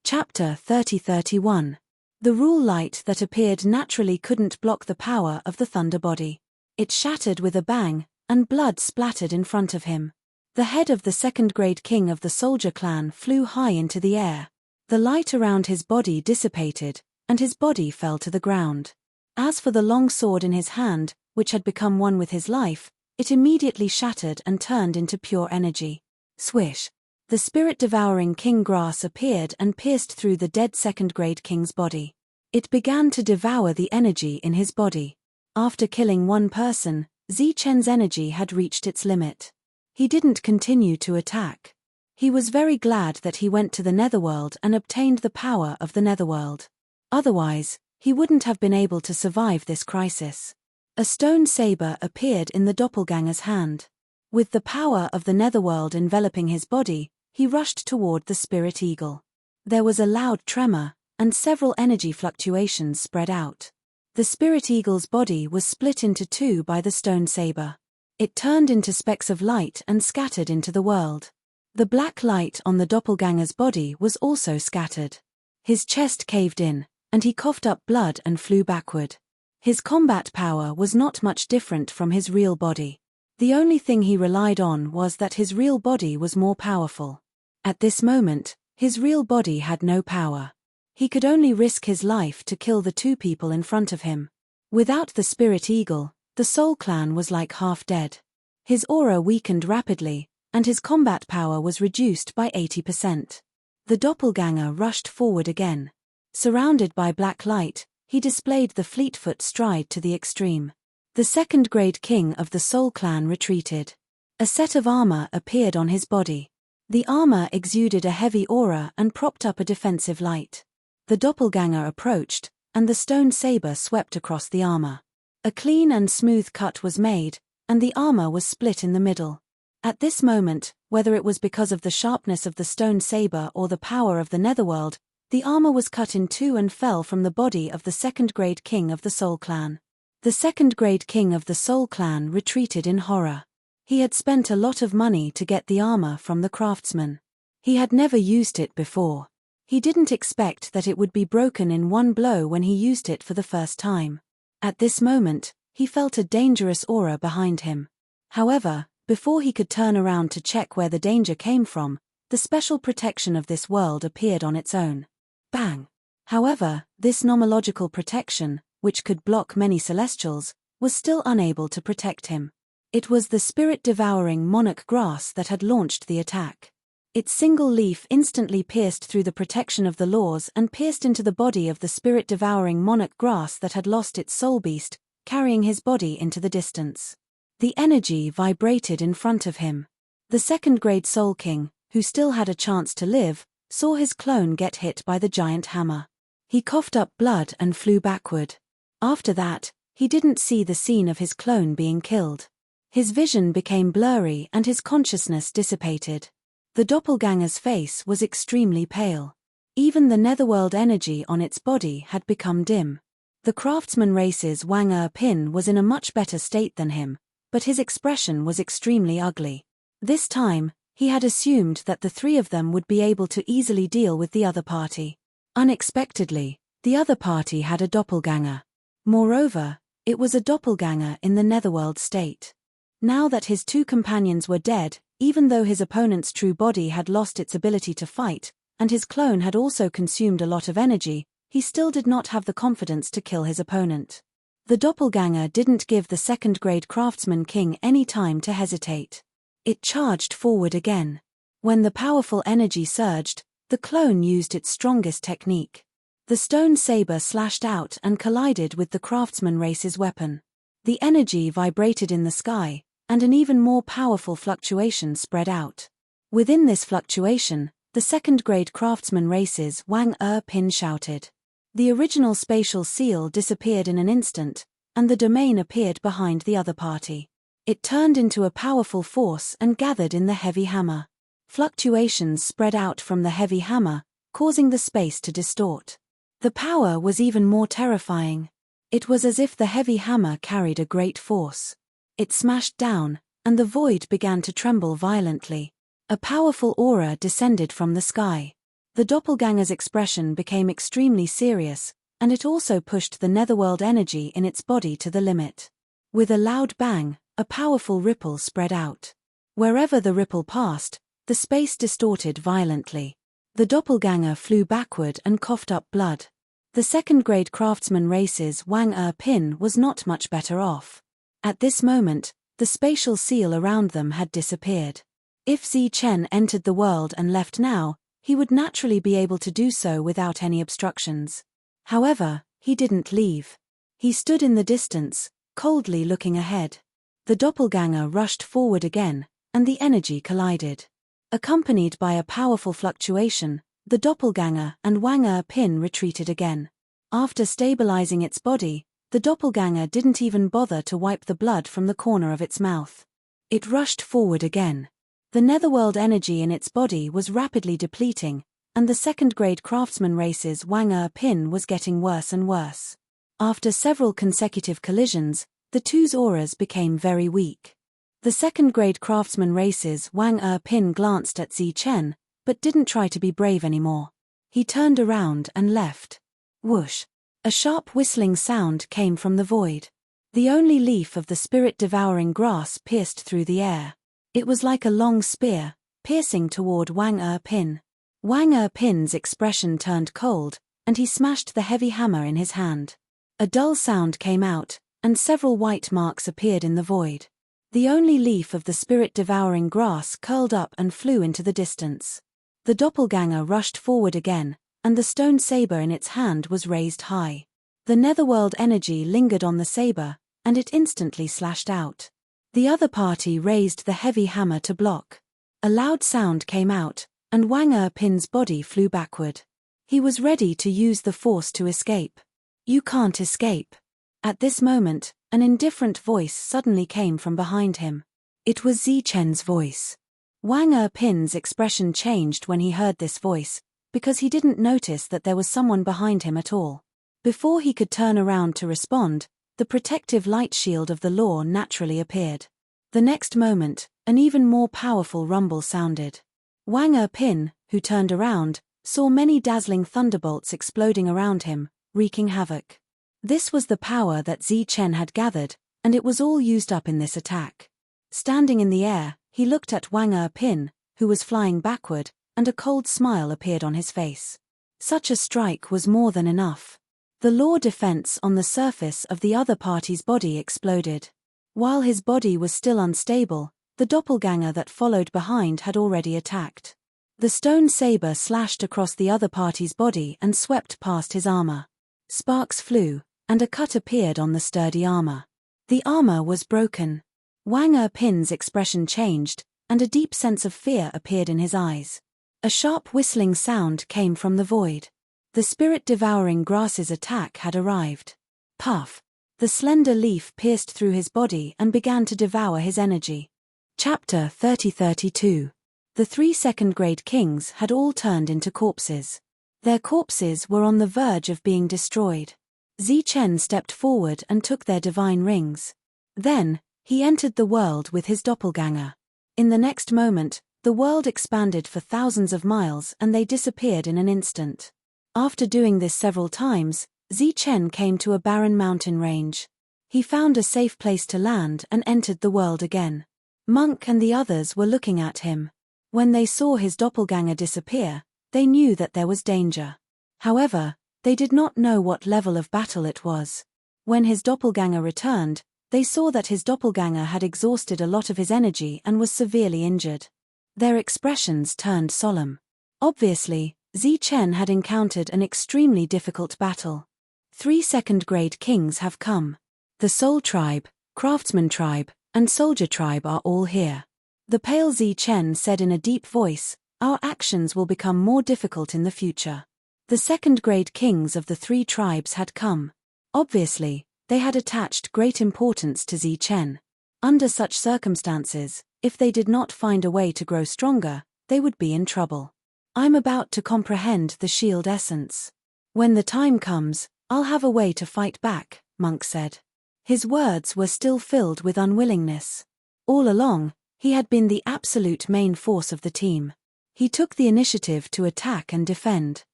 Chapter 30-31. The rule light that appeared naturally couldn't block the power of the thunder body. It shattered with a bang, and blood splattered in front of him. The head of the second-grade king of the soldier clan flew high into the air. The light around his body dissipated, and his body fell to the ground. As for the long sword in his hand, which had become one with his life, it immediately shattered and turned into pure energy. Swish! The spirit-devouring king grass appeared and pierced through the dead second-grade king's body. It began to devour the energy in his body. After killing one person, Zichen's energy had reached its limit. He didn't continue to attack. He was very glad that he went to the Netherworld and obtained the power of the Netherworld. Otherwise, he wouldn't have been able to survive this crisis. A stone saber appeared in the doppelganger's hand. With the power of the Netherworld enveloping his body, he rushed toward the spirit eagle. There was a loud tremor, and several energy fluctuations spread out. The spirit eagle's body was split into two by the stone saber. It turned into specks of light and scattered into the world. The black light on the doppelganger's body was also scattered. His chest caved in, and he coughed up blood and flew backward. His combat power was not much different from his real body. The only thing he relied on was that his real body was more powerful. At this moment, his real body had no power. He could only risk his life to kill the two people in front of him. Without the spirit eagle, the Soul Clan was like half dead. His aura weakened rapidly, and his combat power was reduced by 80%. The doppelganger rushed forward again. Surrounded by black light, he displayed the fleet-foot stride to the extreme. The second-grade king of the Soul Clan retreated. A set of armor appeared on his body. The armor exuded a heavy aura and propped up a defensive light. The doppelganger approached, and the stone saber swept across the armor. A clean and smooth cut was made, and the armor was split in the middle. At this moment, whether it was because of the sharpness of the stone saber or the power of the Netherworld, the armor was cut in two and fell from the body of the second-grade king of the Soul Clan. The second-grade king of the Soul Clan retreated in horror. He had spent a lot of money to get the armor from the craftsman. He had never used it before. He didn't expect that it would be broken in one blow when he used it for the first time. At this moment, he felt a dangerous aura behind him. However, before he could turn around to check where the danger came from, the special protection of this world appeared on its own. Bang! However, this nomological protection, which could block many celestials, was still unable to protect him. It was the spirit-devouring monarch grass that had launched the attack. Its single leaf instantly pierced through the protection of the laws and pierced into the body of the spirit-devouring monarch grass that had lost its soul beast, carrying his body into the distance. The energy vibrated in front of him. The second-grade Soul King, who still had a chance to live, saw his clone get hit by the giant hammer. He coughed up blood and flew backward. After that, he didn't see the scene of his clone being killed. His vision became blurry and his consciousness dissipated. The doppelganger's face was extremely pale. Even the netherworld energy on its body had become dim. The craftsman race's Wang Pin was in a much better state than him, but his expression was extremely ugly. This time, he had assumed that the three of them would be able to easily deal with the other party. Unexpectedly, the other party had a doppelganger. Moreover, it was a doppelganger in the netherworld state. Now that his two companions were dead, even though his opponent's true body had lost its ability to fight, and his clone had also consumed a lot of energy, he still did not have the confidence to kill his opponent. The doppelganger didn't give the second-grade craftsman king any time to hesitate. It charged forward again. When the powerful energy surged, the clone used its strongest technique. The stone saber slashed out and collided with the craftsman race's weapon. The energy vibrated in the sky, and an even more powerful fluctuation spread out. Within this fluctuation, the second-grade craftsman race's Wang Pin shouted. The original spatial seal disappeared in an instant, and the domain appeared behind the other party. It turned into a powerful force and gathered in the heavy hammer. Fluctuations spread out from the heavy hammer, causing the space to distort. The power was even more terrifying. It was as if the heavy hammer carried a great force. It smashed down, and the void began to tremble violently. A powerful aura descended from the sky. The doppelganger's expression became extremely serious, and it also pushed the netherworld energy in its body to the limit. With a loud bang, a powerful ripple spread out. Wherever the ripple passed, the space distorted violently. The doppelganger flew backward and coughed up blood. The second-grade craftsman race's Wang Pin was not much better off. At this moment, the spatial seal around them had disappeared. If Zichen entered the world and left now, he would naturally be able to do so without any obstructions. However, he didn't leave. He stood in the distance, coldly looking ahead. The doppelganger rushed forward again, and the energy collided. Accompanied by a powerful fluctuation, the doppelganger and Wang Erpin retreated again. After stabilizing its body, the doppelganger didn't even bother to wipe the blood from the corner of its mouth. It rushed forward again. The netherworld energy in its body was rapidly depleting, and the second-grade craftsman race's Wang Erpin was getting worse and worse. After several consecutive collisions, the two's auras became very weak. The second-grade craftsman race's Wang Erpin glanced at Zichen, but didn't try to be brave anymore. He turned around and left. Whoosh! A sharp whistling sound came from the void. The only leaf of the spirit-devouring grass pierced through the air. It was like a long spear, piercing toward Wang Erpin. Wang Erpin's expression turned cold, and he smashed the heavy hammer in his hand. A dull sound came out, and several white marks appeared in the void. The only leaf of the spirit-devouring grass curled up and flew into the distance. The doppelganger rushed forward again, and the stone saber in its hand was raised high. The netherworld energy lingered on the saber, and it instantly slashed out. The other party raised the heavy hammer to block. A loud sound came out, and Wang Erpin's body flew backward. He was ready to use the force to escape. "You can't escape." At this moment, an indifferent voice suddenly came from behind him. It was Zichen's voice. Wang Erpin's expression changed when he heard this voice, because he didn't notice that there was someone behind him at all. Before he could turn around to respond, the protective light shield of the law naturally appeared. The next moment, an even more powerful rumble sounded. Wang Erpin, who turned around, saw many dazzling thunderbolts exploding around him, wreaking havoc. This was the power that Zichen had gathered, and it was all used up in this attack. Standing in the air, he looked at Wang Erpin, who was flying backward, and a cold smile appeared on his face. Such a strike was more than enough. The law defense on the surface of the other party's body exploded. While his body was still unstable, the doppelganger that followed behind had already attacked. The stone saber slashed across the other party's body and swept past his armor. Sparks flew, and a cut appeared on the sturdy armor. The armor was broken. Wang Erpin's expression changed, and a deep sense of fear appeared in his eyes. A sharp whistling sound came from the void. The spirit-devouring grass's attack had arrived. Puff! The slender leaf pierced through his body and began to devour his energy. Chapter 30-32. The 3 second-grade kings had all turned into corpses. Their corpses were on the verge of being destroyed. Zichen stepped forward and took their divine rings. Then, he entered the world with his doppelganger. In the next moment, the world expanded for thousands of miles and they disappeared in an instant. After doing this several times, Zichen came to a barren mountain range. He found a safe place to land and entered the world again. Monk and the others were looking at him. When they saw his doppelganger disappear, they knew that there was danger. However, they did not know what level of battle it was. When his doppelganger returned, they saw that his doppelganger had exhausted a lot of his energy and was severely injured. Their expressions turned solemn. Obviously, Zichen had encountered an extremely difficult battle. 3 second-grade kings have come. The Soul Tribe, Craftsman Tribe, and Soldier Tribe are all here. The pale Zichen said in a deep voice, "Our actions will become more difficult in the future." The second-grade kings of the 3 tribes had come. Obviously, they had attached great importance to Zichen. Under such circumstances, if they did not find a way to grow stronger, they would be in trouble. "I'm about to comprehend the shield essence. When the time comes, I'll have a way to fight back," Monk said. His words were still filled with unwillingness. All along, he had been the absolute main force of the team. He took the initiative to attack and defend.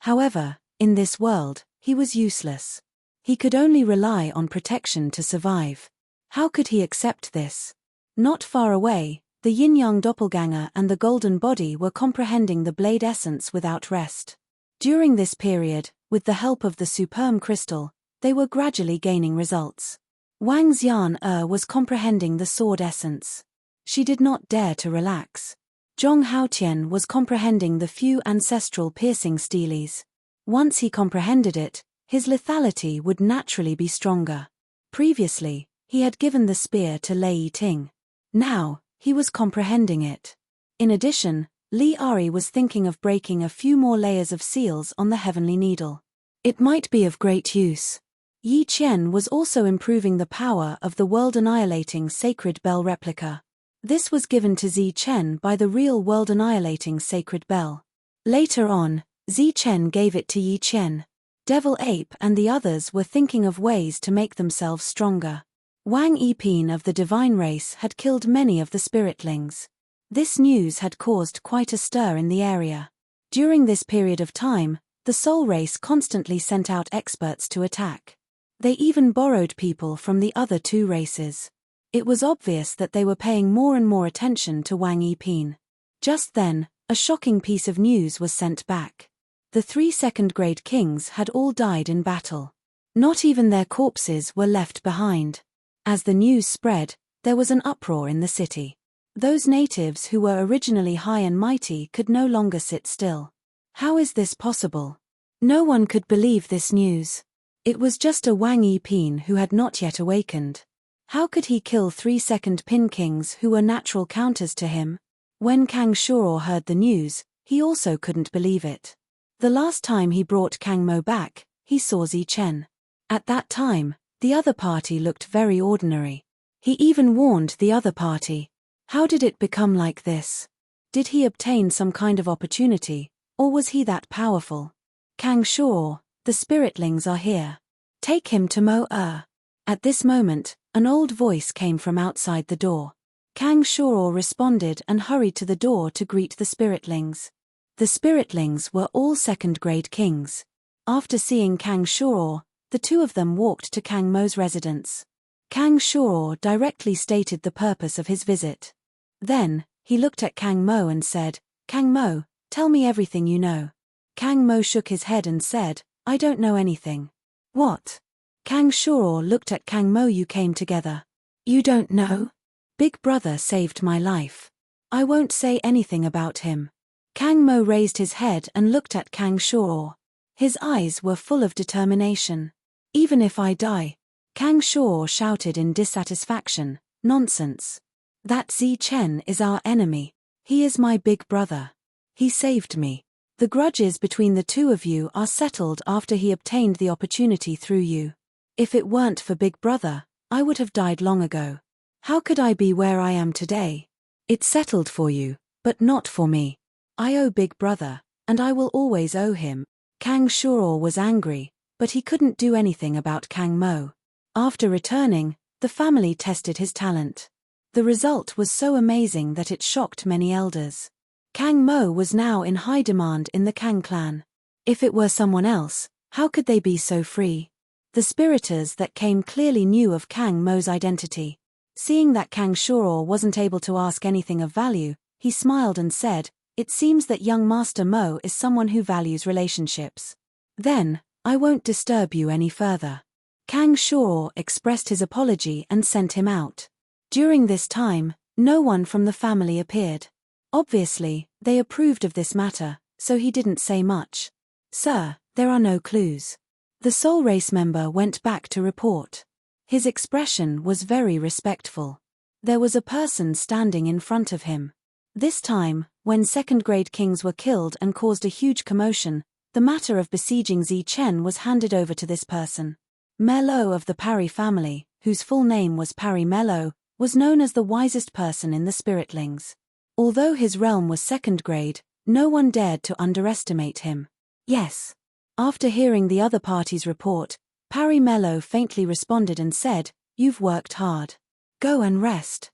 However, in this world, he was useless. He could only rely on protection to survive. How could he accept this? Not far away, the yin-yang doppelganger and the golden body were comprehending the blade essence without rest. During this period, with the help of the superm crystal, they were gradually gaining results. Wang Xian was comprehending the sword essence. She did not dare to relax. Zhong Haotian was comprehending the few ancestral piercing steles. Once he comprehended it, his lethality would naturally be stronger. Previously, he had given the spear to Lei Ting. Now, he was comprehending it. In addition, Li Ari was thinking of breaking a few more layers of seals on the heavenly needle. It might be of great use. Yi Qian was also improving the power of the world-annihilating sacred bell replica. This was given to Zi Chen by the real world-annihilating sacred bell. Later on, Zi Chen gave it to Yi Qian. Devil Ape and the others were thinking of ways to make themselves stronger. Wang Yiping of the divine race had killed many of the spiritlings. This news had caused quite a stir in the area. During this period of time, the soul race constantly sent out experts to attack. They even borrowed people from the other two races. It was obvious that they were paying more and more attention to Wang Yiping. Just then, a shocking piece of news was sent back. The 3 second-grade kings had all died in battle. Not even their corpses were left behind. As the news spread, there was an uproar in the city. Those natives who were originally high and mighty could no longer sit still. How is this possible? No one could believe this news. It was just a Wang Yiping who had not yet awakened. How could he kill 3 second pin kings who were natural counters to him? When Kang Shuro heard the news, he also couldn't believe it. The last time he brought Kang Mo back, he saw Zi Chen. At that time, the other party looked very ordinary. He even warned the other party. How did it become like this? Did he obtain some kind of opportunity, or was he that powerful? Kang Shuro, the spiritlings are here. Take him to Mo-er. At this moment, an old voice came from outside the door. Kang Shuro responded and hurried to the door to greet the spiritlings. The spiritlings were all second-grade kings. After seeing Kang Shuro, the two of them walked to Kang Mo's residence. Kang Shuro directly stated the purpose of his visit. Then, he looked at Kang Mo and said, "Kang Mo, tell me everything you know." Kang Mo shook his head and said, "I don't know anything." "What?" Kang Shuro looked at Kang Mo. "You came together. You don't know? Big brother saved my life. I won't say anything about him." Kang Mo raised his head and looked at Kang Shuro. His eyes were full of determination. "Even if I die," Kang Shuro shouted in dissatisfaction, "Nonsense. That Zi Chen is our enemy. He is my big brother. He saved me. The grudges between the two of you are settled after he obtained the opportunity through you. If it weren't for Big Brother, I would have died long ago. How could I be where I am today? It's settled for you, but not for me. I owe Big Brother, and I will always owe him." Kang Shuro was angry, but he couldn't do anything about Kang Mo. After returning, the family tested his talent. The result was so amazing that it shocked many elders. Kang Mo was now in high demand in the Kang clan. If it were someone else, how could they be so free? The spiriters that came clearly knew of Kang Mo's identity. Seeing that Kang Shuro wasn't able to ask anything of value, he smiled and said, "It seems that young Master Mo is someone who values relationships. Then, I won't disturb you any further." Kang Shuro expressed his apology and sent him out. During this time, no one from the family appeared. Obviously, they approved of this matter, so he didn't say much. "Sir, there are no clues." The soul race member went back to report. His expression was very respectful. There was a person standing in front of him. This time, when second-grade kings were killed and caused a huge commotion, the matter of besieging Zi Chen was handed over to this person. Melo of the Parry family, whose full name was Parry Melo, was known as the wisest person in the spiritlings. Although his realm was second grade, no one dared to underestimate him. "Yes." After hearing the other party's report, Parry Melo faintly responded and said, "You've worked hard. Go and rest."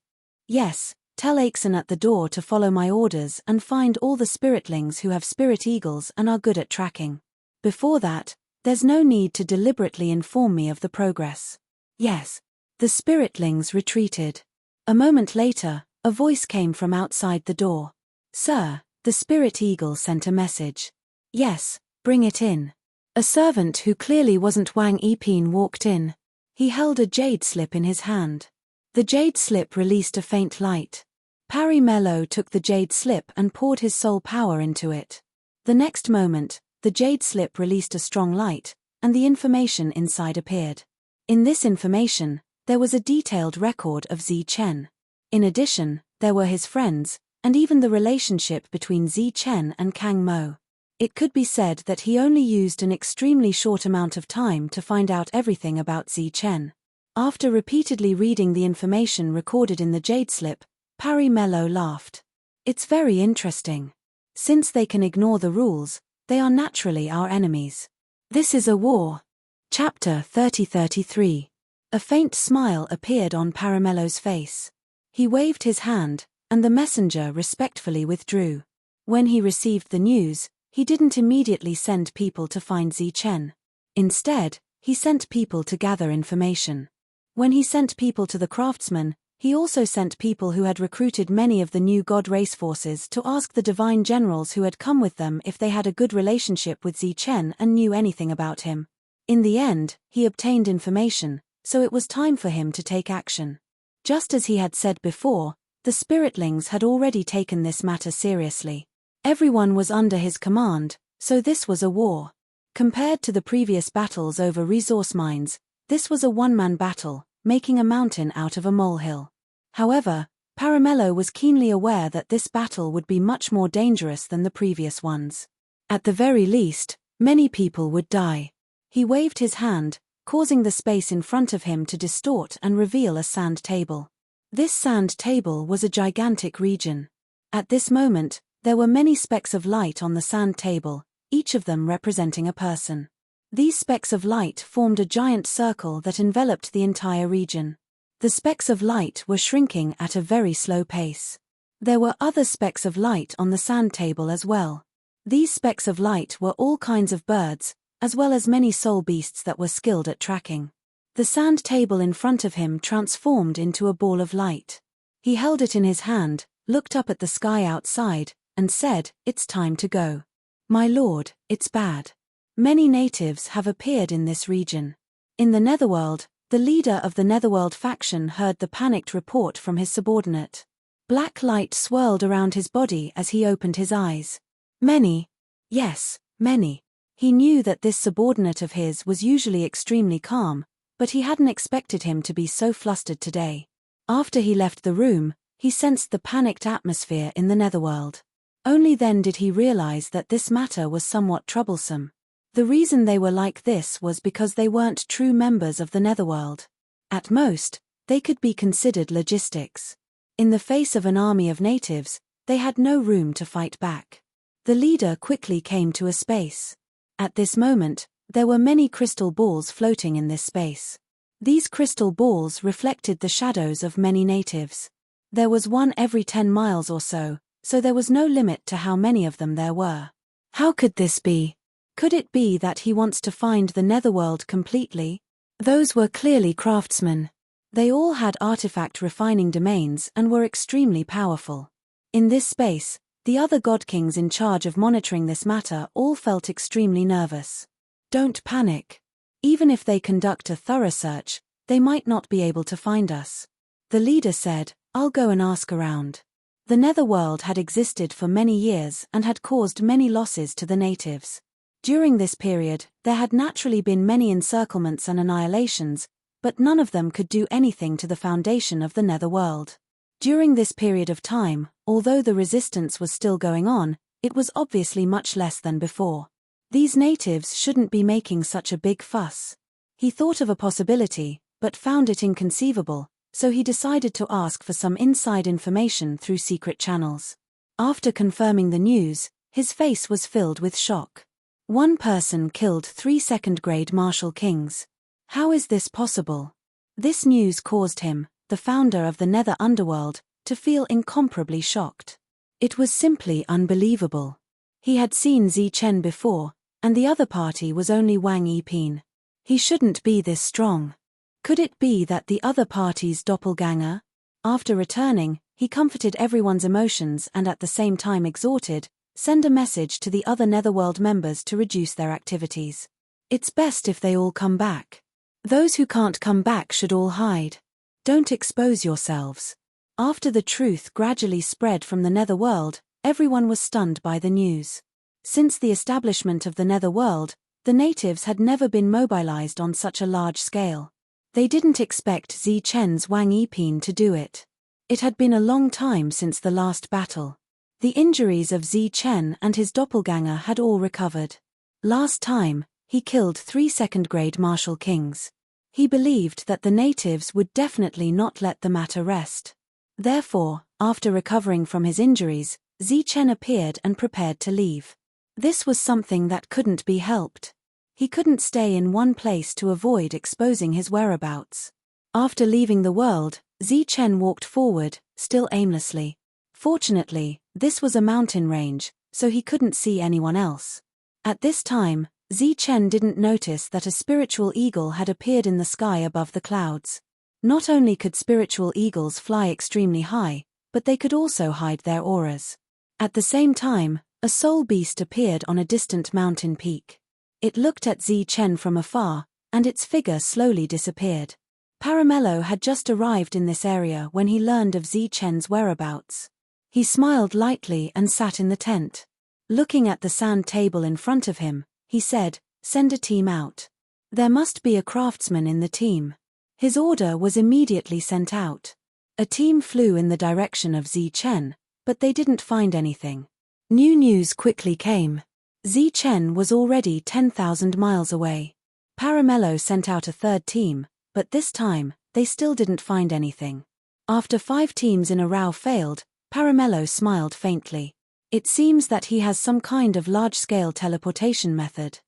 "Yes, tell Aixen at the door to follow my orders and find all the spiritlings who have spirit eagles and are good at tracking. Before that, there's no need to deliberately inform me of the progress." "Yes." The spiritlings retreated. A moment later, a voice came from outside the door. "Sir, the spirit eagle sent a message." "Yes, bring it in." A servant who clearly wasn't Wang Yiping walked in. He held a jade slip in his hand. The jade slip released a faint light. Parry Mello took the jade slip and poured his soul power into it. The next moment, the jade slip released a strong light, and the information inside appeared. In this information, there was a detailed record of Zi Chen. In addition, there were his friends, and even the relationship between Zi Chen and Kang Mo. It could be said that he only used an extremely short amount of time to find out everything about Zi Chen. After repeatedly reading the information recorded in the jade slip, Parry Mello laughed. It's very interesting. Since they can ignore the rules, they are naturally our enemies. This is a war. Chapter 30-33. A faint smile appeared on Paramello's face. He waved his hand, and the messenger respectfully withdrew. When he received the news, he didn't immediately send people to find Zi Chen. Instead, he sent people to gather information. When he sent people to the craftsmen, he also sent people who had recruited many of the new god race forces to ask the divine generals who had come with them if they had a good relationship with Zi Chen and knew anything about him. In the end, he obtained information, so it was time for him to take action. Just as he had said before, the spiritlings had already taken this matter seriously. Everyone was under his command, so this was a war. Compared to the previous battles over resource mines, this was a one-man battle, making a mountain out of a molehill. However, Paramello was keenly aware that this battle would be much more dangerous than the previous ones. At the very least, many people would die. He waved his hand, causing the space in front of him to distort and reveal a sand table. This sand table was a gigantic region. At this moment, there were many specks of light on the sand table, each of them representing a person. These specks of light formed a giant circle that enveloped the entire region. The specks of light were shrinking at a very slow pace. There were other specks of light on the sand table as well. These specks of light were all kinds of birds, as well as many soul beasts that were skilled at tracking. The sand table in front of him transformed into a ball of light. He held it in his hand, looked up at the sky outside, and said, "It's time to go. My lord, it's bad. Many natives have appeared in this region." In the Netherworld, the leader of the Netherworld faction heard the panicked report from his subordinate. Black light swirled around his body as he opened his eyes. Many? Yes, many. He knew that this subordinate of his was usually extremely calm, but he hadn't expected him to be so flustered today. After he left the room, he sensed the panicked atmosphere in the Netherworld. Only then did he realize that this matter was somewhat troublesome. The reason they were like this was because they weren't true members of the Netherworld. At most, they could be considered logistics. In the face of an army of natives, they had no room to fight back. The leader quickly came to a space. At this moment, there were many crystal balls floating in this space. These crystal balls reflected the shadows of many natives. There was one every 10 miles or so there was no limit to how many of them there were. How could this be? Could it be that he wants to find the Netherworld completely? Those were clearly craftsmen. They all had artifact refining domains and were extremely powerful. In this space, the other god kings in charge of monitoring this matter all felt extremely nervous. Don't panic. Even if they conduct a thorough search, they might not be able to find us. The leader said, "I'll go and ask around." The Netherworld had existed for many years and had caused many losses to the natives. During this period, there had naturally been many encirclements and annihilations, but none of them could do anything to the foundation of the Netherworld. During this period of time, although the resistance was still going on, it was obviously much less than before. These natives shouldn't be making such a big fuss. He thought of a possibility, but found it inconceivable, so he decided to ask for some inside information through secret channels. After confirming the news, his face was filled with shock. One person killed 3 second-grade martial kings. How is this possible? This news caused him, the founder of the Nether Underworld, to feel incomparably shocked. It was simply unbelievable. He had seen Zi Chen before, and the other party was only Wang Yiping. He shouldn't be this strong. Could it be that the other party's doppelganger? After returning, he comforted everyone's emotions and at the same time exhorted, send a message to the other Netherworld members to reduce their activities. It's best if they all come back. Those who can't come back should all hide. Don't expose yourselves. After the truth gradually spread from the netherworld, everyone was stunned by the news. Since the establishment of the netherworld, the natives had never been mobilized on such a large scale. They didn't expect Zi Chen's Wang Yiping to do it. It had been a long time since the last battle. The injuries of Zi Chen and his doppelganger had all recovered. Last time, he killed 3 second-grade martial kings. He believed that the natives would definitely not let the matter rest. Therefore, after recovering from his injuries, Zi Chen appeared and prepared to leave. This was something that couldn't be helped. He couldn't stay in one place to avoid exposing his whereabouts. After leaving the world, Zi Chen walked forward, still aimlessly. Fortunately, this was a mountain range, so he couldn't see anyone else. At this time, Zi Chen didn't notice that a spiritual eagle had appeared in the sky above the clouds. Not only could spiritual eagles fly extremely high, but they could also hide their auras. At the same time, a soul beast appeared on a distant mountain peak. It looked at Zi Chen from afar, and its figure slowly disappeared. Paramello had just arrived in this area when he learned of Zi Chen's whereabouts. He smiled lightly and sat in the tent. Looking at the sand table in front of him, he said, "Send a team out. There must be a craftsman in the team." His order was immediately sent out. A team flew in the direction of Zi Chen, but they didn't find anything. New news quickly came. Zi Chen was already 10,000 miles away. Paramello sent out a third team, but this time, they still didn't find anything. After 5 teams in a row failed, Paramello smiled faintly. It seems that he has some kind of large-scale teleportation method.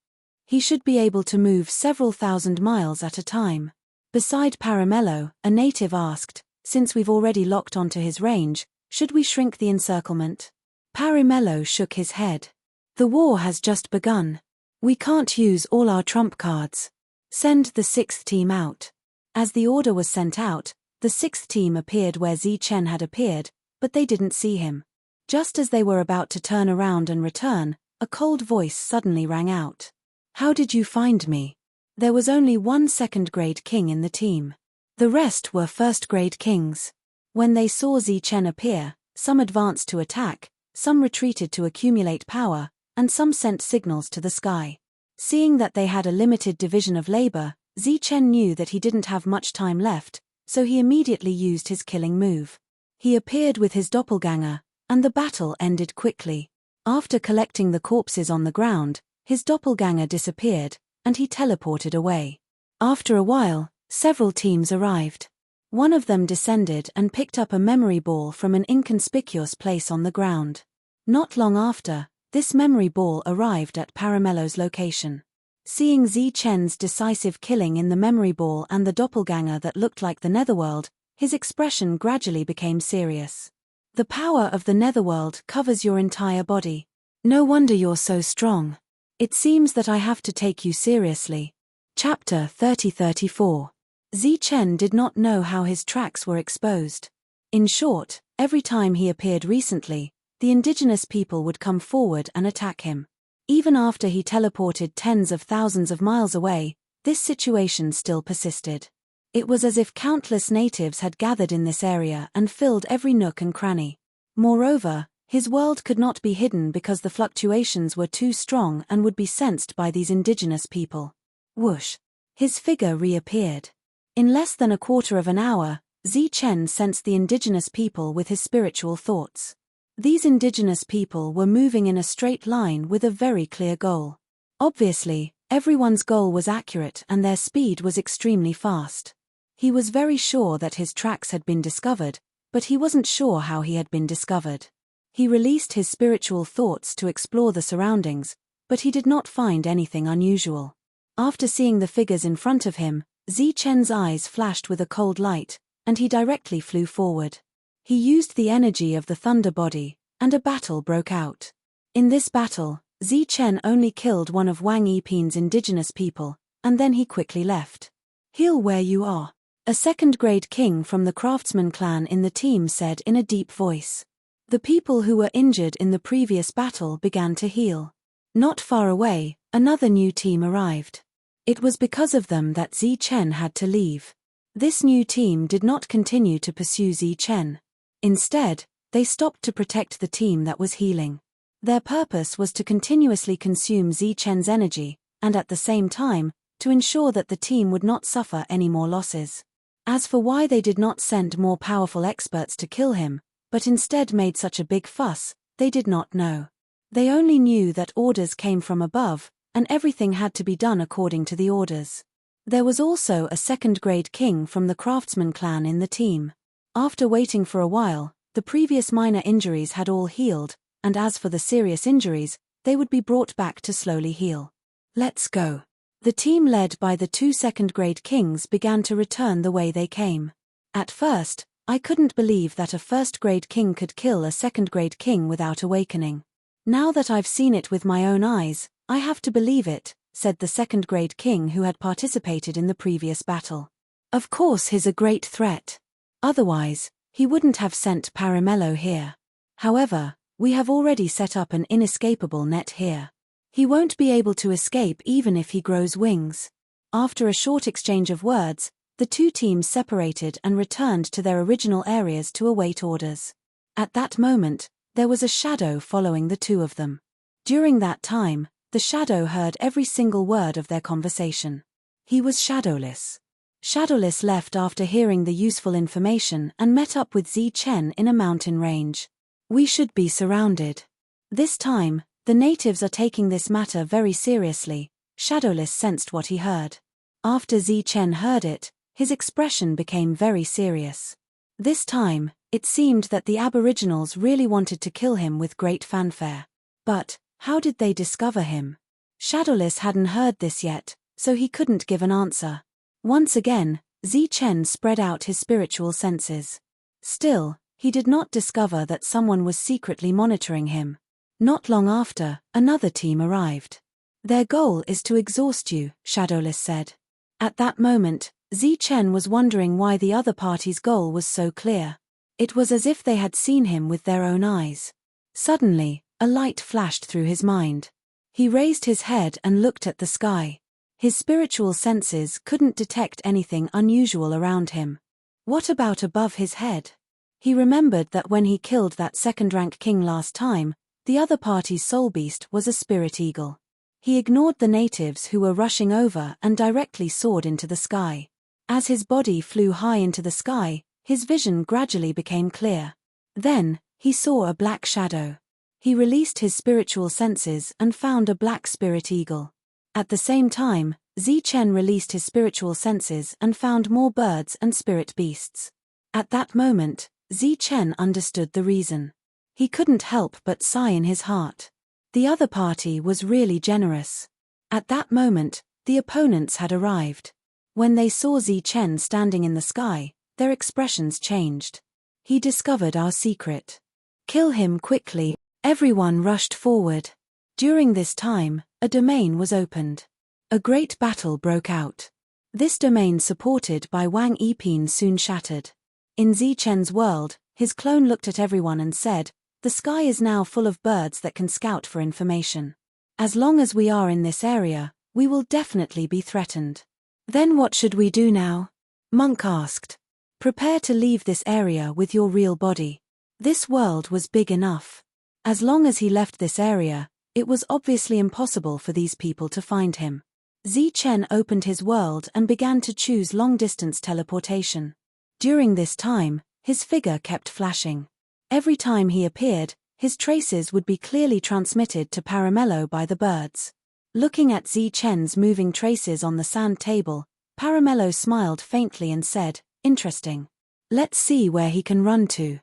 He should be able to move several thousand miles at a time. Beside Paramello, a native asked, "Since we've already locked onto his range, should we shrink the encirclement?" Paramello shook his head. "The war has just begun. We can't use all our trump cards. Send the 6th team out." As the order was sent out, the 6th team appeared where Zi Chen had appeared, but they didn't see him. Just as they were about to turn around and return, a cold voice suddenly rang out. "How did you find me?" There was only 1 second-grade king in the team. The rest were first-grade kings. When they saw Zi Chen appear, some advanced to attack, some retreated to accumulate power, and some sent signals to the sky. Seeing that they had a limited division of labor, Zi Chen knew that he didn't have much time left, so he immediately used his killing move. He appeared with his doppelganger, and the battle ended quickly. After collecting the corpses on the ground, his doppelganger disappeared, and he teleported away. After a while, several teams arrived. One of them descended and picked up a memory ball from an inconspicuous place on the ground. Not long after, this memory ball arrived at Paramello's location. Seeing Zi Chen's decisive killing in the memory ball and the doppelganger that looked like the netherworld, his expression gradually became serious. "The power of the netherworld covers your entire body. No wonder you're so strong. It seems that I have to take you seriously." Chapter 30-34. Zi Chen did not know how his tracks were exposed. In short, every time he appeared recently, the indigenous people would come forward and attack him. Even after he teleported tens of thousands of miles away, this situation still persisted. It was as if countless natives had gathered in this area and filled every nook and cranny. Moreover, his world could not be hidden because the fluctuations were too strong and would be sensed by these indigenous people. Whoosh! His figure reappeared. In less than a quarter of an hour, Zi Chen sensed the indigenous people with his spiritual thoughts. These indigenous people were moving in a straight line with a very clear goal. Obviously, everyone's goal was accurate and their speed was extremely fast. He was very sure that his tracks had been discovered, but he wasn't sure how he had been discovered. He released his spiritual thoughts to explore the surroundings, but he did not find anything unusual. After seeing the figures in front of him, Zi Chen's eyes flashed with a cold light, and he directly flew forward. He used the energy of the thunder body, and a battle broke out. In this battle, Zi Chen only killed one of Wang Yiping's indigenous people, and then he quickly left. "Heal where you are," a second-grade king from the craftsman clan in the team said in a deep voice. The people who were injured in the previous battle began to heal. Not far away, another new team arrived. It was because of them that Zi Chen had to leave. This new team did not continue to pursue Zi Chen. Instead, they stopped to protect the team that was healing. Their purpose was to continuously consume Zi Chen's energy, and at the same time, to ensure that the team would not suffer any more losses. As for why they did not send more powerful experts to kill him, but instead made such a big fuss, they did not know. They only knew that orders came from above, and everything had to be done according to the orders. There was also a second-grade king from the craftsman clan in the team. After waiting for a while, the previous minor injuries had all healed, and as for the serious injuries, they would be brought back to slowly heal. Let's go. The team led by the two second-grade kings began to return the way they came. At first, I couldn't believe that a first-grade king could kill a second-grade king without awakening. Now that I've seen it with my own eyes, I have to believe it, said the second-grade king who had participated in the previous battle. Of course he's a great threat. Otherwise, he wouldn't have sent Paramello here. However, we have already set up an inescapable net here. He won't be able to escape even if he grows wings. After a short exchange of words, the two teams separated and returned to their original areas to await orders. At that moment, there was a shadow following the two of them. During that time, the shadow heard every single word of their conversation. He was shadowless. Shadowless left after hearing the useful information and met up with Zi Chen in a mountain range. We should be surrounded. This time, the natives are taking this matter very seriously. Shadowless sensed what he heard. After Zi Chen heard it, his expression became very serious. This time, it seemed that the aboriginals really wanted to kill him with great fanfare. But, how did they discover him? Shadowless hadn't heard this yet, so he couldn't give an answer. Once again, Zi Chen spread out his spiritual senses. Still, he did not discover that someone was secretly monitoring him. Not long after, another team arrived. Their goal is to exhaust you, Shadowless said. At that moment, Zi Chen was wondering why the other party's goal was so clear. It was as if they had seen him with their own eyes. Suddenly, a light flashed through his mind. He raised his head and looked at the sky. His spiritual senses couldn't detect anything unusual around him. What about above his head? He remembered that when he killed that second-rank king last time, the other party's soul beast was a spirit eagle. He ignored the natives who were rushing over and directly soared into the sky. As his body flew high into the sky, his vision gradually became clear. Then, he saw a black shadow. He released his spiritual senses and found a black spirit eagle. At the same time, Zi Chen released his spiritual senses and found more birds and spirit beasts. At that moment, Zi Chen understood the reason. He couldn't help but sigh in his heart. The other party was really generous. At that moment, the opponents had arrived. When they saw Zi Chen standing in the sky, their expressions changed. He discovered our secret. Kill him quickly. Everyone rushed forward. During this time, a domain was opened. A great battle broke out. This domain supported by Wang Yiping soon shattered. In Zi Chen's world, his clone looked at everyone and said, "The sky is now full of birds that can scout for information. As long as we are in this area, we will definitely be threatened." "Then what should we do now?" Monk asked. "Prepare to leave this area with your real body. This world was big enough. As long as he left this area, it was obviously impossible for these people to find him." Zi Chen opened his world and began to choose long-distance teleportation. During this time, his figure kept flashing. Every time he appeared, his traces would be clearly transmitted to Paramello by the birds. Looking at Zi Chen's moving traces on the sand table, Paramello smiled faintly and said, "Interesting. Let's see where he can run to."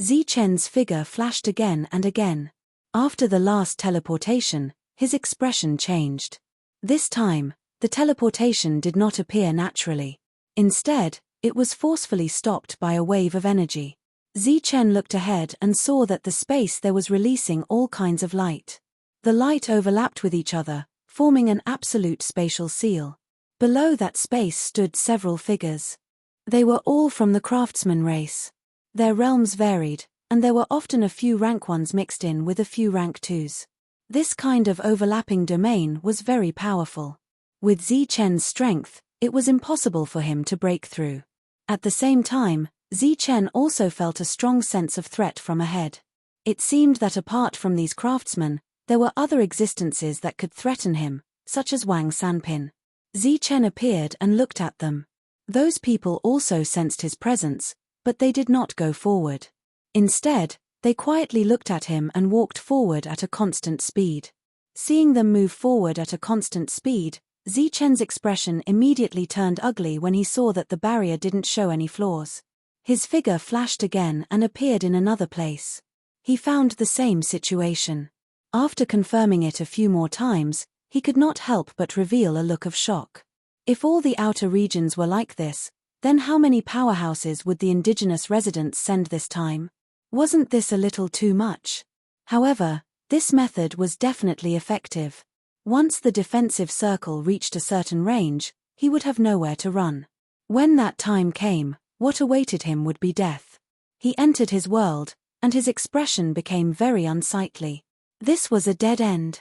Zi Chen's figure flashed again and again. After the last teleportation, his expression changed. This time, the teleportation did not appear naturally. Instead, it was forcefully stopped by a wave of energy. Zi Chen looked ahead and saw that the space there was releasing all kinds of light. The light overlapped with each other, forming an absolute spatial seal. Below that space stood several figures. They were all from the craftsman race. Their realms varied, and there were often a few rank 1s mixed in with a few rank 2s. This kind of overlapping domain was very powerful. With Zichen's strength, it was impossible for him to break through. At the same time, Zichen also felt a strong sense of threat from ahead. It seemed that apart from these craftsmen, there were other existences that could threaten him, such as Wang Sanpin. Zichen appeared and looked at them. Those people also sensed his presence, but they did not go forward. Instead, they quietly looked at him and walked forward at a constant speed. Seeing them move forward at a constant speed, Zichen's expression immediately turned ugly when he saw that the barrier didn't show any flaws. His figure flashed again and appeared in another place. He found the same situation. After confirming it a few more times, he could not help but reveal a look of shock. If all the outer regions were like this, then how many powerhouses would the indigenous residents send this time? Wasn't this a little too much? However, this method was definitely effective. Once the defensive circle reached a certain range, he would have nowhere to run. When that time came, what awaited him would be death. He entered his world, and his expression became very unsightly. This was a dead end.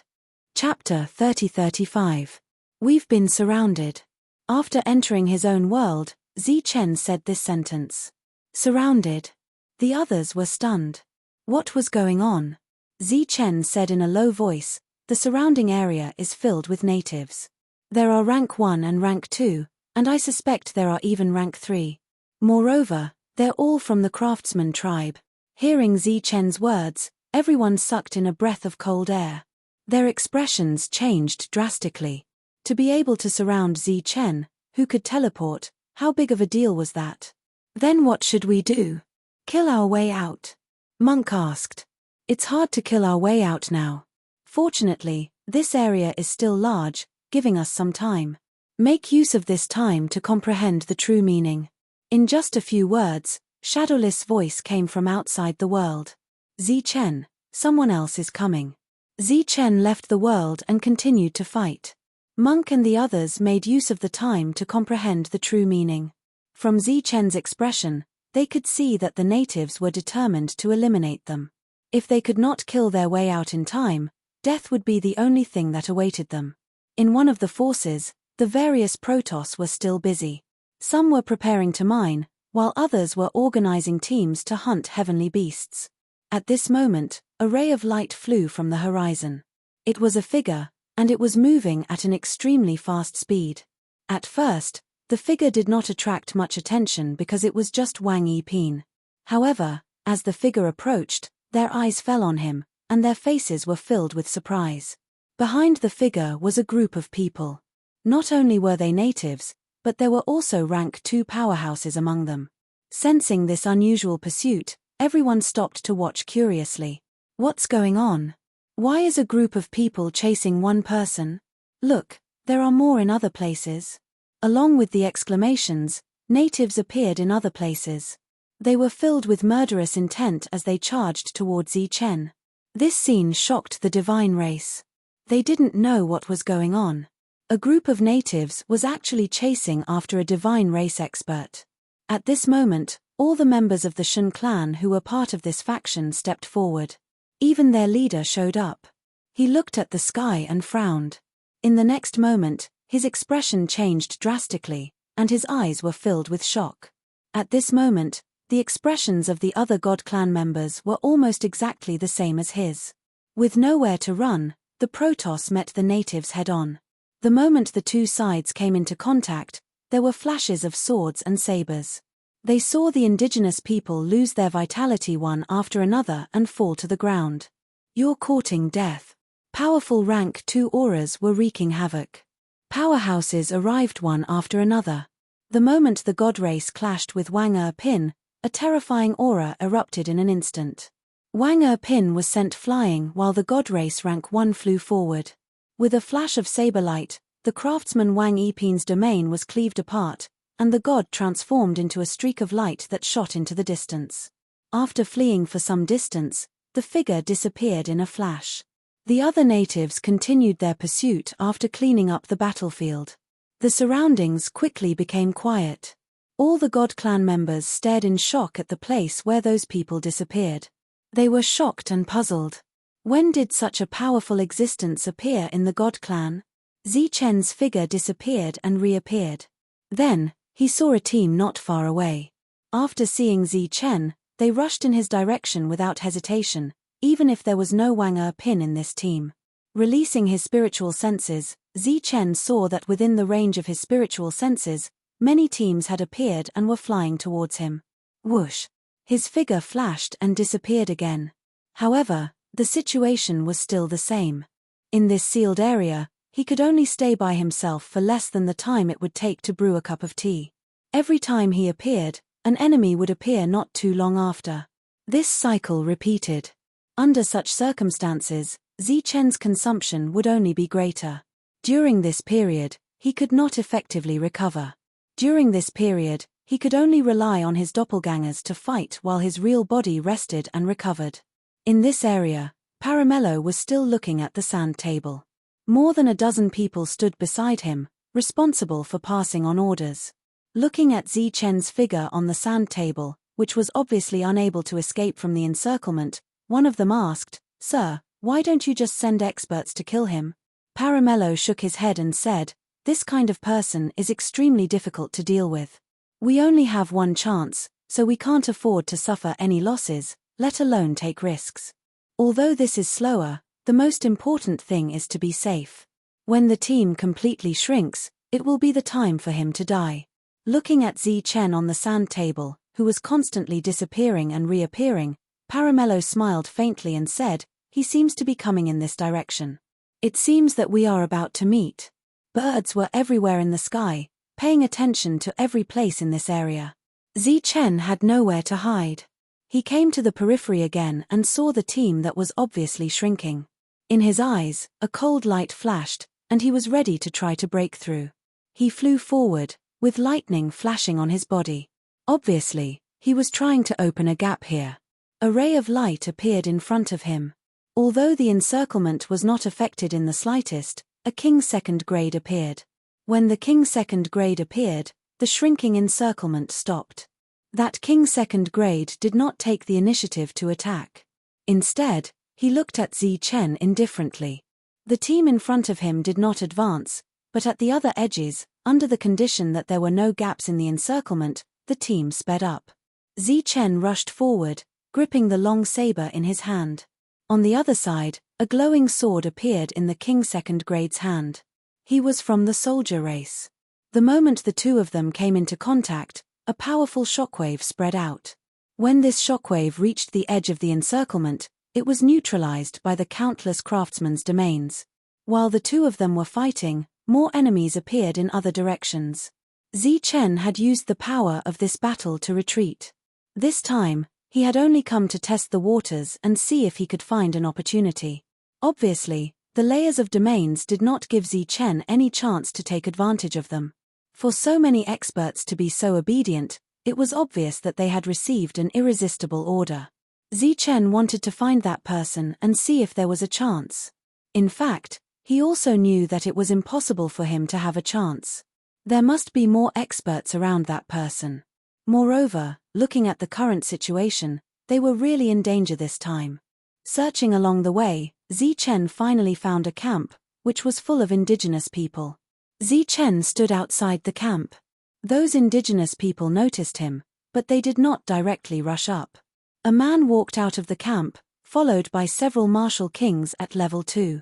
Chapter 30-35. We've been surrounded. After entering his own world, Zichen said this sentence. Surrounded. The others were stunned. What was going on? Zichen said in a low voice, the surrounding area is filled with natives. There are rank 1 and rank 2, and I suspect there are even rank 3. Moreover, they're all from the craftsman tribe. Hearing Zichen's words, everyone sucked in a breath of cold air. Their expressions changed drastically. To be able to surround Zichen, who could teleport, how big of a deal was that? Then what should we do? Kill our way out? Monk asked. It's hard to kill our way out now. Fortunately, this area is still large, giving us some time. Make use of this time to comprehend the true meaning. In just a few words, Shadowless' voice came from outside the world. Zichen, someone else is coming. Zichen left the world and continued to fight. Monk and the others made use of the time to comprehend the true meaning. From Zichen's expression, they could see that the natives were determined to eliminate them. If they could not kill their way out in time, death would be the only thing that awaited them. In one of the forces, the various Protoss were still busy. Some were preparing to mine, while others were organizing teams to hunt heavenly beasts. At this moment, a ray of light flew from the horizon. It was a figure, and it was moving at an extremely fast speed. At first, the figure did not attract much attention because it was just Wang Yiping. However, as the figure approached, their eyes fell on him, and their faces were filled with surprise. Behind the figure was a group of people. Not only were they natives, but there were also rank 2 powerhouses among them. Sensing this unusual pursuit, everyone stopped to watch curiously. What's going on? Why is a group of people chasing one person? Look, there are more in other places. Along with the exclamations, natives appeared in other places. They were filled with murderous intent as they charged towards Zichen. This scene shocked the divine race. They didn't know what was going on. A group of natives was actually chasing after a divine race expert. At this moment, all the members of the Shen clan who were part of this faction stepped forward. Even their leader showed up. He looked at the sky and frowned. In the next moment, his expression changed drastically, and his eyes were filled with shock. At this moment, the expressions of the other God clan members were almost exactly the same as his. With nowhere to run, the Protoss met the natives head-on. The moment the two sides came into contact, there were flashes of swords and sabers. They saw the indigenous people lose their vitality one after another and fall to the ground. You're courting death. Powerful rank 2 auras were wreaking havoc. Powerhouses arrived one after another. The moment the god race clashed with Wang Erpin, a terrifying aura erupted in an instant. Wang Erpin was sent flying while the god race rank 1 flew forward. With a flash of saber light, the craftsman Wang Yiping's domain was cleaved apart, and the god transformed into a streak of light that shot into the distance. After fleeing for some distance, the figure disappeared in a flash. The other natives continued their pursuit after cleaning up the battlefield. The surroundings quickly became quiet. All the God clan members stared in shock at the place where those people disappeared. They were shocked and puzzled. When did such a powerful existence appear in the God clan? Zi Chen's figure disappeared and reappeared. Then, he saw a team not far away. After seeing Zi Chen, they rushed in his direction without hesitation, even if there was no Wang pin in this team. Releasing his spiritual senses, Zi Chen saw that within the range of his spiritual senses, many teams had appeared and were flying towards him. Whoosh! His figure flashed and disappeared again. However, the situation was still the same. In this sealed area, he could only stay by himself for less than the time it would take to brew a cup of tea. Every time he appeared, an enemy would appear not too long after. This cycle repeated. Under such circumstances, Zi Chen's consumption would only be greater. During this period, he could not effectively recover. During this period, he could only rely on his doppelgangers to fight while his real body rested and recovered. In this area, Paramello was still looking at the sand table. More than a dozen people stood beside him, responsible for passing on orders. Looking at Zi Chen's figure on the sand table, which was obviously unable to escape from the encirclement, one of them asked, "Sir, why don't you just send experts to kill him?" Paramello shook his head and said, "This kind of person is extremely difficult to deal with. We only have one chance, so we can't afford to suffer any losses, let alone take risks. Although this is slower, the most important thing is to be safe. When the team completely shrinks, it will be the time for him to die." Looking at Zi Chen on the sand table, who was constantly disappearing and reappearing, Paramello smiled faintly and said, "He seems to be coming in this direction. It seems that we are about to meet." Birds were everywhere in the sky, paying attention to every place in this area. Zi Chen had nowhere to hide. He came to the periphery again and saw the team that was obviously shrinking. In his eyes, a cold light flashed, and he was ready to try to break through. He flew forward, with lightning flashing on his body. Obviously, he was trying to open a gap here. A ray of light appeared in front of him. Although the encirclement was not affected in the slightest, a King Second Grade appeared. When the King Second Grade appeared, the shrinking encirclement stopped. That King Second Grade did not take the initiative to attack. Instead, he looked at Zi Chen indifferently. The team in front of him did not advance, but at the other edges, under the condition that there were no gaps in the encirclement, the team sped up. Zi Chen rushed forward, gripping the long saber in his hand. On the other side, a glowing sword appeared in the King Second Grade's hand. He was from the soldier race. The moment the two of them came into contact, a powerful shockwave spread out. When this shockwave reached the edge of the encirclement, it was neutralized by the countless craftsmen's domains. While the two of them were fighting, more enemies appeared in other directions. Zi Chen had used the power of this battle to retreat. This time, he had only come to test the waters and see if he could find an opportunity. Obviously, the layers of domains did not give Zi Chen any chance to take advantage of them. For so many experts to be so obedient, it was obvious that they had received an irresistible order. Zi Chen wanted to find that person and see if there was a chance. In fact, he also knew that it was impossible for him to have a chance. There must be more experts around that person. Moreover, looking at the current situation, they were really in danger this time. Searching along the way, Zi Chen finally found a camp, which was full of indigenous people. Zi Chen stood outside the camp. Those indigenous people noticed him, but they did not directly rush up. A man walked out of the camp, followed by several martial kings at level 2.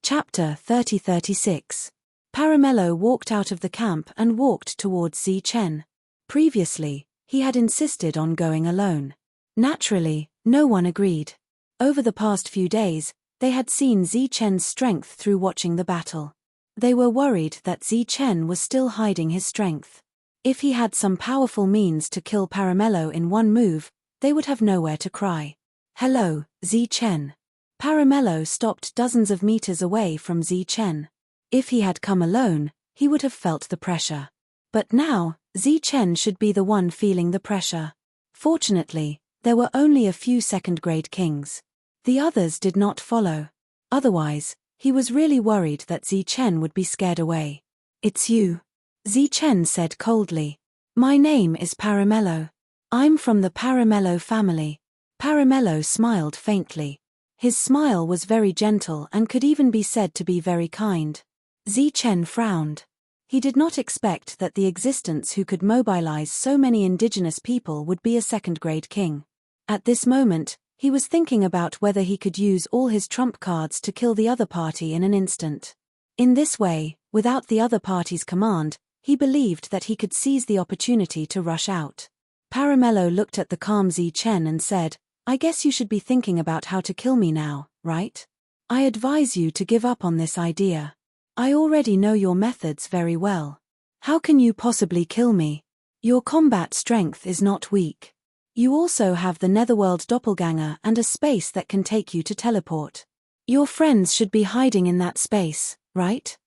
Chapter 30-36. Paramello walked out of the camp and walked towards Zi Chen. Previously, he had insisted on going alone. Naturally, no one agreed. Over the past few days, they had seen Zi Chen's strength through watching the battle. They were worried that Zi Chen was still hiding his strength. If he had some powerful means to kill Paramello in one move, they would have nowhere to cry. "Hello, Zi Chen." Paramello stopped dozens of meters away from Zi Chen. If he had come alone, he would have felt the pressure. But now, Zi Chen should be the one feeling the pressure. Fortunately, there were only a few second-grade kings. The others did not follow. Otherwise, he was really worried that Zi Chen would be scared away. "It's you," Zi Chen said coldly. "My name is Paramello. I'm from the Paramello family." Paramello smiled faintly. His smile was very gentle and could even be said to be very kind. Chen frowned. He did not expect that the existence who could mobilize so many indigenous people would be a second-grade king. At this moment, he was thinking about whether he could use all his trump cards to kill the other party in an instant. In this way, without the other party's command, he believed that he could seize the opportunity to rush out. Paramello looked at the calm Chen and said, "I guess you should be thinking about how to kill me now, right? I advise you to give up on this idea. I already know your methods very well. How can you possibly kill me? Your combat strength is not weak. You also have the Netherworld doppelganger and a space that can take you to teleport. Your friends should be hiding in that space, right?"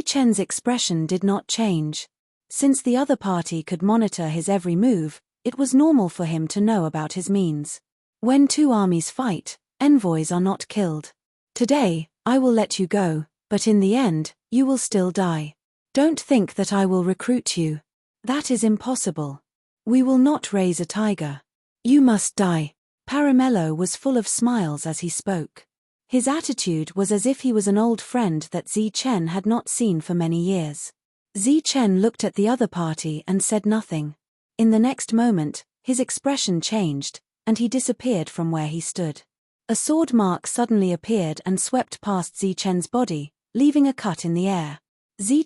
Chen's expression did not change. Since the other party could monitor his every move, it was normal for him to know about his means. When two armies fight, envoys are not killed. Today, I will let you go, but in the end, you will still die. Don't think that I will recruit you. That is impossible. We will not raise a tiger. You must die. Paramello was full of smiles as he spoke. His attitude was as if he was an old friend that Chen had not seen for many years. Chen looked at the other party and said nothing. In the next moment, his expression changed, and he disappeared from where he stood. A sword mark suddenly appeared and swept past Chen's body, leaving a cut in the air.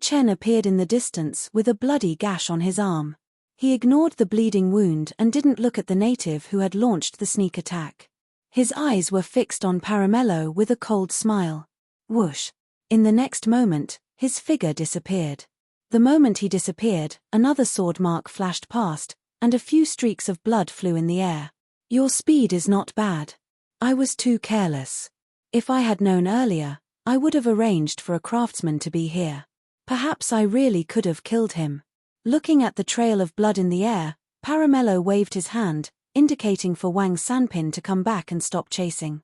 Chen appeared in the distance with a bloody gash on his arm. He ignored the bleeding wound and didn't look at the native who had launched the sneak attack. His eyes were fixed on Paramello with a cold smile. Whoosh! In the next moment, his figure disappeared. The moment he disappeared, another sword mark flashed past, and a few streaks of blood flew in the air. Your speed is not bad. I was too careless. If I had known earlier, I would have arranged for a craftsman to be here. Perhaps I really could have killed him. Looking at the trail of blood in the air, Paramello waved his hand, indicating for Wang Sanpin to come back and stop chasing.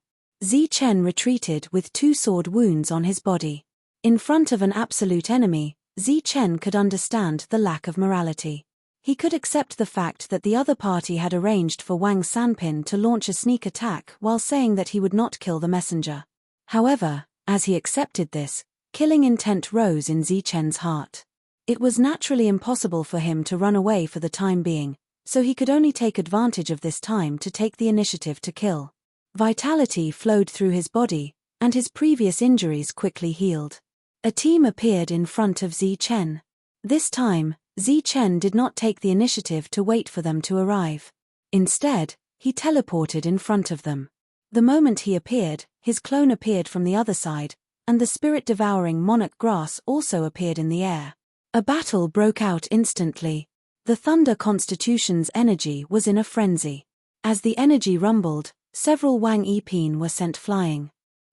Chen retreated with 2 sword wounds on his body. In front of an absolute enemy, Chen could understand the lack of morality. He could accept the fact that the other party had arranged for Wang Sanpin to launch a sneak attack while saying that he would not kill the messenger. However, as he accepted this, killing intent rose in Chen's heart. It was naturally impossible for him to run away for the time being, so he could only take advantage of this time to take the initiative to kill. Vitality flowed through his body, and his previous injuries quickly healed. A team appeared in front of Chen. This time, Chen did not take the initiative to wait for them to arrive. Instead, he teleported in front of them. The moment he appeared, his clone appeared from the other side, and the spirit-devouring monarch grass also appeared in the air. A battle broke out instantly. The Thunder Constitution's energy was in a frenzy. As the energy rumbled, several Wang Yipin were sent flying.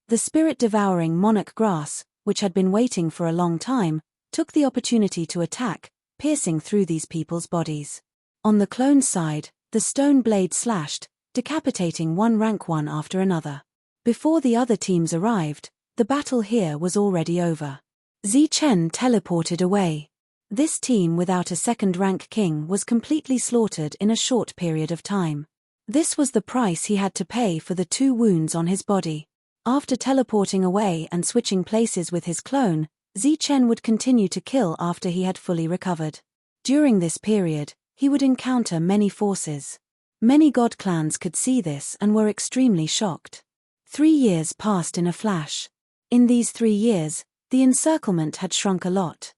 The spirit-devouring monarch grass, which had been waiting for a long time, took the opportunity to attack, piercing through these people's bodies. On the clone's side, the stone blade slashed, decapitating one rank 1 after another. Before the other teams arrived, the battle here was already over. Chen teleported away. This team without a second-rank king was completely slaughtered in a short period of time. This was the price he had to pay for the 2 wounds on his body. After teleporting away and switching places with his clone, Chen would continue to kill after he had fully recovered. During this period, he would encounter many forces. Many god clans could see this and were extremely shocked. 3 years passed in a flash. In these 3 years, the encirclement had shrunk a lot.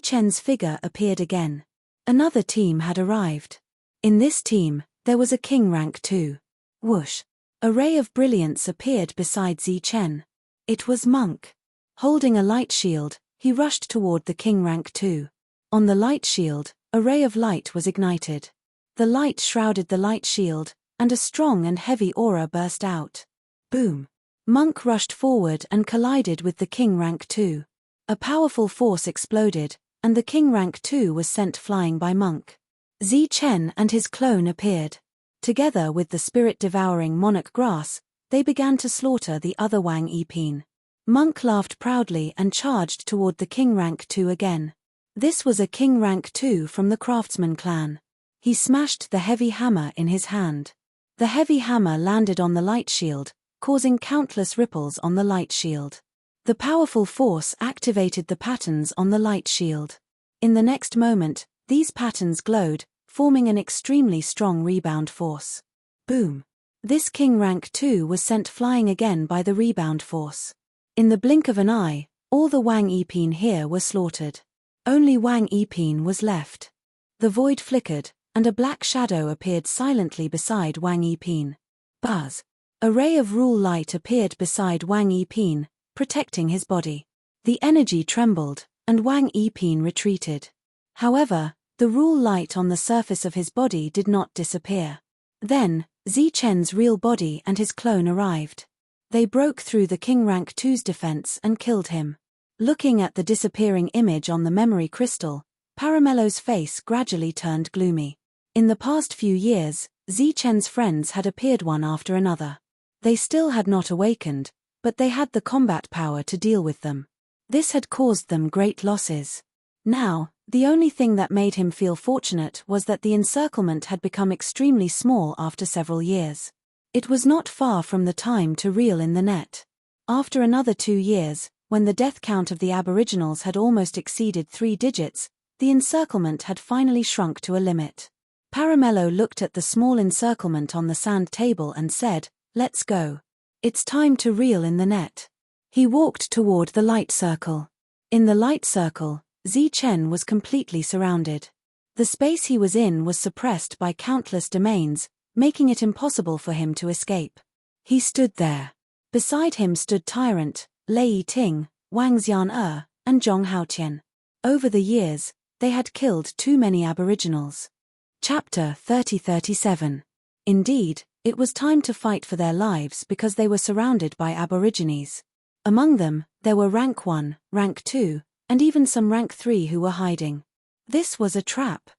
Chen's figure appeared again. Another team had arrived. In this team, there was a king rank 2. Whoosh! A ray of brilliance appeared beside Chen. It was Monk. Holding a light shield, he rushed toward the king rank 2. On the light shield, a ray of light was ignited. The light shrouded the light shield, and a strong and heavy aura burst out. Boom! Monk rushed forward and collided with the king rank 2. A powerful force exploded, and the king rank 2 was sent flying by Monk. Chen and his clone appeared. Together with the spirit-devouring monarch grass, they began to slaughter the other Wang Yipin. Monk laughed proudly and charged toward the king rank 2 again. This was a king rank 2 from the craftsman clan. He smashed the heavy hammer in his hand. The heavy hammer landed on the light shield, causing countless ripples on the light shield. The powerful force activated the patterns on the light shield. In the next moment, these patterns glowed, forming an extremely strong rebound force. Boom! This King Rank 2 was sent flying again by the rebound force. In the blink of an eye, all the Wang Yiping here were slaughtered. Only Wang Yiping was left. The void flickered, and a black shadow appeared silently beside Wang Yiping. Buzz! A ray of rule light appeared beside Wang Yiping, protecting his body. The energy trembled, and Wang Yiping retreated. However, the rule light on the surface of his body did not disappear. Then, Zichen's real body and his clone arrived. They broke through the King Rank 2's defense and killed him. Looking at the disappearing image on the memory crystal, Paramello's face gradually turned gloomy. In the past few years, Zichen's friends had appeared one after another. They still had not awakened, but they had the combat power to deal with them. This had caused them great losses. Now, the only thing that made him feel fortunate was that the encirclement had become extremely small after several years. It was not far from the time to reel in the net. After another 2 years, when the death count of the Aboriginals had almost exceeded 3 digits, the encirclement had finally shrunk to a limit. Paramello looked at the small encirclement on the sand table and said, "Let's go. It's time to reel in the net." He walked toward the light circle. In the light circle, Zichen was completely surrounded. The space he was in was suppressed by countless domains, making it impossible for him to escape. He stood there. Beside him stood Tyrant, Lei Ting, Wang Xian and Zhong Haotian. Over the years, they had killed too many Aboriginals. Chapter 30-37. Indeed, it was time to fight for their lives because they were surrounded by Aborigines. Among them, there were Rank 1, Rank 2, and even some Rank 3 who were hiding. This was a trap.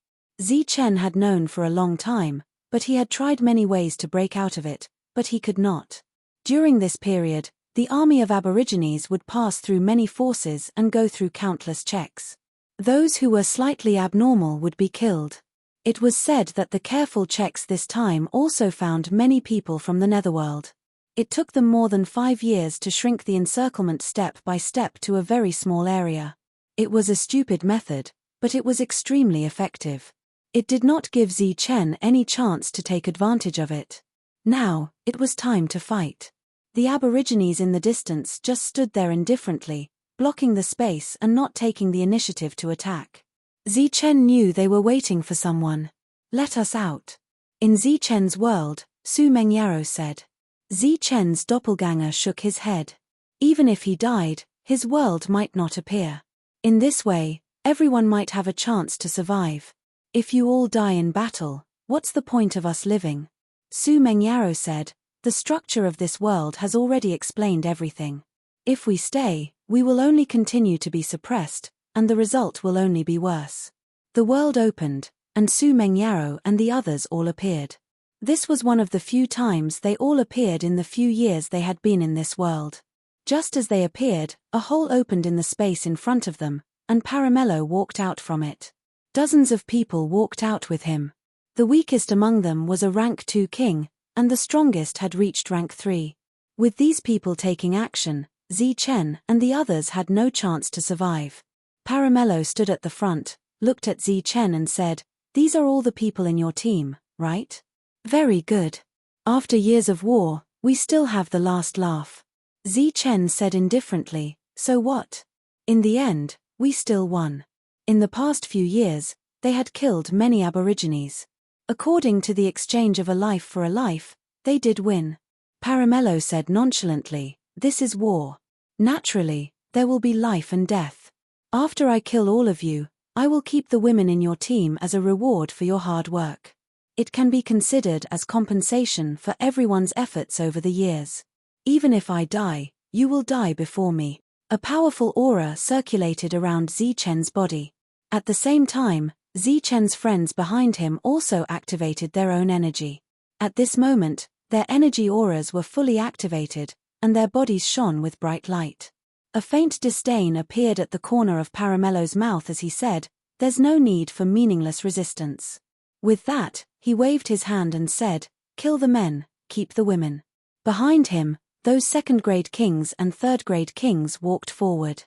Zichen had known for a long time, but he had tried many ways to break out of it, but he could not. During this period, the army of Aborigines would pass through many forces and go through countless checks. Those who were slightly abnormal would be killed. It was said that the careful checks this time also found many people from the netherworld. It took them more than 5 years to shrink the encirclement step by step to a very small area. It was a stupid method, but it was extremely effective. It did not give Zichen any chance to take advantage of it. Now, it was time to fight. The Aborigines in the distance just stood there indifferently, blocking the space and not taking the initiative to attack. Zichen knew they were waiting for someone. "Let us out." In Zichen's world, Su Mengyaro said. Zichen's doppelganger shook his head. Even if he died, his world might not appear. In this way, everyone might have a chance to survive. "If you all die in battle, what's the point of us living?" Su Mengyaro said, "The structure of this world has already explained everything. If we stay, we will only continue to be suppressed, and the result will only be worse." The world opened, and Su Mengyaro and the others all appeared. This was one of the few times they all appeared in the few years they had been in this world. Just as they appeared, a hole opened in the space in front of them, and Paramello walked out from it. Dozens of people walked out with him. The weakest among them was a Rank 2 king, and the strongest had reached Rank 3. With these people taking action, Zichen and the others had no chance to survive. Paramello stood at the front, looked at Zichen and said, "These are all the people in your team, right? Very good. After years of war, we still have the last laugh." Zichen said indifferently, "So what? In the end, we still won." In the past few years, they had killed many Aborigines. According to the exchange of a life for a life, they did win. Paramello said nonchalantly, "This is war. Naturally, there will be life and death. After I kill all of you, I will keep the women in your team as a reward for your hard work. It can be considered as compensation for everyone's efforts over the years. Even if I die, you will die before me." A powerful aura circulated around Zichen's body. At the same time, Zichen's friends behind him also activated their own energy. At this moment, their energy auras were fully activated, and their bodies shone with bright light. A faint disdain appeared at the corner of Paramello's mouth as he said, "There's no need for meaningless resistance." With that, he waved his hand and said, "Kill the men, keep the women." Behind him, those second-grade kings and third-grade kings walked forward.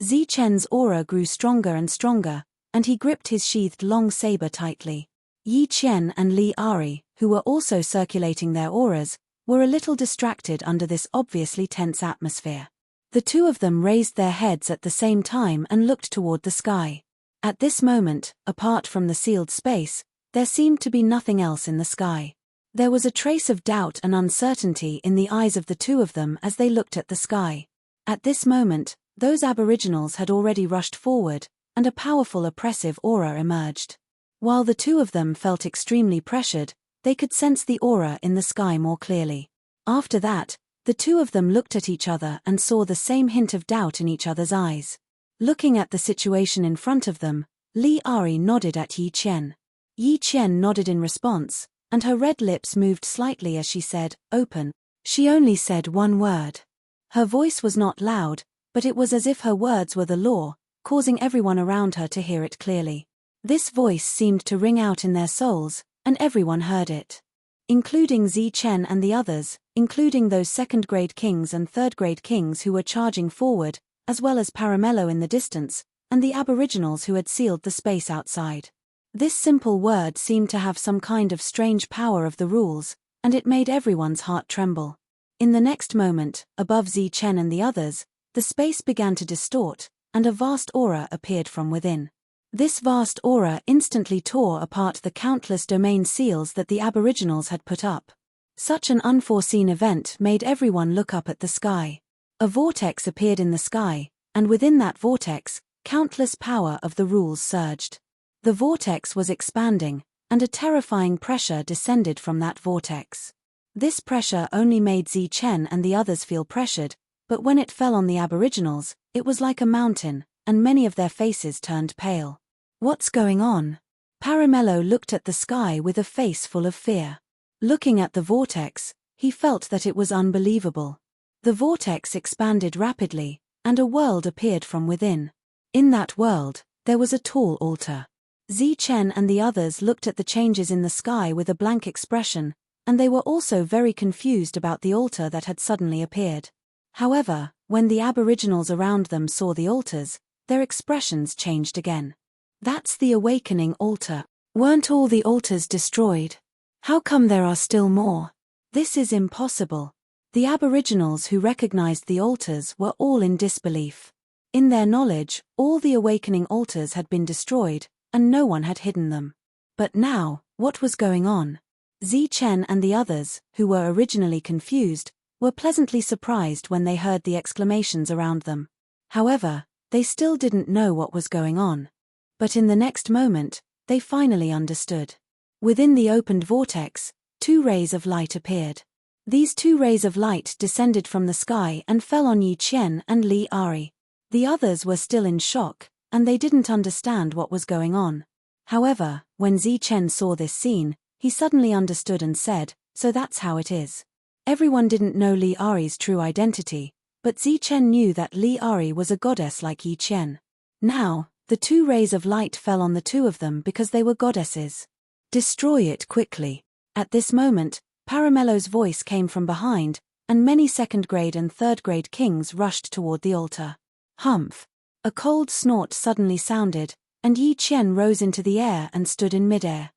Zichen's aura grew stronger and stronger, and he gripped his sheathed long saber tightly. Yi Qian and Li Ari, who were also circulating their auras, were a little distracted under this obviously tense atmosphere. The two of them raised their heads at the same time and looked toward the sky. At this moment, apart from the sealed space, there seemed to be nothing else in the sky. There was a trace of doubt and uncertainty in the eyes of the two of them as they looked at the sky. At this moment, those aboriginals had already rushed forward, and a powerful oppressive aura emerged. While the two of them felt extremely pressured, they could sense the aura in the sky more clearly. After that, the two of them looked at each other and saw the same hint of doubt in each other's eyes. Looking at the situation in front of them, Li Ari nodded at Yi Qian. Yi Qian nodded in response, and her red lips moved slightly as she said, "Open." She only said one word. Her voice was not loud, but it was as if her words were the law, causing everyone around her to hear it clearly. This voice seemed to ring out in their souls, and everyone heard it. Including Zichen and the others, including those second-grade kings and third-grade kings who were charging forward, as well as Paramello in the distance, and the aboriginals who had sealed the space outside. This simple word seemed to have some kind of strange power of the rules, and it made everyone's heart tremble. In the next moment, above Zichen and the others, the space began to distort, and a vast aura appeared from within. This vast aura instantly tore apart the countless domain seals that the aboriginals had put up. Such an unforeseen event made everyone look up at the sky. A vortex appeared in the sky, and within that vortex, countless power of the rules surged. The vortex was expanding, and a terrifying pressure descended from that vortex. This pressure only made Zichen and the others feel pressured, but when it fell on the aboriginals, it was like a mountain, and many of their faces turned pale. "What's going on?" Paramello looked at the sky with a face full of fear. Looking at the vortex, he felt that it was unbelievable. The vortex expanded rapidly, and a world appeared from within. In that world, there was a tall altar. Zichen and the others looked at the changes in the sky with a blank expression, and they were also very confused about the altar that had suddenly appeared. However, when the aboriginals around them saw the altars, their expressions changed again. "That's the awakening altar. Weren't all the altars destroyed? How come there are still more? This is impossible." The aboriginals who recognized the altars were all in disbelief. In their knowledge, all the awakening altars had been destroyed, and no one had hidden them. But now, what was going on? Zichen and the others, who were originally confused, were pleasantly surprised when they heard the exclamations around them. However, they still didn't know what was going on. But in the next moment, they finally understood. Within the opened vortex, two rays of light appeared. These two rays of light descended from the sky and fell on Yi Qian and Li Ari. The others were still in shock, and they didn't understand what was going on. However, when Zichen saw this scene, he suddenly understood and said, "So that's how it is." Everyone didn't know Li Ari's true identity, but Zichen knew that Li Ari was a goddess like Yi Qian. Now, the two rays of light fell on the two of them because they were goddesses. "Destroy it quickly." At this moment, Paramello's voice came from behind, and many second-grade and third-grade kings rushed toward the altar. Humph! A cold snort suddenly sounded, and Yi Qian rose into the air and stood in midair.